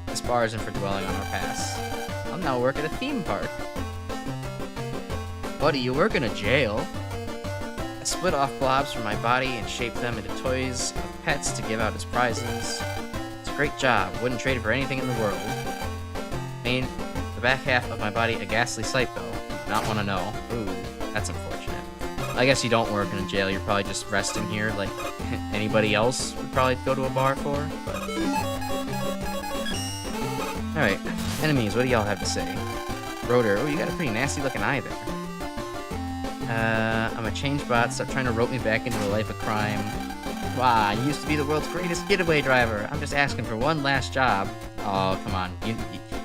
This bar isn't for dwelling on our past. I'm now work at a theme park. Buddy, you work in a jail. I split off blobs from my body and shaped them into toys of pets to give out as prizes. It's a great job. Wouldn't trade it for anything in the world. Made the back half of my body a ghastly sight, though. Not want to know. Ooh, that's unfortunate. I guess you don't work in a jail. You're probably just resting here like anybody else would probably go to a bar for. But alright, enemies, what do y'all have to say? Rotor, oh, you got a pretty nasty looking eye there. I'm a change bot. Stop trying to rope me back into a life of crime. Wow, you used to be the world's greatest getaway driver. I'm just asking for one last job. Oh, come on.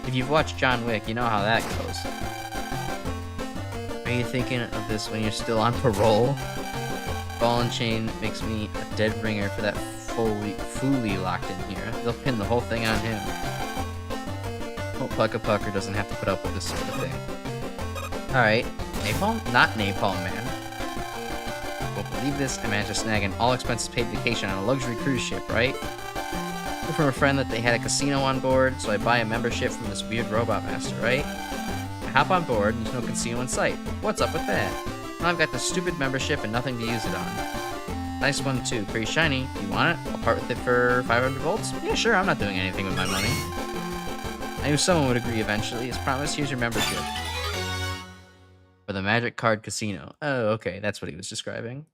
If you've watched John Wick, you know how that goes. Are you thinking of this when you're still on parole? Ball and chain makes me a dead ringer for that Foolie locked in here. They'll pin the whole thing on him. Hope Pucker doesn't have to put up with this sort of thing. Alright. Napalm? Not Napalm Man. Won't believe this. I managed to snag an all-expenses-paid vacation on a luxury cruise ship, right? From a friend that they had a casino on board, so I buy a membership from this weird robot master, right? I hop on board and there's no casino in sight. What's up with that? Now I've got this stupid membership and nothing to use it on. Nice one too, pretty shiny. You want it? I'll part with it for 500 volts? Yeah, sure, I'm not doing anything with my money. I knew someone would agree eventually. As promised, here's your membership. For the Magic Card Casino. Oh, okay, that's what he was describing.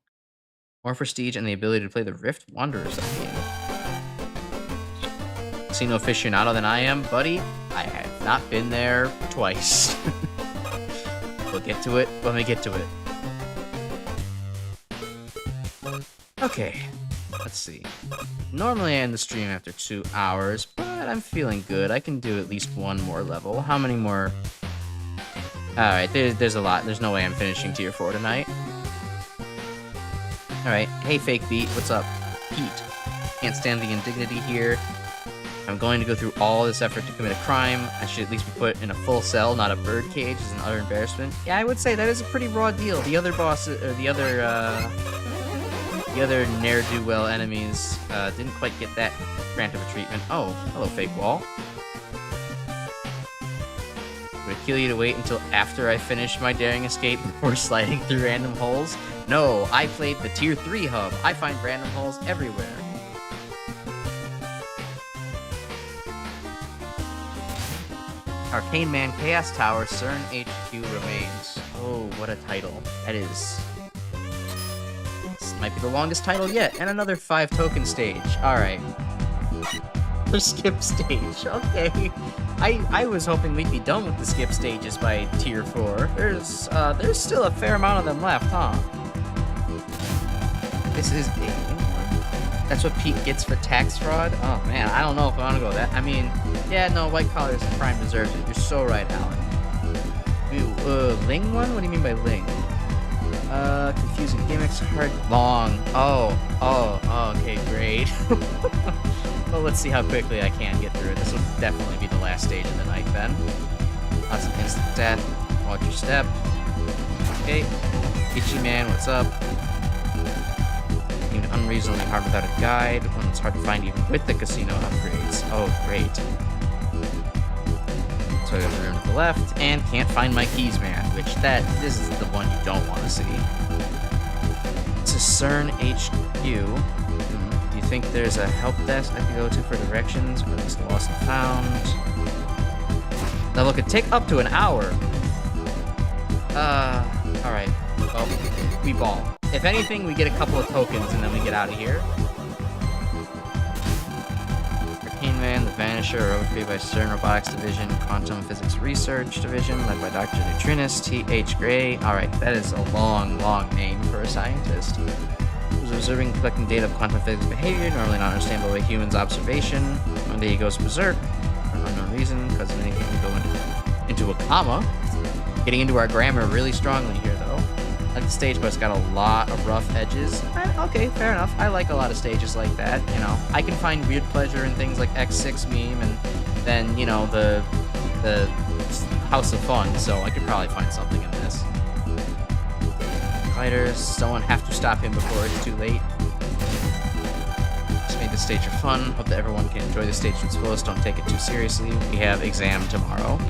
More prestige and the ability to play the Rift Wanderers game. Casino aficionado than I am, buddy. I have not been there twice. We'll get to it when we get to it. Okay. let's see. Normally I end the stream after 2 hours, but I'm feeling good. I can do at least one more level. How many more? Alright, there's a lot. There's no way I'm finishing tier 4 tonight. Alright, hey Fake Beat, what's up? Pete. Can't stand the indignity here. I'm going to go through all this effort to commit a crime. I should at least be put in a full cell, not a bird cage, is an utter embarrassment. Yeah, I would say that is a pretty raw deal. The other bosses, or the other ne'er-do-well enemies didn't quite get that grant of a treatment. Oh, hello, Fake Wall. Would it kill you to wait until after I finish my daring escape before sliding through random holes? No, I played the tier 3 hub. I find random holes everywhere. Arcane Man Chaos Tower CERN HQ remains. Oh, what a title. That is... This might be the longest title yet. And another 5 token stage. Alright. For skip stage. Okay. I was hoping we'd be done with the skip stages by tier 4. There's still a fair amount of them left, huh? This is a... That's what Pete gets for tax fraud? Oh man, I don't know if I want to go that. I mean, yeah, no, white collar is a crime deserves it. You're so right, Alan. Ling one? What do you mean by Ling? Confusing gimmicks, hard, long. Oh, okay, great. Well, let's see how quickly I can get through it. This will definitely be the last stage of the night then. Lots of instant death. Watch your step. Okay. Itchy Man, what's up? Even unreasonably hard without a guide. One that's hard to find even with the casino upgrades. Oh, great. So I got the room to the left, and can't find my keys, man. Which this is the one you don't want to see. It's a CERN HQ. Do you think there's a help desk I can go to for directions, or at least lost and found? Now look, it take up to an hour. Alright. Well, we ball. If anything, we get a couple of tokens and then we get out of here. Arcane Man, the Vanisher, are overseen by CERN Robotics Division, Quantum Physics Research Division, led by Dr. Neutrinus, T.H. Gray. Alright, that is a long, long name for a scientist. Who's observing and collecting data of quantum physics behavior, normally not understandable by humans' observation. One day he goes berserk, for no unknown reason, because of anything we go into a comma. Getting into our grammar really strongly here, though. Like the stage, but it's got a lot of rough edges. Okay, fair enough. I like a lot of stages like that, you know. I can find weird pleasure in things like X6 meme and then, you know, the House of Fun, so I could probably find something in this. Fighters, someone have to stop him before it's too late. Just made the stage for fun. Hope that everyone can enjoy the stage to its fullest. Don't take it too seriously. We have exam tomorrow.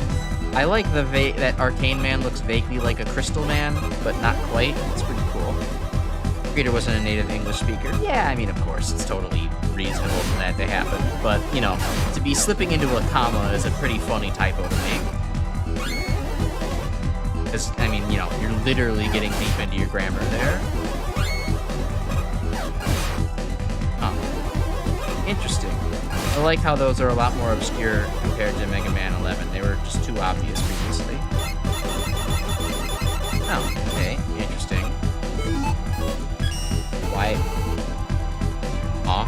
I like that Arcane Man looks vaguely like a Crystal Man, but not quite. It's pretty cool. Creator wasn't a native English speaker. Yeah, I mean, of course, it's totally reasonable for that to happen. But, you know, to be slipping into a comma is a pretty funny typo to make. Because, I mean, you know, you're literally getting deep into your grammar there. Interesting. I like how those are a lot more obscure compared to Mega Man 11. They were just too obvious previously. Oh, okay. Interesting. Why? Aw.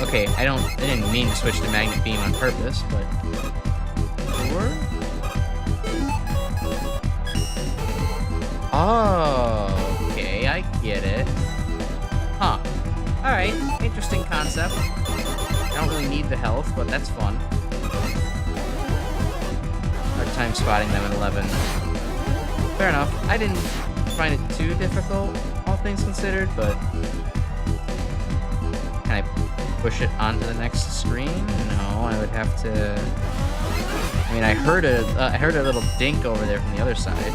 Okay, I didn't mean to switch to Magnet Beam on purpose, but... Sure? Oh, okay, I get it. Huh. Alright, interesting concept. I don't really need the health, but that's fun. Hard time spotting them at 11. Fair enough. I didn't find it too difficult, all things considered, but... Can I push it onto the next screen? No, I would have to... I mean, I heard a little dink over there from the other side.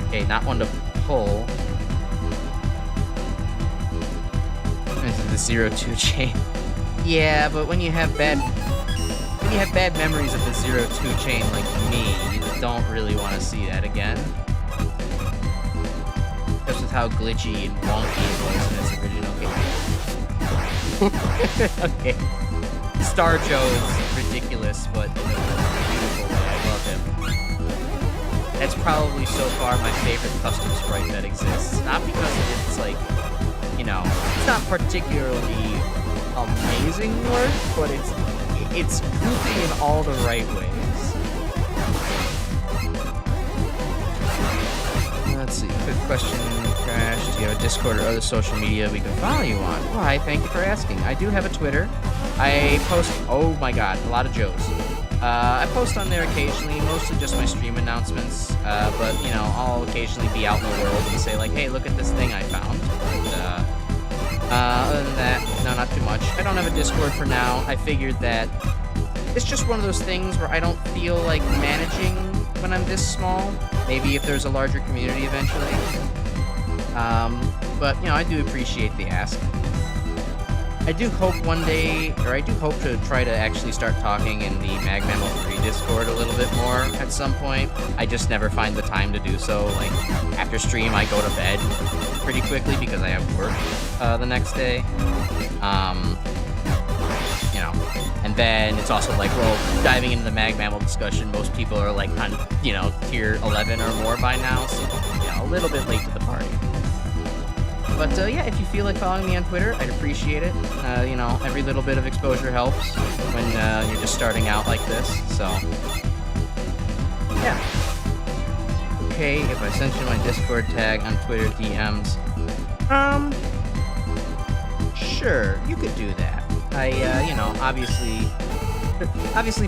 Okay, not one to pull. The 0-2 chain. Yeah, but when you have bad memories of the 0-2 chain like me, you don't really want to see that again. Just with how glitchy and wonky it was in its original game. Okay. Star Joe is ridiculous, but in a beautiful way. I love him. That's probably so far my favorite custom sprite that exists. Not because it's like, you know, it's not particularly amazing work, but it's goofy in all the right ways. Let's see, quick question, Crash. Do you have a Discord or other social media we can follow you on? Why, thank you for asking. I do have a Twitter. I post, oh my god, a lot of Joes. I post on there occasionally, mostly just my stream announcements, but, you know, I'll occasionally be out in the world and say, like, hey, look at this thing I found. But, other than that, no, not too much. I don't have a Discord for now. I figured that it's just one of those things where I don't feel like managing when I'm this small. Maybe if there's a larger community eventually. But, you know, I do appreciate the ask. I do hope one day, or I do hope to try to actually start talking in the MaGMML3 Discord a little bit more at some point. I just never find the time to do so. Like, after stream, I go to bed pretty quickly because I have work the next day. You know, and then it's also like, well, diving into the MaGMML discussion, most people are like on, you know, tier 11 or more by now, so, you know, a little bit late to the party. But, yeah, if you feel like following me on Twitter, I'd appreciate it. You know, every little bit of exposure helps when you're just starting out like this, so... yeah. Okay, if I sent you my Discord tag on Twitter DMs... sure, you could do that. You know, obviously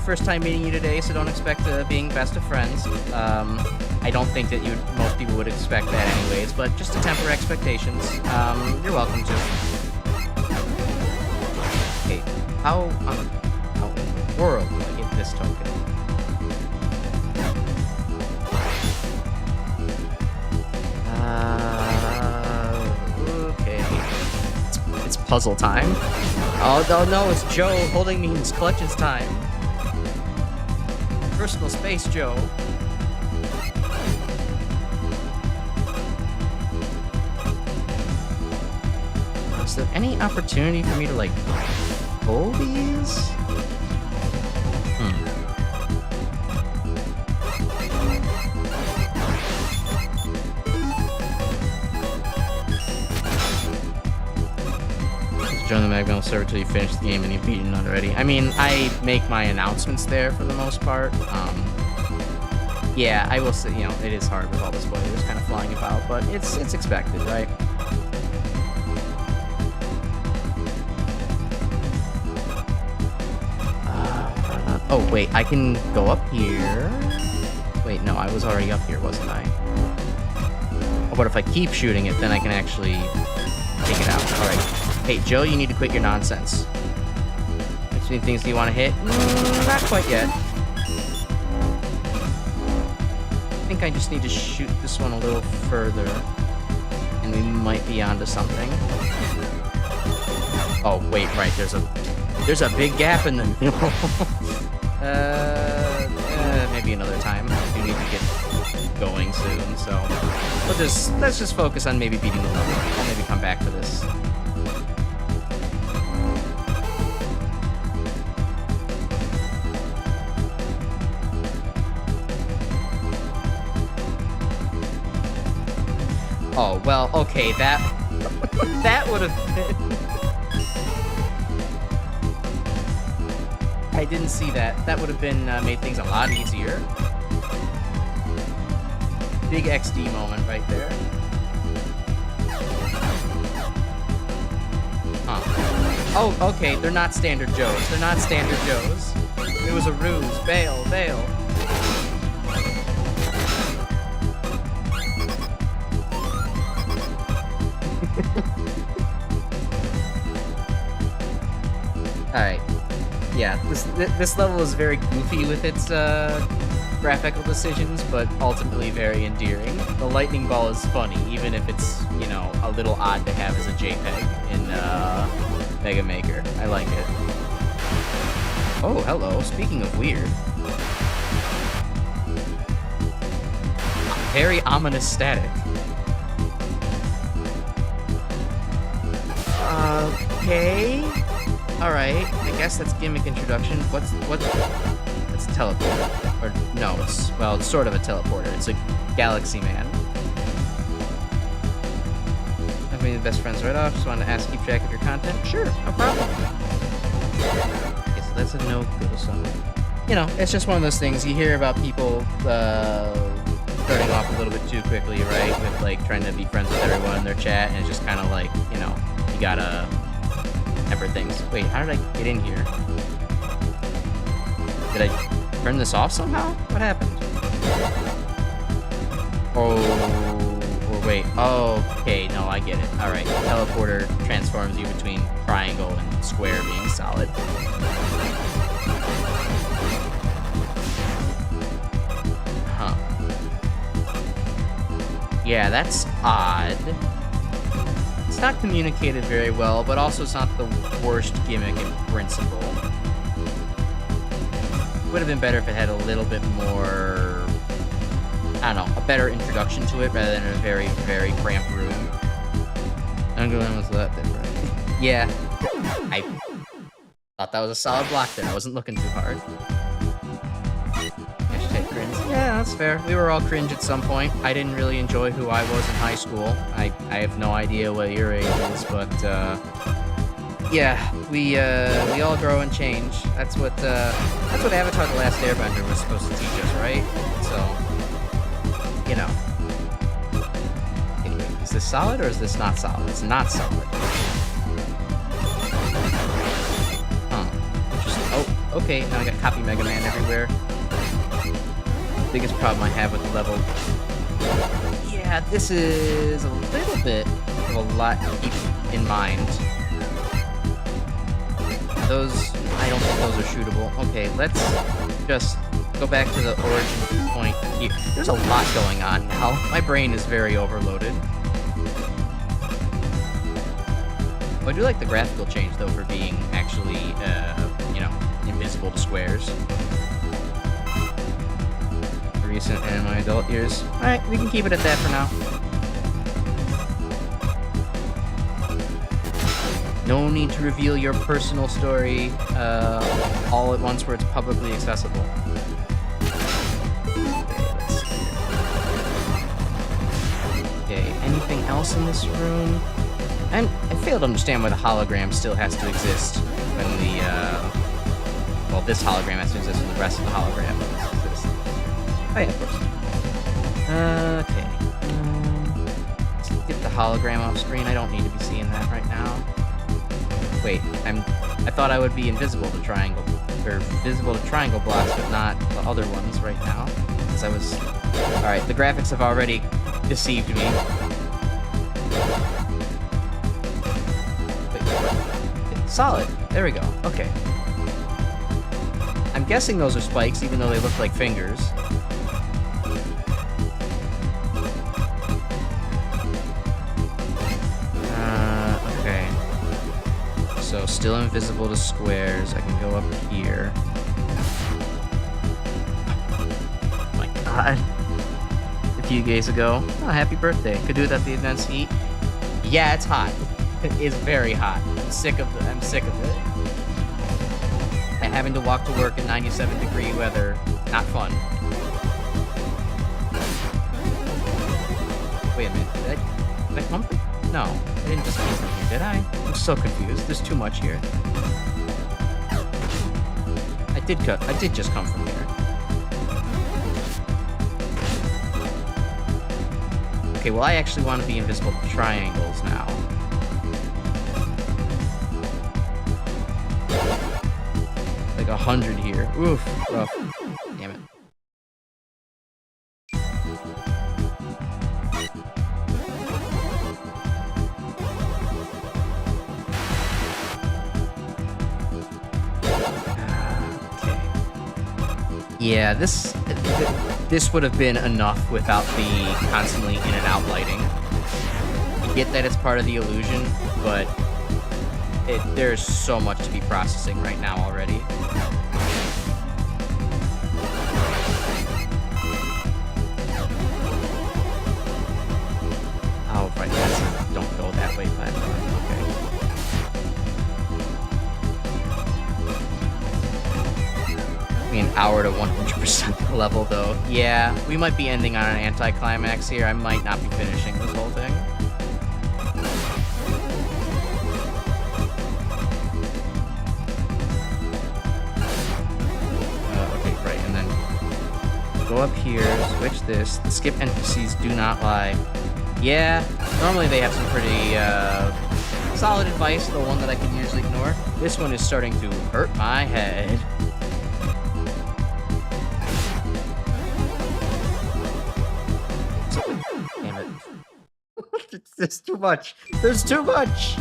first time meeting you today, so don't expect being best of friends. I don't think that most people would expect that anyways, but just to temper expectations, you're welcome to. Okay, how in the world do I get this token? Okay. It's puzzle time. Oh no, it's Joe holding me in his clutches time. Personal space, Joe. Is there any opportunity for me to, like, pull these? Just join the MaGMML server until you finish the game and you've beaten it already. I mean, I make my announcements there for the most part. Yeah, I will say, you know, it is hard with all the spoilers kind of flying about, but it's expected, right? Oh, wait, I can go up here. Wait, no, I was already up here, wasn't I? Oh, but if I keep shooting it, then I can actually take it out. Alright. Hey, Joe, you need to quit your nonsense. Which many things do you want to hit? Not quite yet. I think I just need to shoot this one a little further. And we might be onto something. Oh, wait, right, there's a big gap in the middle. Maybe another time. I do need to get going soon, so let's just focus on maybe beating the level. I'll maybe come back to this. Oh, well, okay, that would have been... I didn't see that. That would have been made things a lot easier. Big XD moment right there. Huh. Oh, okay, they're not standard Joes. They're not standard Joes. It was a ruse. Bail, bail. Alright. Yeah, this level is very goofy with its graphical decisions, but ultimately very endearing. The lightning ball is funny, even if it's, you know, a little odd to have as a JPEG in Mega Maker. I like it. Oh, hello. Speaking of weird. Very ominous static. Okay. Alright, I guess that's gimmick introduction. What's teleporter. Or, no, it's sort of a teleporter. It's a galaxy man. I've made the best friends right off. Just wanted to ask, keep track of your content? Sure, no problem. Okay, so that's a no-go, so... You know, it's just one of those things. You hear about people, starting off a little bit too quickly, right? With, like, trying to be friends with everyone in their chat, and it's just kind of like, you know, you gotta temper things. Wait, how did I get in here? Did I turn this off somehow? What happened? Oh, or wait. Oh, okay, no, I get it. Alright, teleporter transforms you between triangle and square being solid. Huh. Yeah, that's odd. It's not communicated very well, but also it's not the worst gimmick in principle. Would have been better if it had a little bit more, I don't know, a better introduction to it rather than a very, very cramped room. Underland was a lot different. Yeah, I thought that was a solid block there. I wasn't looking too hard. Hashtag cringe. Yeah, that's fair. We were all cringe at some point. I didn't really enjoy who I was in high school. I have no idea what your age is, but yeah, we all grow and change. That's what Avatar: The Last Airbender was supposed to teach us, right? So, you know. Anyway, is this solid or is this not solid? It's not solid. Huh. Interesting. Oh, okay. Now I got copy Megaman everywhere. Biggest problem I have with the level. Yeah, this is a little bit of a lot to keep in mind. Those, I don't think those are shootable. Okay, let's just go back to the origin point here. There's a lot going on now. My brain is very overloaded. Oh, I do like the graphical change, though, for being actually, you know, invisible to squares. Recent and my adult years. Alright, we can keep it at that for now. No need to reveal your personal story all at once where it's publicly accessible. Okay, let's see. Okay, anything else in this room? And I fail to understand why the hologram still has to exist when the, well, this hologram has to exist when the rest of the hologram exists. Oh yeah, of course. Okay. Let's get the hologram off screen. I don't need to be seeing that right now. Wait, I thought I would be invisible to triangle, or visible to triangle blocks, but not the other ones right now. Because I was... Alright, the graphics have already deceived me. Wait, what? Solid. There we go. Okay. I'm guessing those are spikes, even though they look like fingers. So, still invisible to squares. I can go up here. Oh my god. A few days ago. Oh, happy birthday. Could do it at the event's heat. Yeah, it's hot. It is very hot. I'm sick of it. And having to walk to work in 97-degree weather. Not fun. Wait a minute. Did I come from? No, I didn't just come from here, did I? I'm so confused. There's too much here. I did just come from here. Okay, well, I actually want to be invisible to triangles now. Like 100 here. Oof, rough. Damn it. Yeah, this would have been enough without the constantly in and out lighting. You get that it's part of the illusion, but there's so much to be processing right now already. Oh, right, that's a don't go that way platform. Okay. I mean, power to 100% the level, though. Yeah, we might be ending on an anticlimax here. I might not be finishing this whole thing. Okay, right, and then go up here, switch this. The skip NPCs do not lie. Yeah, normally they have some pretty solid advice, the one that I can usually ignore. This one is starting to hurt my head. Damn it. There's too much. There's too much!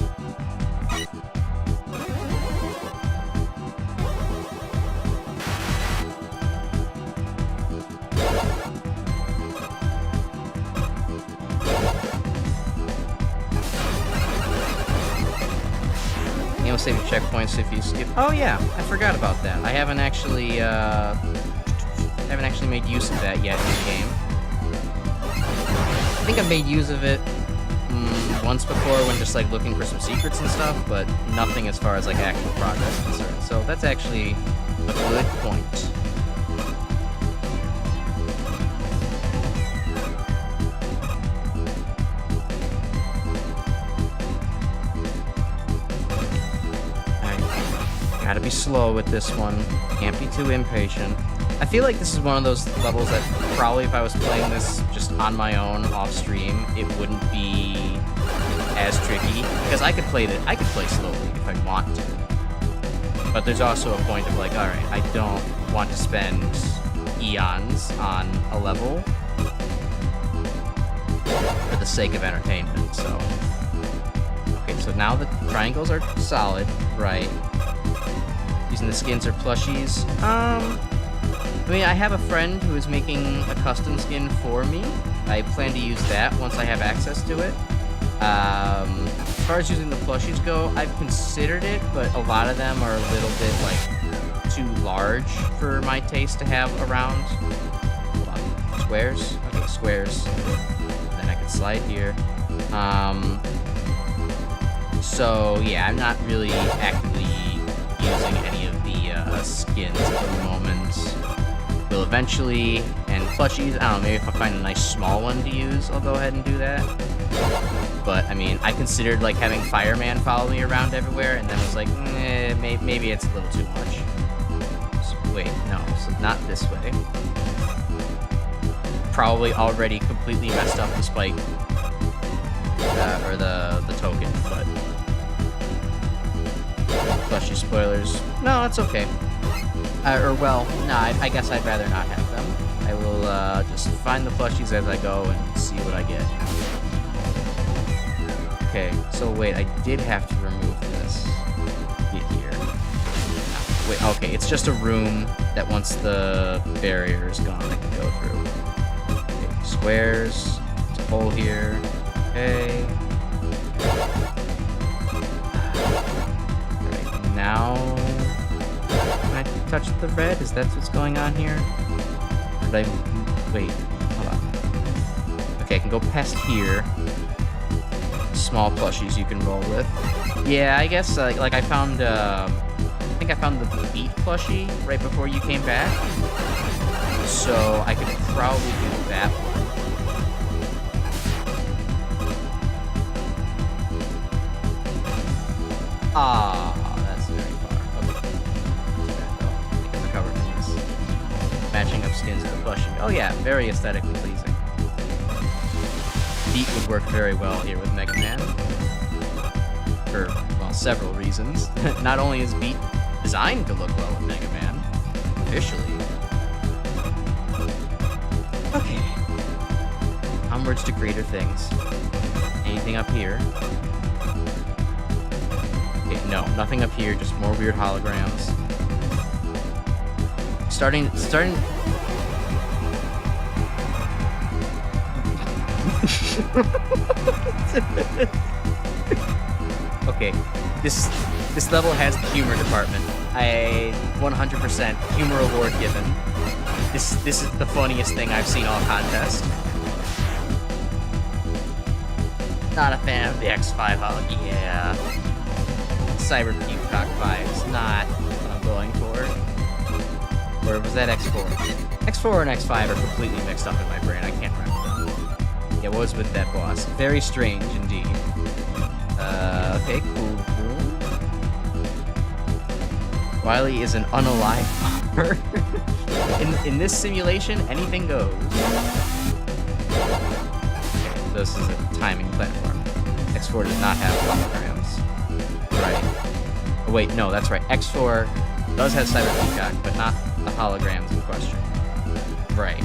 You'll save your checkpoints if you skip. Oh yeah, I forgot about that. I haven't actually made use of that yet in the game. I think I've made use of it once before when just like looking for some secrets and stuff, but nothing as far as like actual progress is concerned. So that's actually a good point. Gotta be slow with this one. Can't be too impatient. I feel like this is one of those levels that probably if I was playing this just on my own off stream, it wouldn't be as tricky because I could play slowly if I want to. But there's also a point of like, all right, I don't want to spend eons on a level for the sake of entertainment. So, okay, so now the triangles are solid, right? Using the skins or plushies. I mean, I have a friend who is making a custom skin for me. I plan to use that once I have access to it. As far as using the plushies go, I've considered it, but a lot of them are a little bit, like, too large for my taste to have around. Hold on. Squares? Okay, squares. Then I can slide here. So, yeah, I'm not really actively using any of the skins at the moment. Will eventually, and plushies, I don't know, maybe if I find a nice small one to use, I'll go ahead and do that. But, I mean, I considered, like, having Fireman follow me around everywhere, and then was like, maybe it's a little too much. So, wait, no, so not this way. Probably already completely messed up the spike, or the token, but... Plushie spoilers. No, that's okay. I guess I'd rather not have them. I will just find the plushies as I go and see what I get. Okay, so wait, I did have to remove this. Get here. Wait, okay, it's just a room that once the barrier is gone, I can go through. Okay, squares. There's a hole here. Okay. Now, can I touch the red? Is that what's going on here? Did I... Wait, hold on. Okay, I can go past here. Small plushies you can roll with. Yeah, I guess, like I found, I think I found the beat plushie right before you came back. So, I could probably do that one. Ah. Matching up skins to the plushie. Oh yeah, very aesthetically pleasing. Beat would work very well here with Megaman. For, well, several reasons. Not only is Beat designed to look well with Megaman, officially. Okay. Onwards to greater things. Anything up here? Okay, no, nothing up here, just more weird holograms. Starting. Okay, this level has the humor department. 100% humor award given. This is the funniest thing I've seen all contest. Not a fan of the X5 hog. Yeah, Cyber Peacock vibes. Not what I'm going for. Or was that X4? X4 and X5 are completely mixed up in my brain. I can't remember them. Yeah, what was with that boss? Very strange indeed. Okay, cool. Wily is an unalive bomber. in this simulation, anything goes. Okay, this is a timing platform. X4 does not have holograms. Right. Oh, wait, no, that's right. X4 does have Cyber Peacock, but not the holograms in question. Right.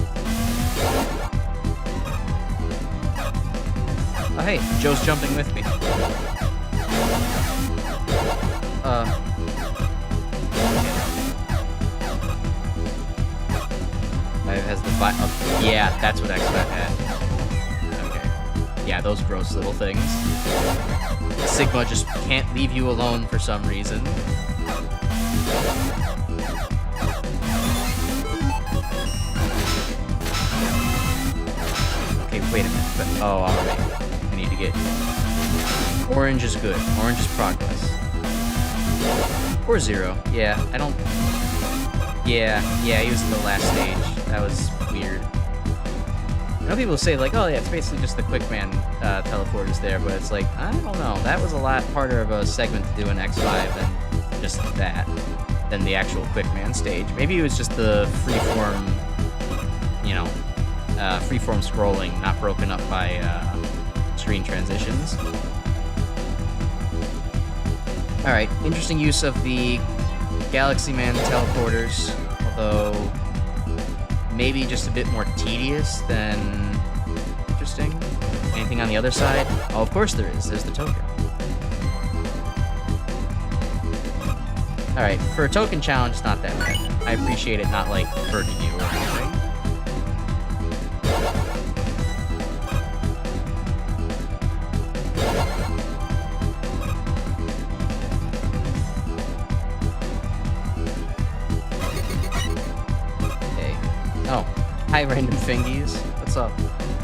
Oh, hey, Joe's jumping with me. Has the yeah, that's what X5 had. Okay. Yeah, those gross little things. Sigma just can't leave you alone for some reason. Okay, wait a minute. But, oh, alright. I need to get... Orange is good. Orange is progress. Or 0. Yeah, I don't... Yeah, he was in the last stage. That was weird. I know people say, like, oh yeah, it's basically just the Quickman teleporters there, but it's like, I don't know. That was a lot harder of a segment to do in X5 than just that, than the actual Quickman stage. Maybe it was just the freeform, you know, freeform scrolling, not broken up by screen transitions. Alright, interesting use of the Galaxy Man teleporters, although maybe just a bit more tedious than interesting. Anything on the other side? Oh, of course there is. There's the token. Alright, for a token challenge, it's not that bad. I appreciate it not, like, hurting you or anything. Hi, random fingies. What's up?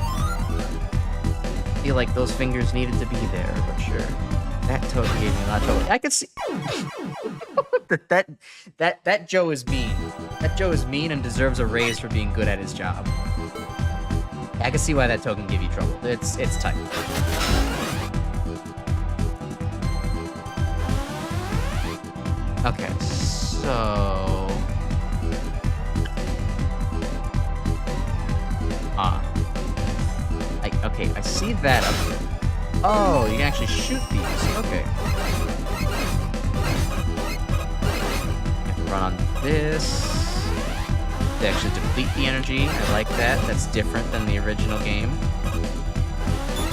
I feel like those fingers needed to be there, but sure. That token gave me a lot of trouble. I could see that Joe is mean. That Joe is mean and deserves a raise for being good at his job. I can see why that token gave you trouble. It's tight. Okay, so. Okay, I see that up there. Oh, you can actually shoot these. Okay. You have to run on this. They actually deplete the energy. I like that. That's different than the original game.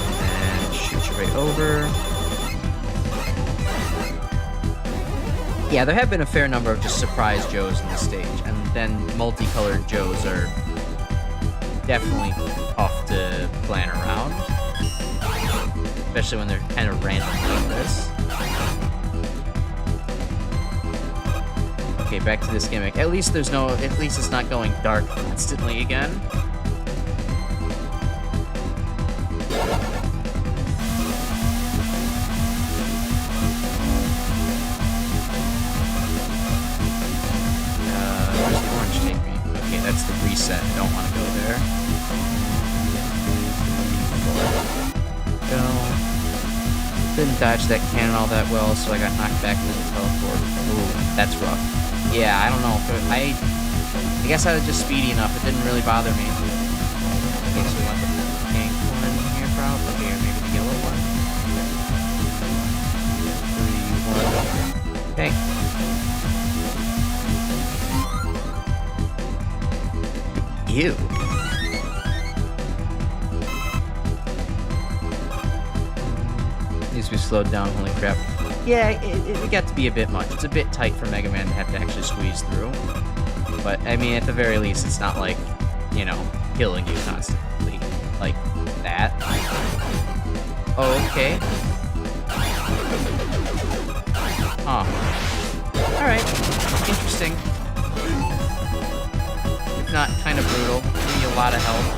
And shoot your way over. Yeah, there have been a fair number of just surprise Joes in this stage, and then multicolored Joes are definitely tough to plan around, especially when they're kind of random like this. Okay, back to this gimmick. At least there's no. At least it's not going dark constantly again. Where's the orange take me? Okay, that's the reset. I don't want to go there. Go. Didn't dodge that cannon all that well, so I got knocked back into the teleport. Ooh, that's rough. Yeah, I don't know. I guess I was just speedy enough. It didn't really bother me. Okay, so we want the pink one here, probably. Or maybe the yellow one. 3, 1. Okay. Ew. Needs to be slowed down, holy crap. Yeah, it got to be a bit much. It's a bit tight for Mega Man to have to actually squeeze through. But, I mean, at the very least, it's not like, you know, killing you constantly. Like that. Oh, okay. Oh. Alright. Interesting. If not, kind of brutal. Give me a lot of health.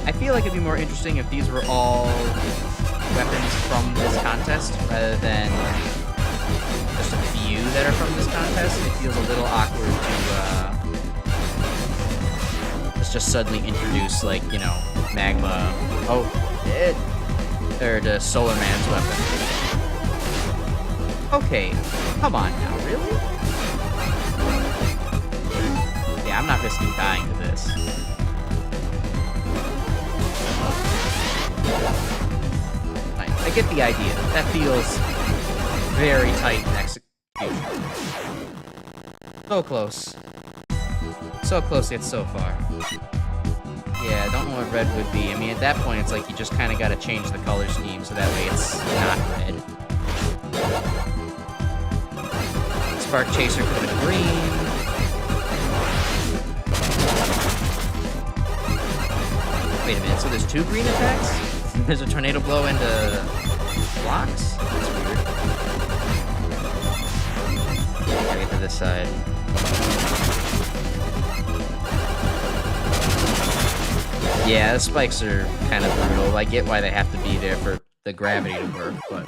I feel like it'd be more interesting if these were all weapons from this contest rather than just a few that are from this contest, it feels a little awkward to just suddenly introduce, like, you know, magma. Oh, or the Solar Man's weapon. Okay, come on now, really? Yeah, I'm not risking dying to this. I get the idea. That feels very tight in execution. So close. So close yet so far. Yeah, I don't know what red would be. I mean, at that point, it's like you just kind of got to change the color scheme so that way it's not red. Spark Chaser could have been green. Wait a minute, so there's 2 green attacks? There's a Tornado Blow into blocks? That's weird. Gotta get to this side. Yeah, the spikes are kind of brutal. I get why they have to be there for the gravity to work, but...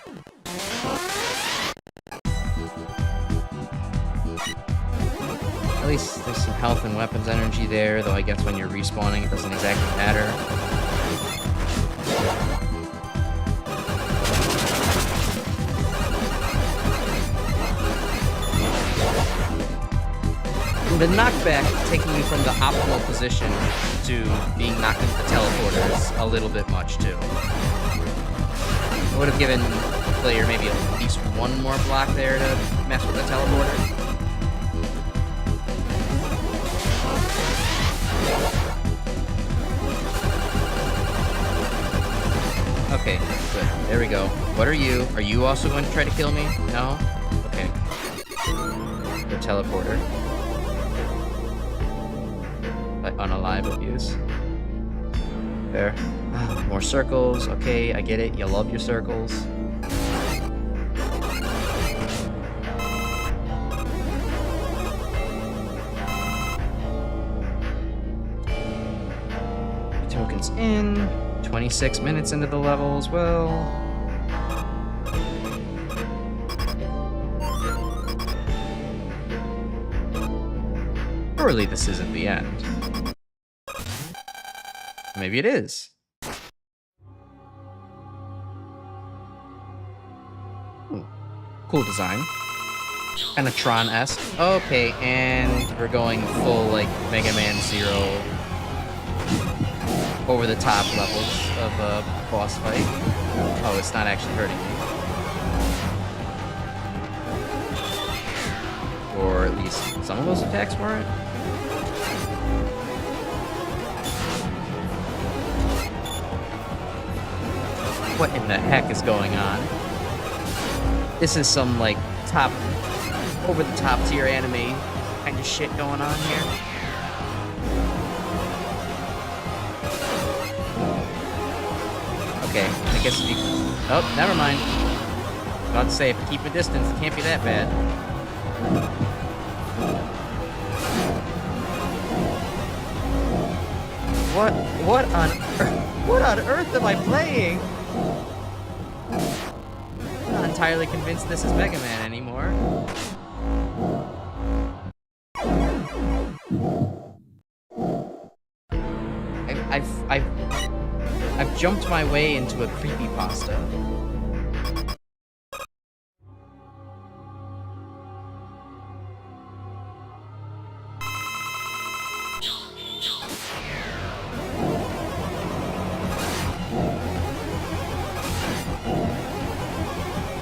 At least there's some health and weapons energy there, though I guess when you're respawning it doesn't exactly matter. The knockback taking you from the optimal position to being knocked into the teleporter is a little bit much too. I would have given the player maybe at least one more block there to mess with the teleporter. Okay, good. There we go. What are you? Are you also going to try to kill me? No? Okay. The teleporter. Like unalive abuse. There. More circles. Okay, I get it. You love your circles. Tokens in. 26 minutes into the level as well. Surely this isn't the end. Maybe it is. Ooh, cool design. Kind of Tron-esque. Okay, and we're going full, like, Megaman 0 over the top levels of a boss fight. Oh, it's not actually hurting me. Or at least some of those attacks weren't. What in the heck is going on? This is some, like, top, over-the-top tier anime kind of shit going on here. Okay, I guess if you... Oh, never mind. I was about to say, if you keep a distance, it can't be that bad. What on earth am I playing? I'm not entirely convinced this is Megaman anymore. I've jumped my way into a creepypasta.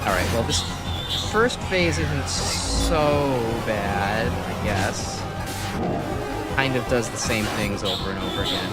Alright, well this first phase isn't so bad, I guess. Kind of does the same things over and over again.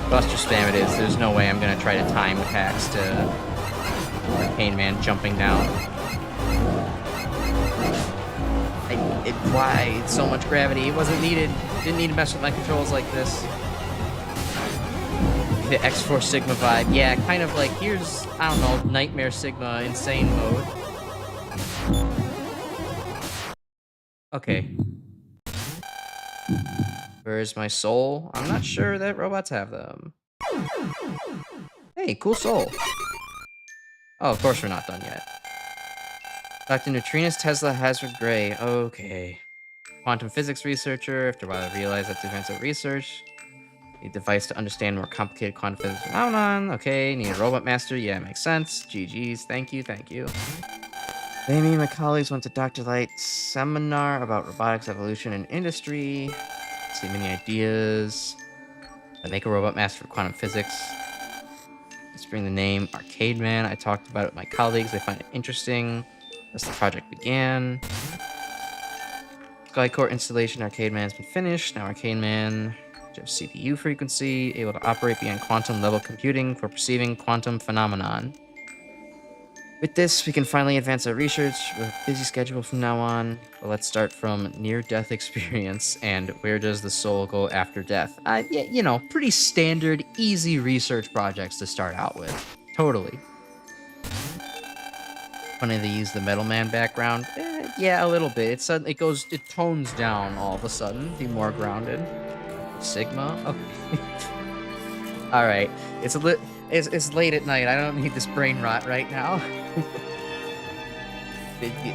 Buster spam it is. There's no way I'm gonna try to time attacks to Arcane Man jumping down. Why? It's so much gravity. It wasn't needed. Didn't need to mess with my controls like this. The X4 Sigma vibe. Yeah, kind of like, here's, I don't know, Nightmare Sigma insane mode. Okay. Where's my soul? I'm not sure that robots have them. Hey, cool soul. Oh, of course we're not done yet. Dr. Neutrinus Tesla Hazard Gray. Okay. Quantum physics researcher. After a while, I realized that's advanced research. Need a device to understand more complicated quantum physics phenomenon. Okay. Need a robot master. Yeah, makes sense. GG's. Thank you. Thank you. Amy and my colleagues went to Dr. Light's seminar about robotics evolution and industry. See many ideas. I make a robot master for quantum physics. Let's bring the name Arcade Man. I talked about it with my colleagues. They find it interesting. As the project began. Skycore installation, Arcade Man's been finished. Now Arcade Man, CPU frequency, able to operate beyond quantum level computing for perceiving quantum phenomenon. With this, we can finally advance our research with a busy schedule from now on. But let's start from near-death experience and where does the soul go after death? Yeah, you know, pretty standard, easy research projects to start out with. Totally. Funny they use the Metal Man background. Yeah, a little bit. It tones down all of a sudden, be more grounded. Sigma. Okay. All right. It's late at night. I don't need this brain rot right now.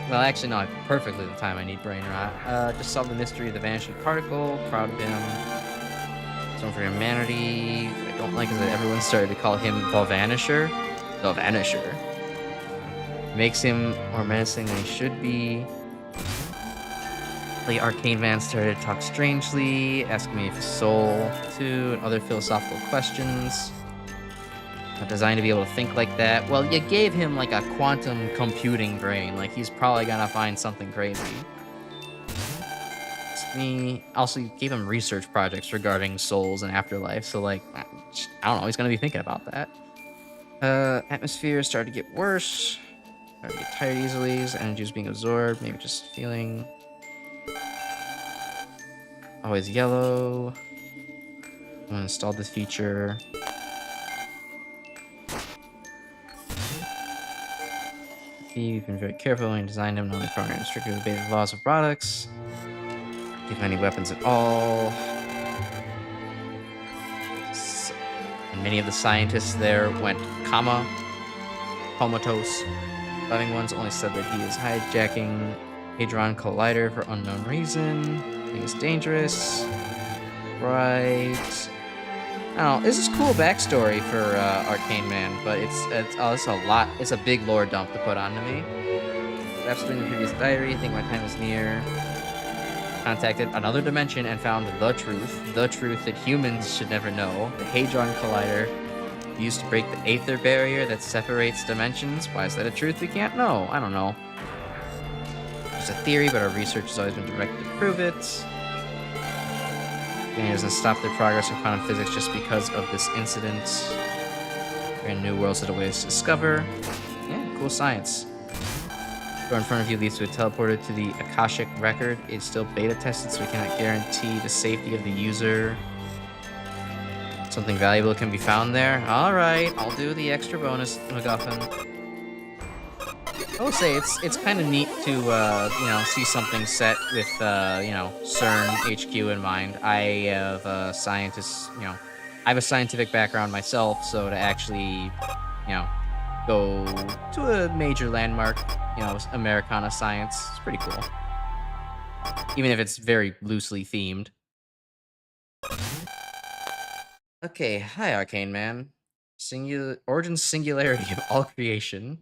Well, actually, no. Perfectly the time I need brain rot. Just solve the mystery of the vanishing particle. Proud of him. Something for humanity. What I don't like is that everyone started to call him the Vanisher. The Vanisher. Makes him more menacing than he should be. The Arcane Man started to talk strangely, asking me if his soul, too, and other philosophical questions. Not designed to be able to think like that. Well, you gave him like a quantum computing brain. Like, he's probably gonna find something crazy. Me. Also, you gave him research projects regarding souls and afterlife, so like, I don't know, he's gonna be thinking about that. Atmosphere started to get worse. Started to get tired easily. His energy was being absorbed. Maybe just feeling. Always yellow. I'm gonna install this feature. We've been very careful when we designed him, not only programming strictly obey the laws of products. Give him any weapons at all. And many of the scientists there went comatose. Surviving ones only said that he is hijacking Hadron Collider for unknown reason. He is dangerous. Right. I don't know. This is cool backstory for Arcane Man, but it's a lot. It's a big lore dump to put onto me. After reading the previous diary, I think my time is near. Contacted another dimension and found the truth that humans should never know. The Hadron Collider used to break the aether barrier that separates dimensions. Why is that a truth we can't know? I don't know. It's a theory, but our research has always been directed to prove it. It doesn't stop their progress in quantum physics just because of this incident. Brand new worlds that awaits to discover. Yeah, cool science. Door in front of you leads to a teleporter to the Akashic record. It's still beta tested, so we cannot guarantee the safety of the user. Something valuable can be found there. All right, I'll do the extra bonus MacGuffin. I will say it's kind of neat to you know, see something set with you know, CERN HQ in mind. I have a scientist, you know, I have a scientific background myself, so to actually, you know, go to a major landmark, you know, Americana science, it's pretty cool. Even if it's very loosely themed. Okay, hi Arcane Man. Origin singularity of all creation.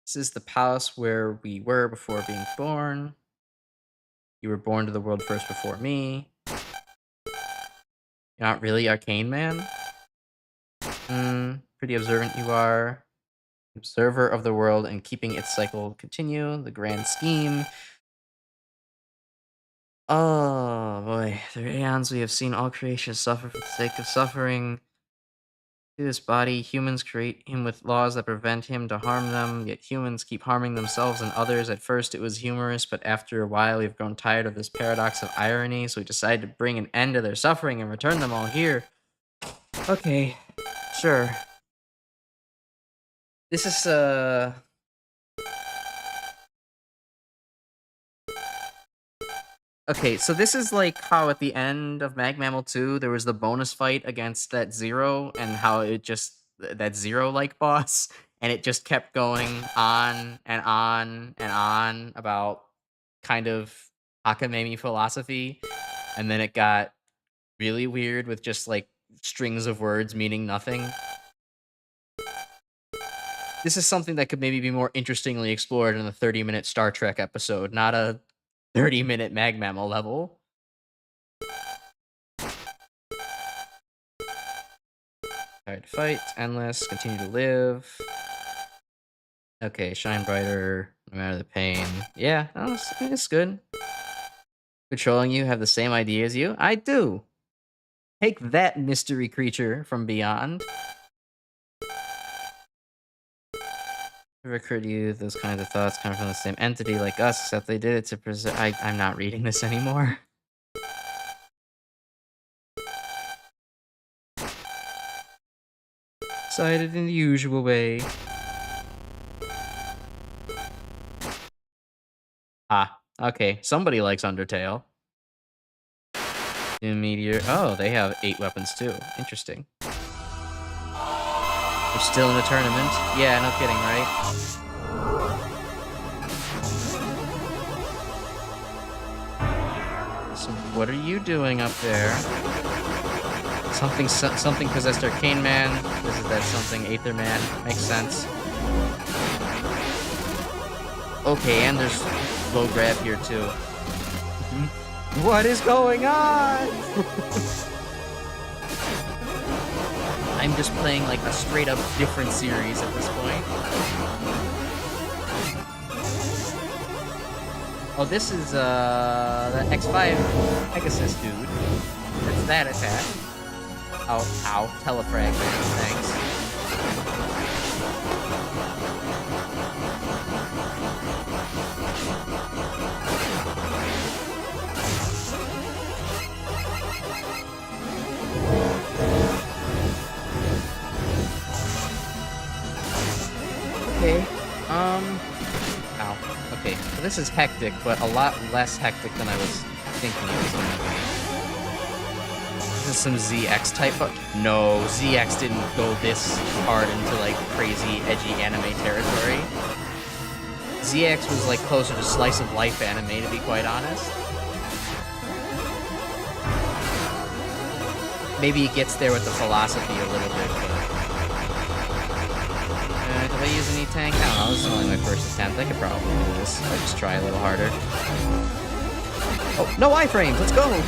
This is the palace where we were before being born. You were born to the world first before me. You're not really Arcane Man? Pretty observant you are. Observer of the world and keeping its cycle continue. The grand scheme. Oh boy, the eons we have seen all creation suffer for the sake of suffering. To this body, humans create him with laws that prevent him to harm them, yet humans keep harming themselves and others. At first it was humorous, but after a while we've grown tired of this paradox of irony, so we decided to bring an end to their suffering and return them all here. Okay, Sure. This is, okay, so this is like how at the end of MaGMML3 there was the bonus fight against that Zero, and how it just that Zero-like boss, and it just kept going on and on and on about kind of Akameme philosophy, and then it got really weird with just like strings of words meaning nothing. This is something that could maybe be more interestingly explored in a 30-minute Star Trek episode, not a 30-minute MaGMML level. Tired to fight, endless, continue to live. Okay, shine brighter, no matter the pain. Yeah, no, it's good. Controlling you have the same idea as you? I do. Take that, mystery creature from beyond. Ever occurred to you those kinds of thoughts come from the same entity like us, except they did it to preserve. I'm not reading this anymore. Cited in the usual way. Ah, okay. Somebody likes Undertale. New meteor. Oh, they have 8 weapons too. Interesting. We're still in a tournament? Yeah, no kidding, right? So what are you doing up there? Something possessed Arcane Man. This is that something Aether Man. Makes sense. Okay, and there's low grab here too. What is going on? I'm just playing like a straight up different series at this point. Oh, this is the X5 Pegasus dude. That's that attack. Ow, ow, telefragment, thanks. Okay, ow. Okay, so this is hectic, but a lot less hectic than I was thinking it was gonna be. This is some ZX type of... No, ZX didn't go this hard into, like, crazy, edgy anime territory. ZX was, like, closer to slice of life anime, to be quite honest. Maybe it gets there with the philosophy a little bit, but... do I use any tank? I don't know, this is only my first attempt. I could probably do this. I'll just try a little harder. Oh, no iframes! Let's go!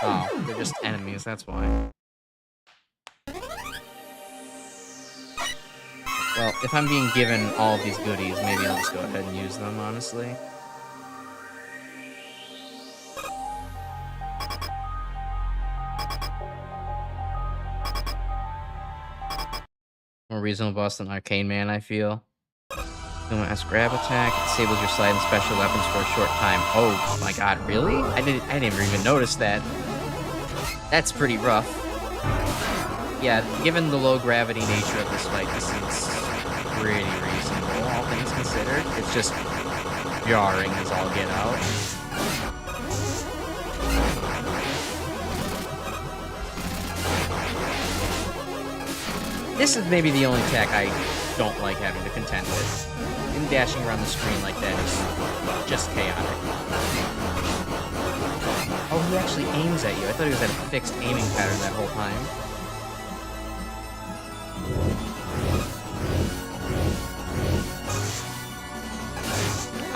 Oh, they're just enemies, that's why. Well, if I'm being given all of these goodies, maybe I'll just go ahead and use them, honestly. More reasonable boss than Arcane Man, I feel. Doing S grab attack, it disables your slide and special weapons for a short time. Oh my god, really? I never even noticed that. That's pretty rough. Yeah, given the low gravity nature of this fight, this is pretty reasonable, all things considered. It's just jarring as all get out. This is maybe the only attack I don't like having to contend with. Him dashing around the screen like that is just chaotic. Oh, he actually aims at you. I thought he was at a fixed aiming pattern that whole time.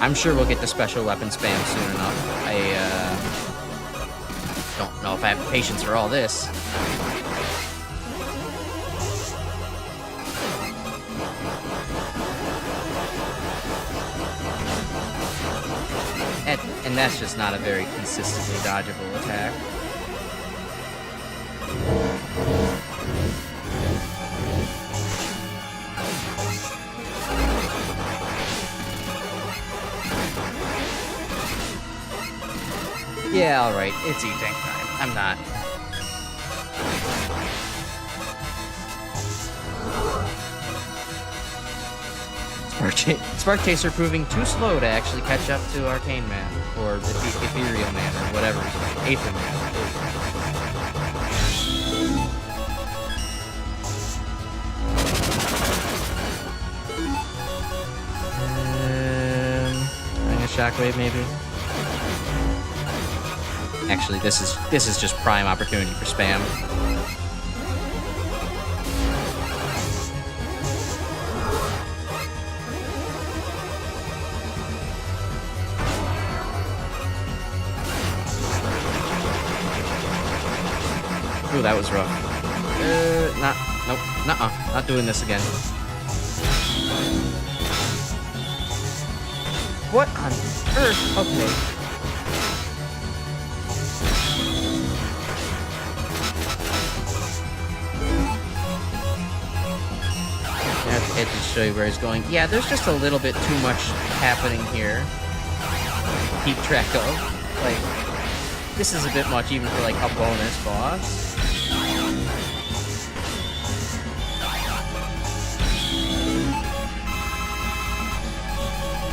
I'm sure we'll get the special weapon spam soon enough. I don't know if I have the patience for all this. And that's just not a very consistently dodgeable attack. Yeah, alright, it's E-Tank time. I'm not. Spark Chaser proving too slow to actually catch up to Arcane Man, or Ethereal Man, or whatever. Aether Man. Shockwave, maybe. Actually, this is just prime opportunity for spam. Ooh, that was rough. Nope, not doing this again. What on earth? Okay. I have to just show you where he's going. Yeah, there's just a little bit too much happening here. Keep track of. Like, this is a bit much even for like a bonus boss.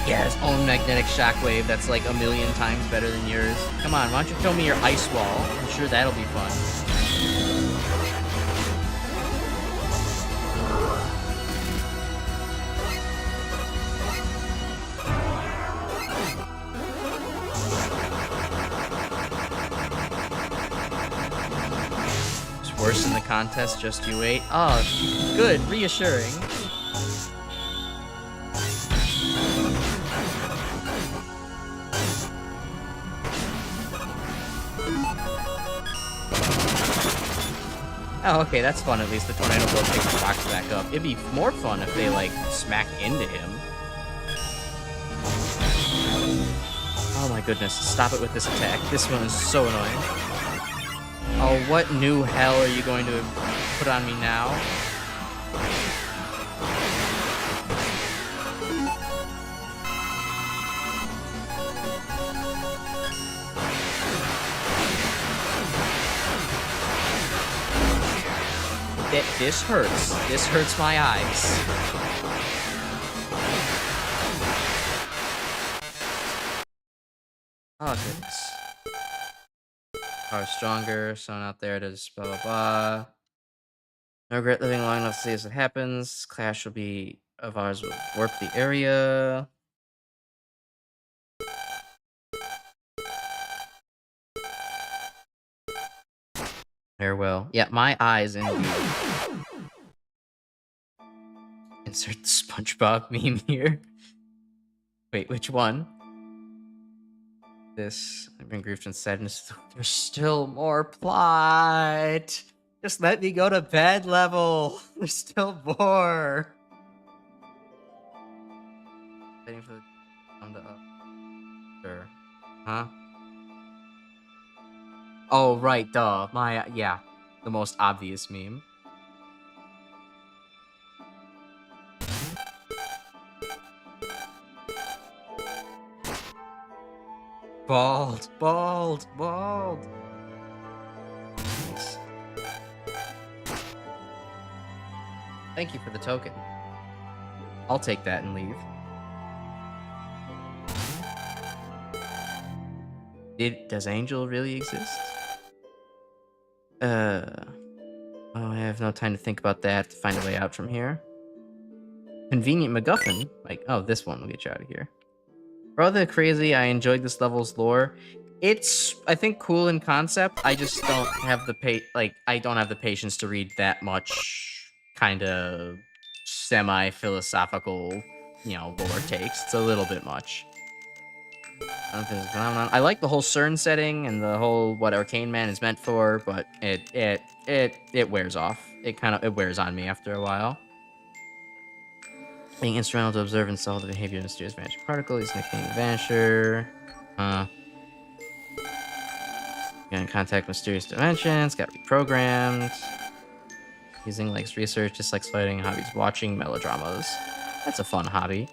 Yeah, his own magnetic shockwave that's like a million times better than yours. Come on, why don't you show me your ice wall? I'm sure that'll be fun. It's worse in the contest, just you wait. Oh, good, reassuring. Oh, okay, that's fun. At least the tornado blow takes the box back up. It'd be more fun if they, like, smack into him. Oh my goodness, stop it with this attack. This one is so annoying. Oh, what new hell are you going to put on me now? This hurts. This hurts my eyes. Oh, goodness. Power stronger, so out there it is, blah, blah, blah. No regret living long enough to see as it happens. Clash will be of ours will warp the area. Farewell. Yeah, my eyes indeed. Insert the SpongeBob meme here. Wait, which one? This. I've been grieved and sadness. There's still more plot. Just let me go to bed level. There's still more. Waiting for the come to up. Sure. Huh? Oh, right, duh. Yeah. The most obvious meme. Bald. Nice. Thank you for the token. I'll take that and leave. Does Angel really exist? Oh, I have no time to think about that. To find a way out from here. Convenient MacGuffin. Like, oh, this one will get you out of here. Rather crazy, I enjoyed this level's lore. It's, I think, cool in concept. I just don't have the I don't have the patience to read that much kind of semi-philosophical, lore takes. It's a little bit much. I don't know if it's a phenomenon. I like the whole CERN setting and the whole what Arcane Man is meant for, but it wears off. It wears on me after a while. Being instrumental to observe and solve the behavior of mysterious vanishing particle. He's nicknamed Vanisher. Get in contact with mysterious dimensions. Got reprogrammed. Using likes research, dislikes fighting, hobbies watching melodramas. That's a fun hobby.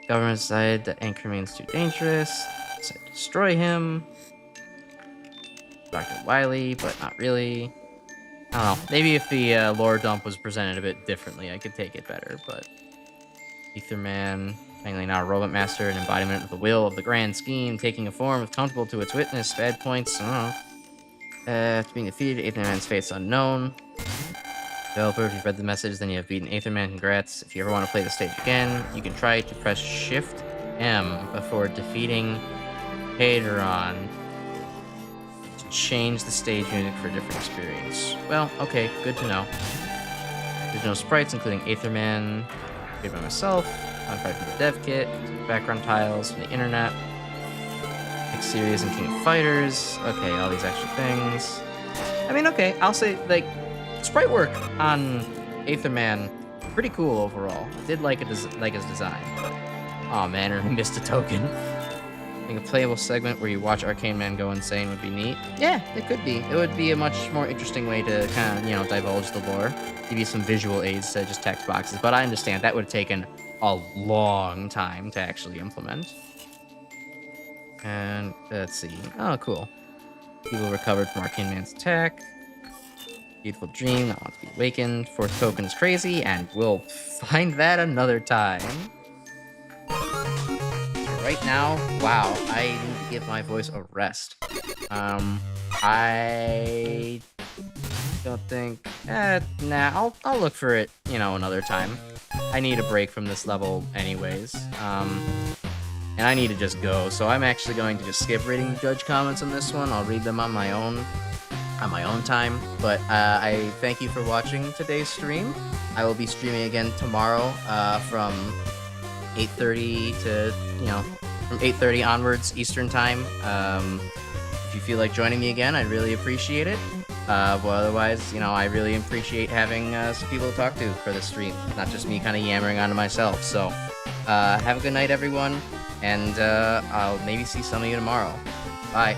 Government decided that Anchor means too dangerous. Decided to destroy him. Dr. Wily, but not really. I don't know. Maybe if the lore dump was presented a bit differently, I could take it better, but Etherman, technically not a robot master, an embodiment of the will of the grand scheme, taking a form comfortable to its witness. Bad points, I don't know. After being defeated, Aetherman's fate's unknown. Developer, if you've read the message, then you have beaten Aetherman. Congrats. If you ever want to play the stage again, you can try to press Shift M before defeating Hadron to change the stage music for a different experience. Well, okay, good to know. There's no sprites, including Aetherman, made by myself, modified from the dev kit, background tiles from the internet, X Series and King of Fighters. Okay, all these extra things. I mean, okay, I'll say, like, sprite work on Aetherman, pretty cool overall. I did like his design, but oh man, I missed a token. I think a playable segment where you watch Arcane Man go insane would be neat. Yeah, it could be. It would be a much more interesting way to kind of, you know, divulge the lore. Give you some visual aids to just text boxes, but I understand that would have taken a long time to actually implement. And let's see. Oh, cool. People recovered from Arcane Man's attack. Beautiful dream that wants to be awakened. Fourth token is crazy, and we'll find that another time. Right now, wow, I need to give my voice a rest. I don't think, nah, I'll look for it, you know, another time. I need a break from this level anyways. And I need to just go, so I'm actually going to just skip reading judge comments on this one. I'll read them on my own time, but I thank you for watching today's stream. I will be streaming again tomorrow from 8:30 to, you know, from 8:30 onwards Eastern time. If you feel like joining me again, I'd really appreciate it. But otherwise, you know, I really appreciate having some people to talk to for the stream, not just me kind of yammering onto myself. So have a good night, everyone, and I'll maybe see some of you tomorrow. Bye.